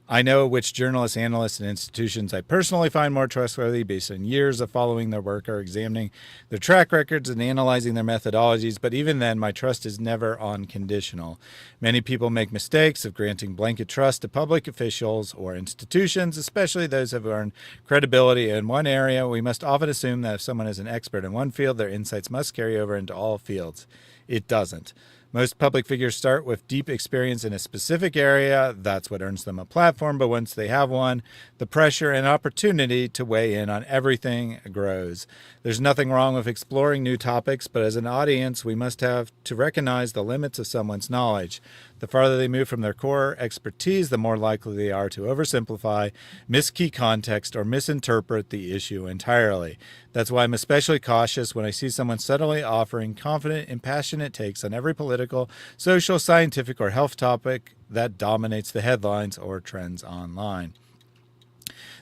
I know which journalists, analysts, and institutions I personally find more trustworthy based on years of following their work or examining their track records and analyzing their methodologies, but even then, my trust is never unconditional. Many people make mistakes of granting blanket trust to public officials or institutions, especially those who have earned credibility in one area. We must often assume that if someone is an expert in one field, their insights must carry over into all fields. It doesn't. Most public figures start with deep experience in a specific area. That's what earns them a platform. But once they have one, the pressure and opportunity to weigh in on everything grows. There's nothing wrong with exploring new topics, but as an audience, we must have to recognize the limits of someone's knowledge. The farther they move from their core expertise, the more likely they are to oversimplify, miss key context, or misinterpret the issue entirely. That's why I'm especially cautious when I see someone subtly offering confident and passionate takes on every political, social, scientific, or health topic that dominates the headlines or trends online.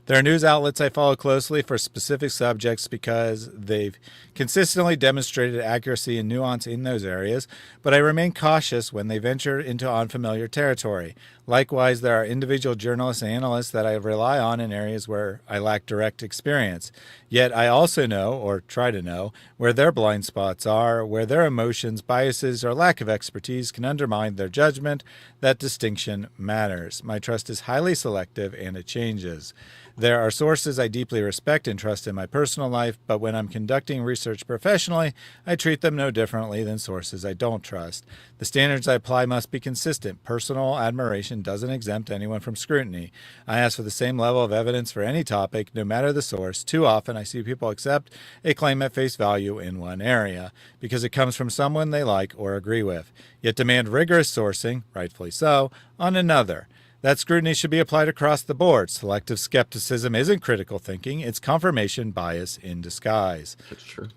There are news outlets I follow closely for specific subjects because they've consistently demonstrated accuracy and nuance in those areas, but I remain cautious when they venture into unfamiliar territory. Likewise, there are individual journalists and analysts that I rely on in areas where I lack direct experience. Yet I also know, or try to know, where their blind spots are, where their emotions, biases, or lack of expertise can undermine their judgment. That distinction matters. My trust is highly selective, and it changes. There are sources I deeply respect and trust in my personal life, but when I'm conducting research professionally, I treat them no differently than sources I don't trust. The standards I apply must be consistent. Personal admiration doesn't exempt anyone from scrutiny. I ask for the same level of evidence for any topic, no matter the source. Too often, I see people accept a claim at face value in one area because it comes from someone they like or agree with, yet demand rigorous sourcing, rightfully so, on another. That scrutiny should be applied across the board. Selective skepticism isn't critical thinking, it's confirmation bias in disguise. That's true.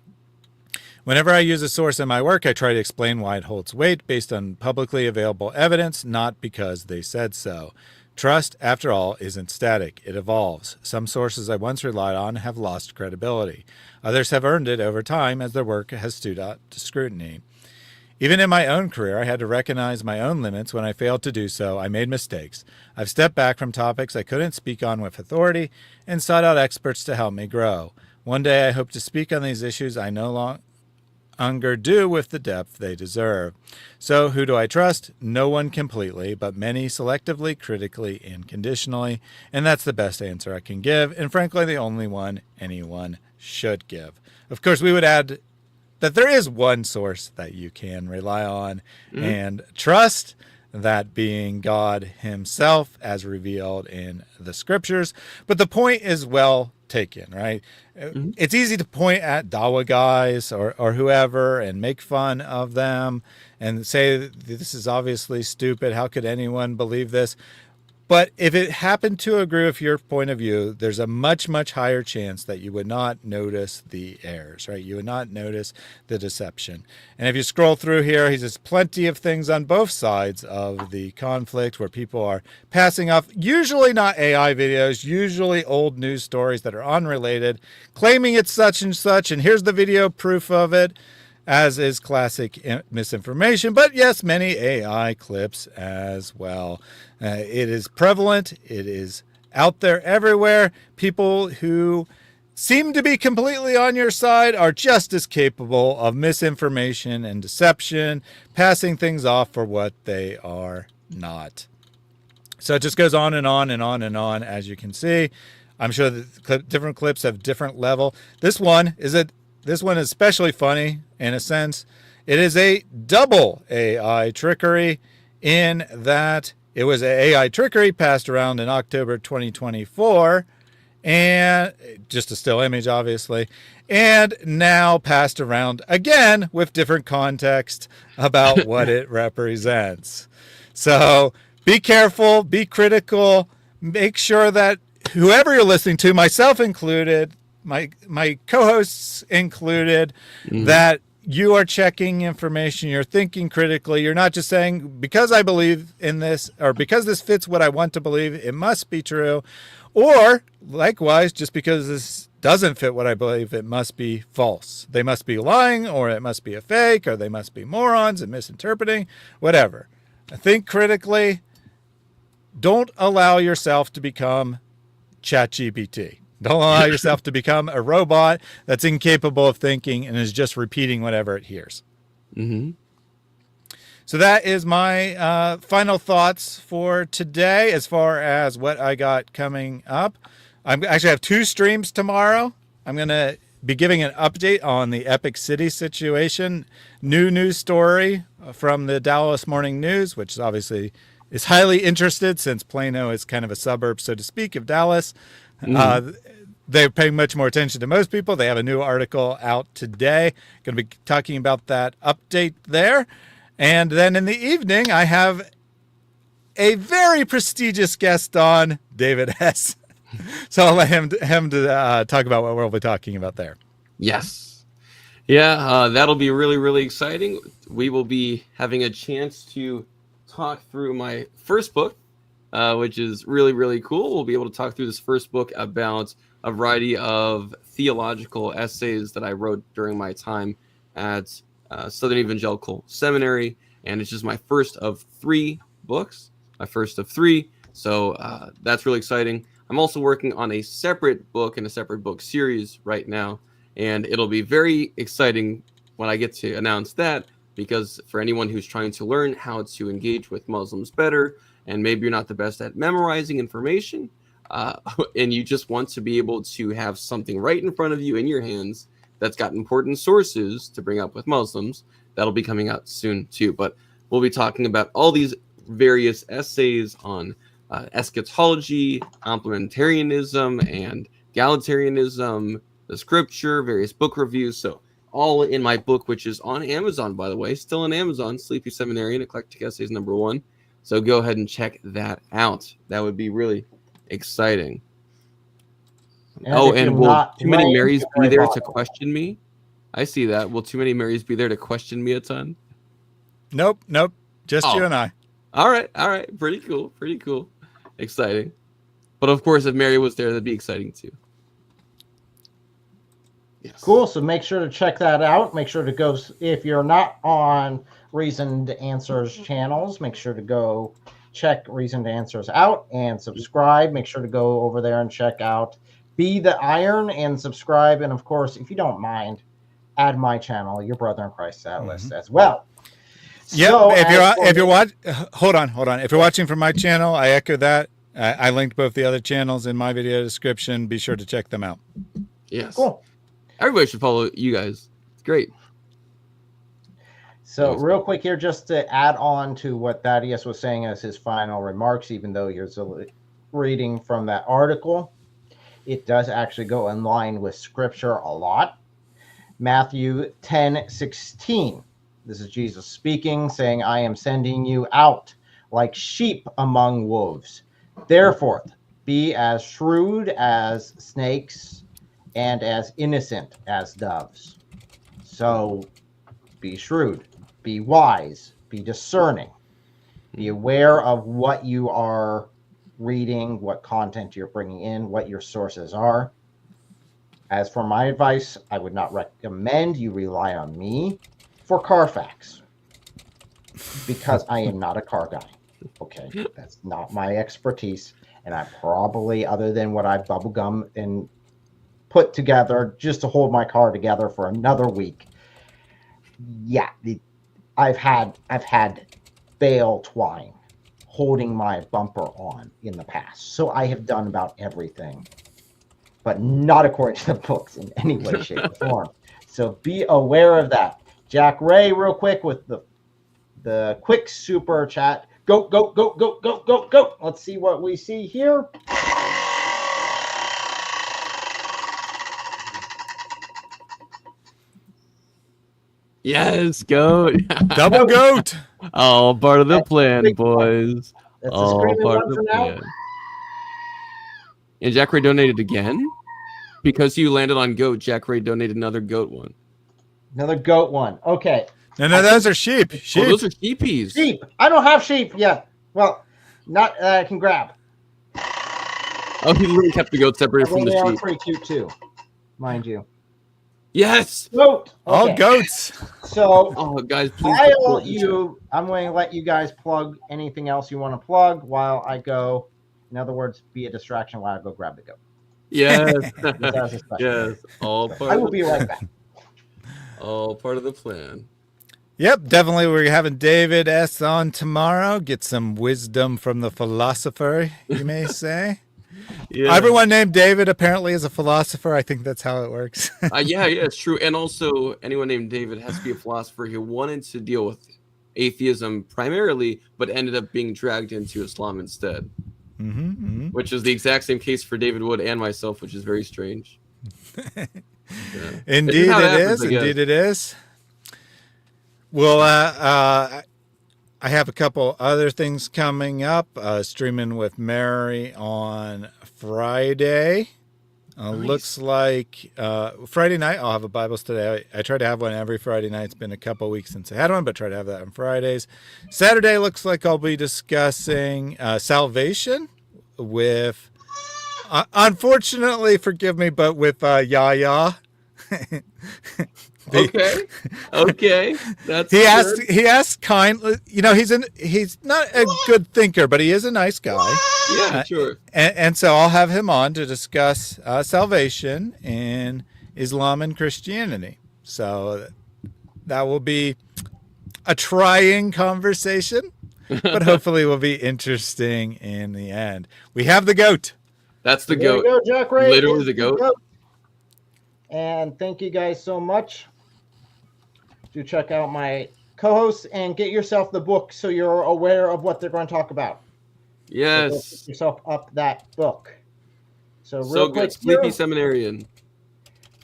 Whenever I use a source in my work, I try to explain why it holds weight based on publicly available evidence, not because they said so. Trust, after all, isn't static. It evolves. Some sources I once relied on have lost credibility. Others have earned it over time as their work has stood up to scrutiny. Even in my own career, I had to recognize my own limits. When I failed to do so, I made mistakes. I've stepped back from topics I couldn't speak on with authority and sought out experts to help me grow. One day I hope to speak on these issues I no Unger do with the depth they deserve. So who do I trust? No one completely, but many selectively, critically, and conditionally. And that's the best answer I can give, and frankly, the only one anyone should give. Of course, we would add that there is one source that you can rely on and trust, that being God himself as revealed in the scriptures. But the point is well taken, right? It's easy to point at Dawah guys or whoever and make fun of them and say this is obviously stupid. How could anyone believe this? But if it happened to agree with your point of view, there's a much, much higher chance that you would not notice the errors, right? You would not notice the deception. And if you scroll through here, there's plenty of things on both sides of the conflict where people are passing off, usually not AI videos, usually old news stories that are unrelated, claiming it's such and such, and here's the video proof of it, as is classic misinformation, but yes, many AI clips as well. It is prevalent. It is out there everywhere. People who seem to be completely on your side are just as capable of misinformation and deception, passing things off for what they are not. So it just goes on and on and on and on, as you can see. I'm sure that different clips have different level. This one is especially funny in a sense. It is a double AI trickery in that it was an AI trickery passed around in October 2024, and just a still image, obviously, and now passed around again with different context about what it represents. So be careful, be critical, make sure that whoever you're listening to, myself included, my co-hosts included, that you are checking information, you're thinking critically, you're not just saying, because I believe in this, or because this fits what I want to believe, it must be true, or likewise, just because this doesn't fit what I believe, it must be false. They must be lying, or it must be a fake, or they must be morons and misinterpreting, whatever. Think critically. Don't allow yourself to become Chatgpt. Don't allow yourself to become a robot that's incapable of thinking and is just repeating whatever it hears. So that is my final thoughts for today as far as what I got coming up. I actually have 2 streams tomorrow. I'm going to be giving an update on the Epic City situation. New news story from the Dallas Morning News, which obviously is highly interested since Plano is kind of a suburb, so to speak, of Dallas. They're paying much more attention to most people. They have a new article out today. Going to be talking about that update there. And then in the evening, I have a very prestigious guest on, David Hess. So I'll let him to talk about what we'll be talking about there. Yes. Yeah, that'll be really, really exciting. We will be having a chance to talk through my first book, which is really, really cool. We'll be able to talk through this first book about a variety of theological essays that I wrote during my time at Southern Evangelical Seminary, and it's just my first of 3 books, so that's really exciting. I'm also working on a separate book and a separate book series right now, and it'll be very exciting when I get to announce that, because for anyone who's trying to learn how to engage with Muslims better, and maybe you're not the best at memorizing information, and you just want to be able to have something right in front of you in your hands that's got important sources to bring up with Muslims, that'll be coming out soon too. But we'll be talking about all these various essays on eschatology, complementarianism, and egalitarianism, the scripture, various book reviews. So all in my book, which is on Amazon, by the way, still on Amazon, Sleepy Seminarian, Eclectic Essays #1. So go ahead and check that out. That would be really exciting. And will too many Marys be there to question me? I see that. Will too many Marys be there to question me a ton? Nope. Just you and I. All right. Pretty cool. Exciting. But of course, if Mary was there, that'd be exciting too. Yes. Cool. So make sure to check that out. Make sure to go, if you're not on Reasoned Answers channels, make sure to go check Reasoned Answers out and subscribe. Make sure to go over there and check out Be the Iron and subscribe. And of course, if you don't mind, add my channel, Your Brother in Christ, to that list as well. Yep. So, Hold on. If you're watching from my channel, I echo that. I linked both the other channels in my video description. Be sure to check them out. Yes. Cool. Everybody should follow you guys. It's great. So real quick here, just to add on to what Thaddeus was saying as his final remarks, even though you're reading from that article, it does actually go in line with scripture a lot. Matthew 10:16. This is Jesus speaking, saying, I am sending you out like sheep among wolves. Therefore, be as shrewd as snakes and as innocent as doves. So be shrewd, be wise, be discerning, be aware of what you are reading, what content you're bringing in, what your sources are. As for my advice, I would not recommend you rely on me for Carfax, because I am not a car guy. Okay, that's not my expertise, and I probably, other than what I bubblegum and put together just to hold my car together for another week. Yeah, I've had bale twine holding my bumper on in the past, so I have done about everything, but not according to the books in any way, shape, or form. So be aware of that. Jack Ray, real quick, with the quick super chat. Go, go, go, go, go, go, go. Let's see what we see here. Yes, goat. Double goat. All part of the plan, boys. All part of the plan. And Jack Ray donated again? Because you landed on goat, Jack Ray donated another goat one. Another goat one. Okay. No, those are sheep. Sheep. Oh, those are sheepies. Sheep. I don't have sheep yet. Well, not I can grab. Oh, he literally kept the goat separated from the They are sheep. pretty cute too, mind you. Yes. Goat. All Okay. goats. So, oh, guys, please. I'm going to let you guys plug anything else you want to plug while I go. In other words, be a distraction while I go grab the goat. Yes. Yes. All part. I will be right back. All part of the plan. Yep, definitely. We're having David S. on tomorrow. Get some wisdom from the philosopher, you may say. Yeah. Everyone named David apparently is a philosopher. I think that's how it works. Yeah, it's true. And also, anyone named David has to be a philosopher who wanted to deal with atheism primarily, but ended up being dragged into Islam instead. Which is the exact same case for David Wood and myself, which is very strange. Yeah. Indeed it is. Well, I have a couple other things coming up. Streaming with Mary on Friday. Nice. Looks like Friday night I'll have a Bible study. I try to have one every Friday night. It's been a couple weeks since I had one, but try to have that on Fridays. Saturday looks like I'll be discussing salvation with, unfortunately, forgive me, but with Yahya. Okay. That's he asked kindly. You know, he's not a good thinker, but he is a nice guy. Yeah, sure. And so I'll have him on to discuss salvation in Islam and Christianity. So that will be a trying conversation, but hopefully will be interesting in the end. We have the goat. That's the There goat. you go, Jack Ray. Literally the goat. And thank you guys so much. Do check out my co-hosts and get yourself the book so you're aware of what they're going to talk about. Yes. So pick yourself up that book. So So good. Sleepy Seminarian.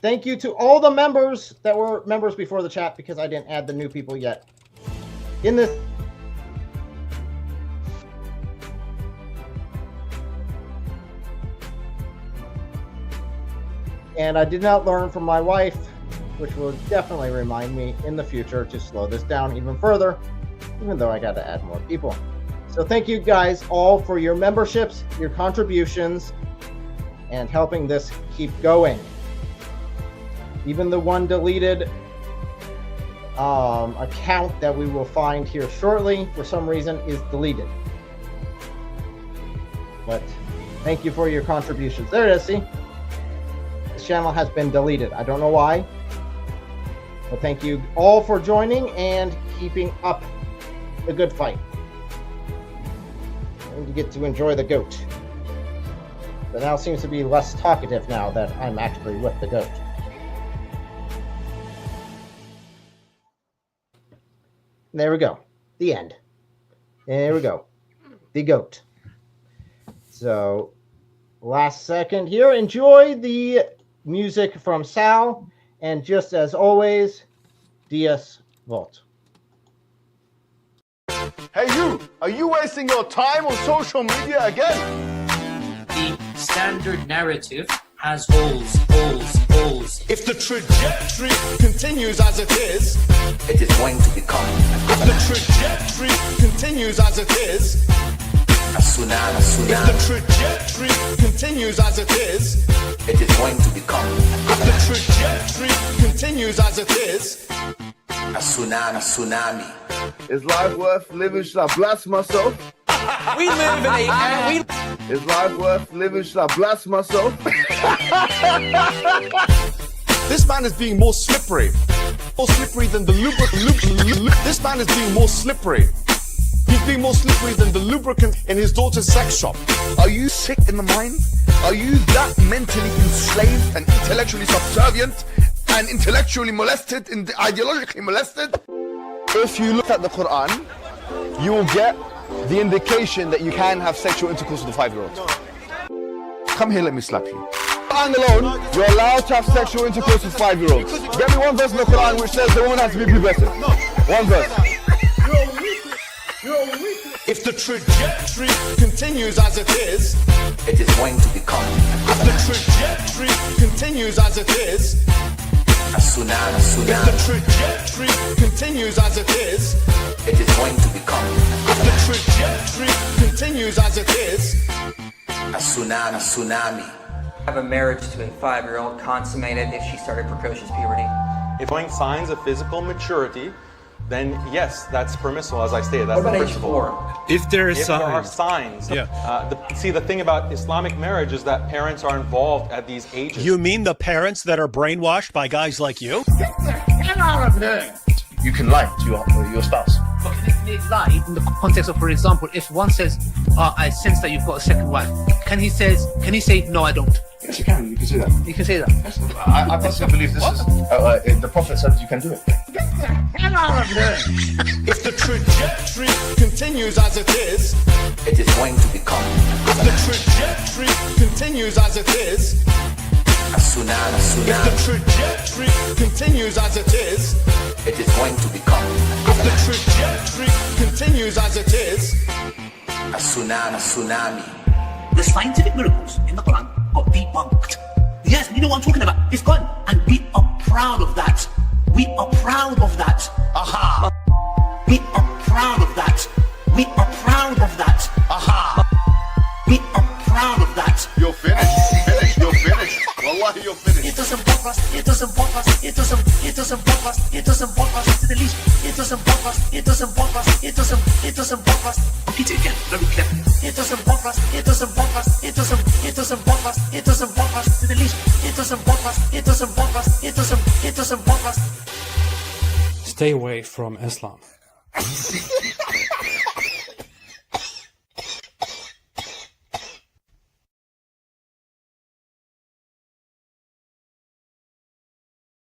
Thank you to all the members that were members before the chat, because I didn't add the new people yet. In this and I did not learn from my wife, which will definitely remind me in the future to slow this down even further, even though I got to add more people. So thank you guys all for your memberships, your contributions, and helping this keep going. Even the one deleted account that we will find here shortly, for some reason, is deleted. But thank you for your contributions. There it is, see? This channel has been deleted. I don't know why. Well, thank you all for joining and keeping up the good fight. And you get to enjoy the goat. But now seems to be less talkative now that I'm actually with the goat. There we go. The end. There we go. The goat. So, last second here. Enjoy the music from Sal. And just as always, Dias Volt. Hey you! Are you wasting your time on social media again? The standard narrative has holes. If the trajectory continues as it is, it is going to become. If the trajectory continues as it is, a tsunami. If the trajectory continues as it is, it is going to become. If the trajectory continues as it is, a tsunami. Is life worth living? Should I blast myself? We live in a Is life worth living? Should I blast myself? This man is being more slippery than the lubricant. This man is being more slippery. He's being more slippery than the lubricant in his daughter's sex shop. Are you sick in the mind? Are you that mentally enslaved and intellectually subservient and intellectually molested and ideologically molested? If you look at the Quran, you will get the indication that you can have sexual intercourse with a 5-year-old. Come here, let me slap you. Quran alone, you're allowed to have sexual intercourse with 5-year-olds. Get me one verse in the Quran which says the woman has to be pubescent. One verse. If the trajectory continues as it is, it is going to become. If the trajectory continues as it is, a tsunami. If the trajectory continues as it is, it is going to become. If the trajectory continues as it is, a tsunami. Have a marriage to a 5-year-old consummated if she started precocious puberty. If showing signs of physical maturity, then yes, that's permissible, as I stated. That's what the about principle. age 4? If there are signs. See, the thing about Islamic marriage is that parents are involved at these ages. You mean the parents that are brainwashed by guys like you? Get the hell out of here! You can lie to your spouse. But can he lie in the context of, for example, if one says, I sense that you've got a second wife, can he say, no, I don't? Yes, you can. You can say that. You can say that. Yes, I personally believe this is. The Prophet said you can do it. Get the hell out of here! If the trajectory continues as it is, it is going to become. If the trajectory continues as it is, a tsunami. If the trajectory continues as it is, it is going to become. If the trajectory continues as it is, a tsunami. The scientific miracles in the Quran got debunked. Yes, you know what I'm talking about. It's gone. And we are proud of that. We are proud of that. Aha! We are proud of that. We are proud of that. Aha! We are proud of that. You're finished. You're finished. Wallahi, you're finished. It doesn't bother us. It doesn't bother us. It doesn't bother us. It doesn't bother us to the least. It doesn't bother us. It doesn't bother us. It doesn't bother us. Repeat it again, very clear. It doesn't bother us. It doesn't bother us. It doesn't bother us. It doesn't bother us to the least. It doesn't bother us. It doesn't bother us. It doesn't bother us. Stay away from Islam.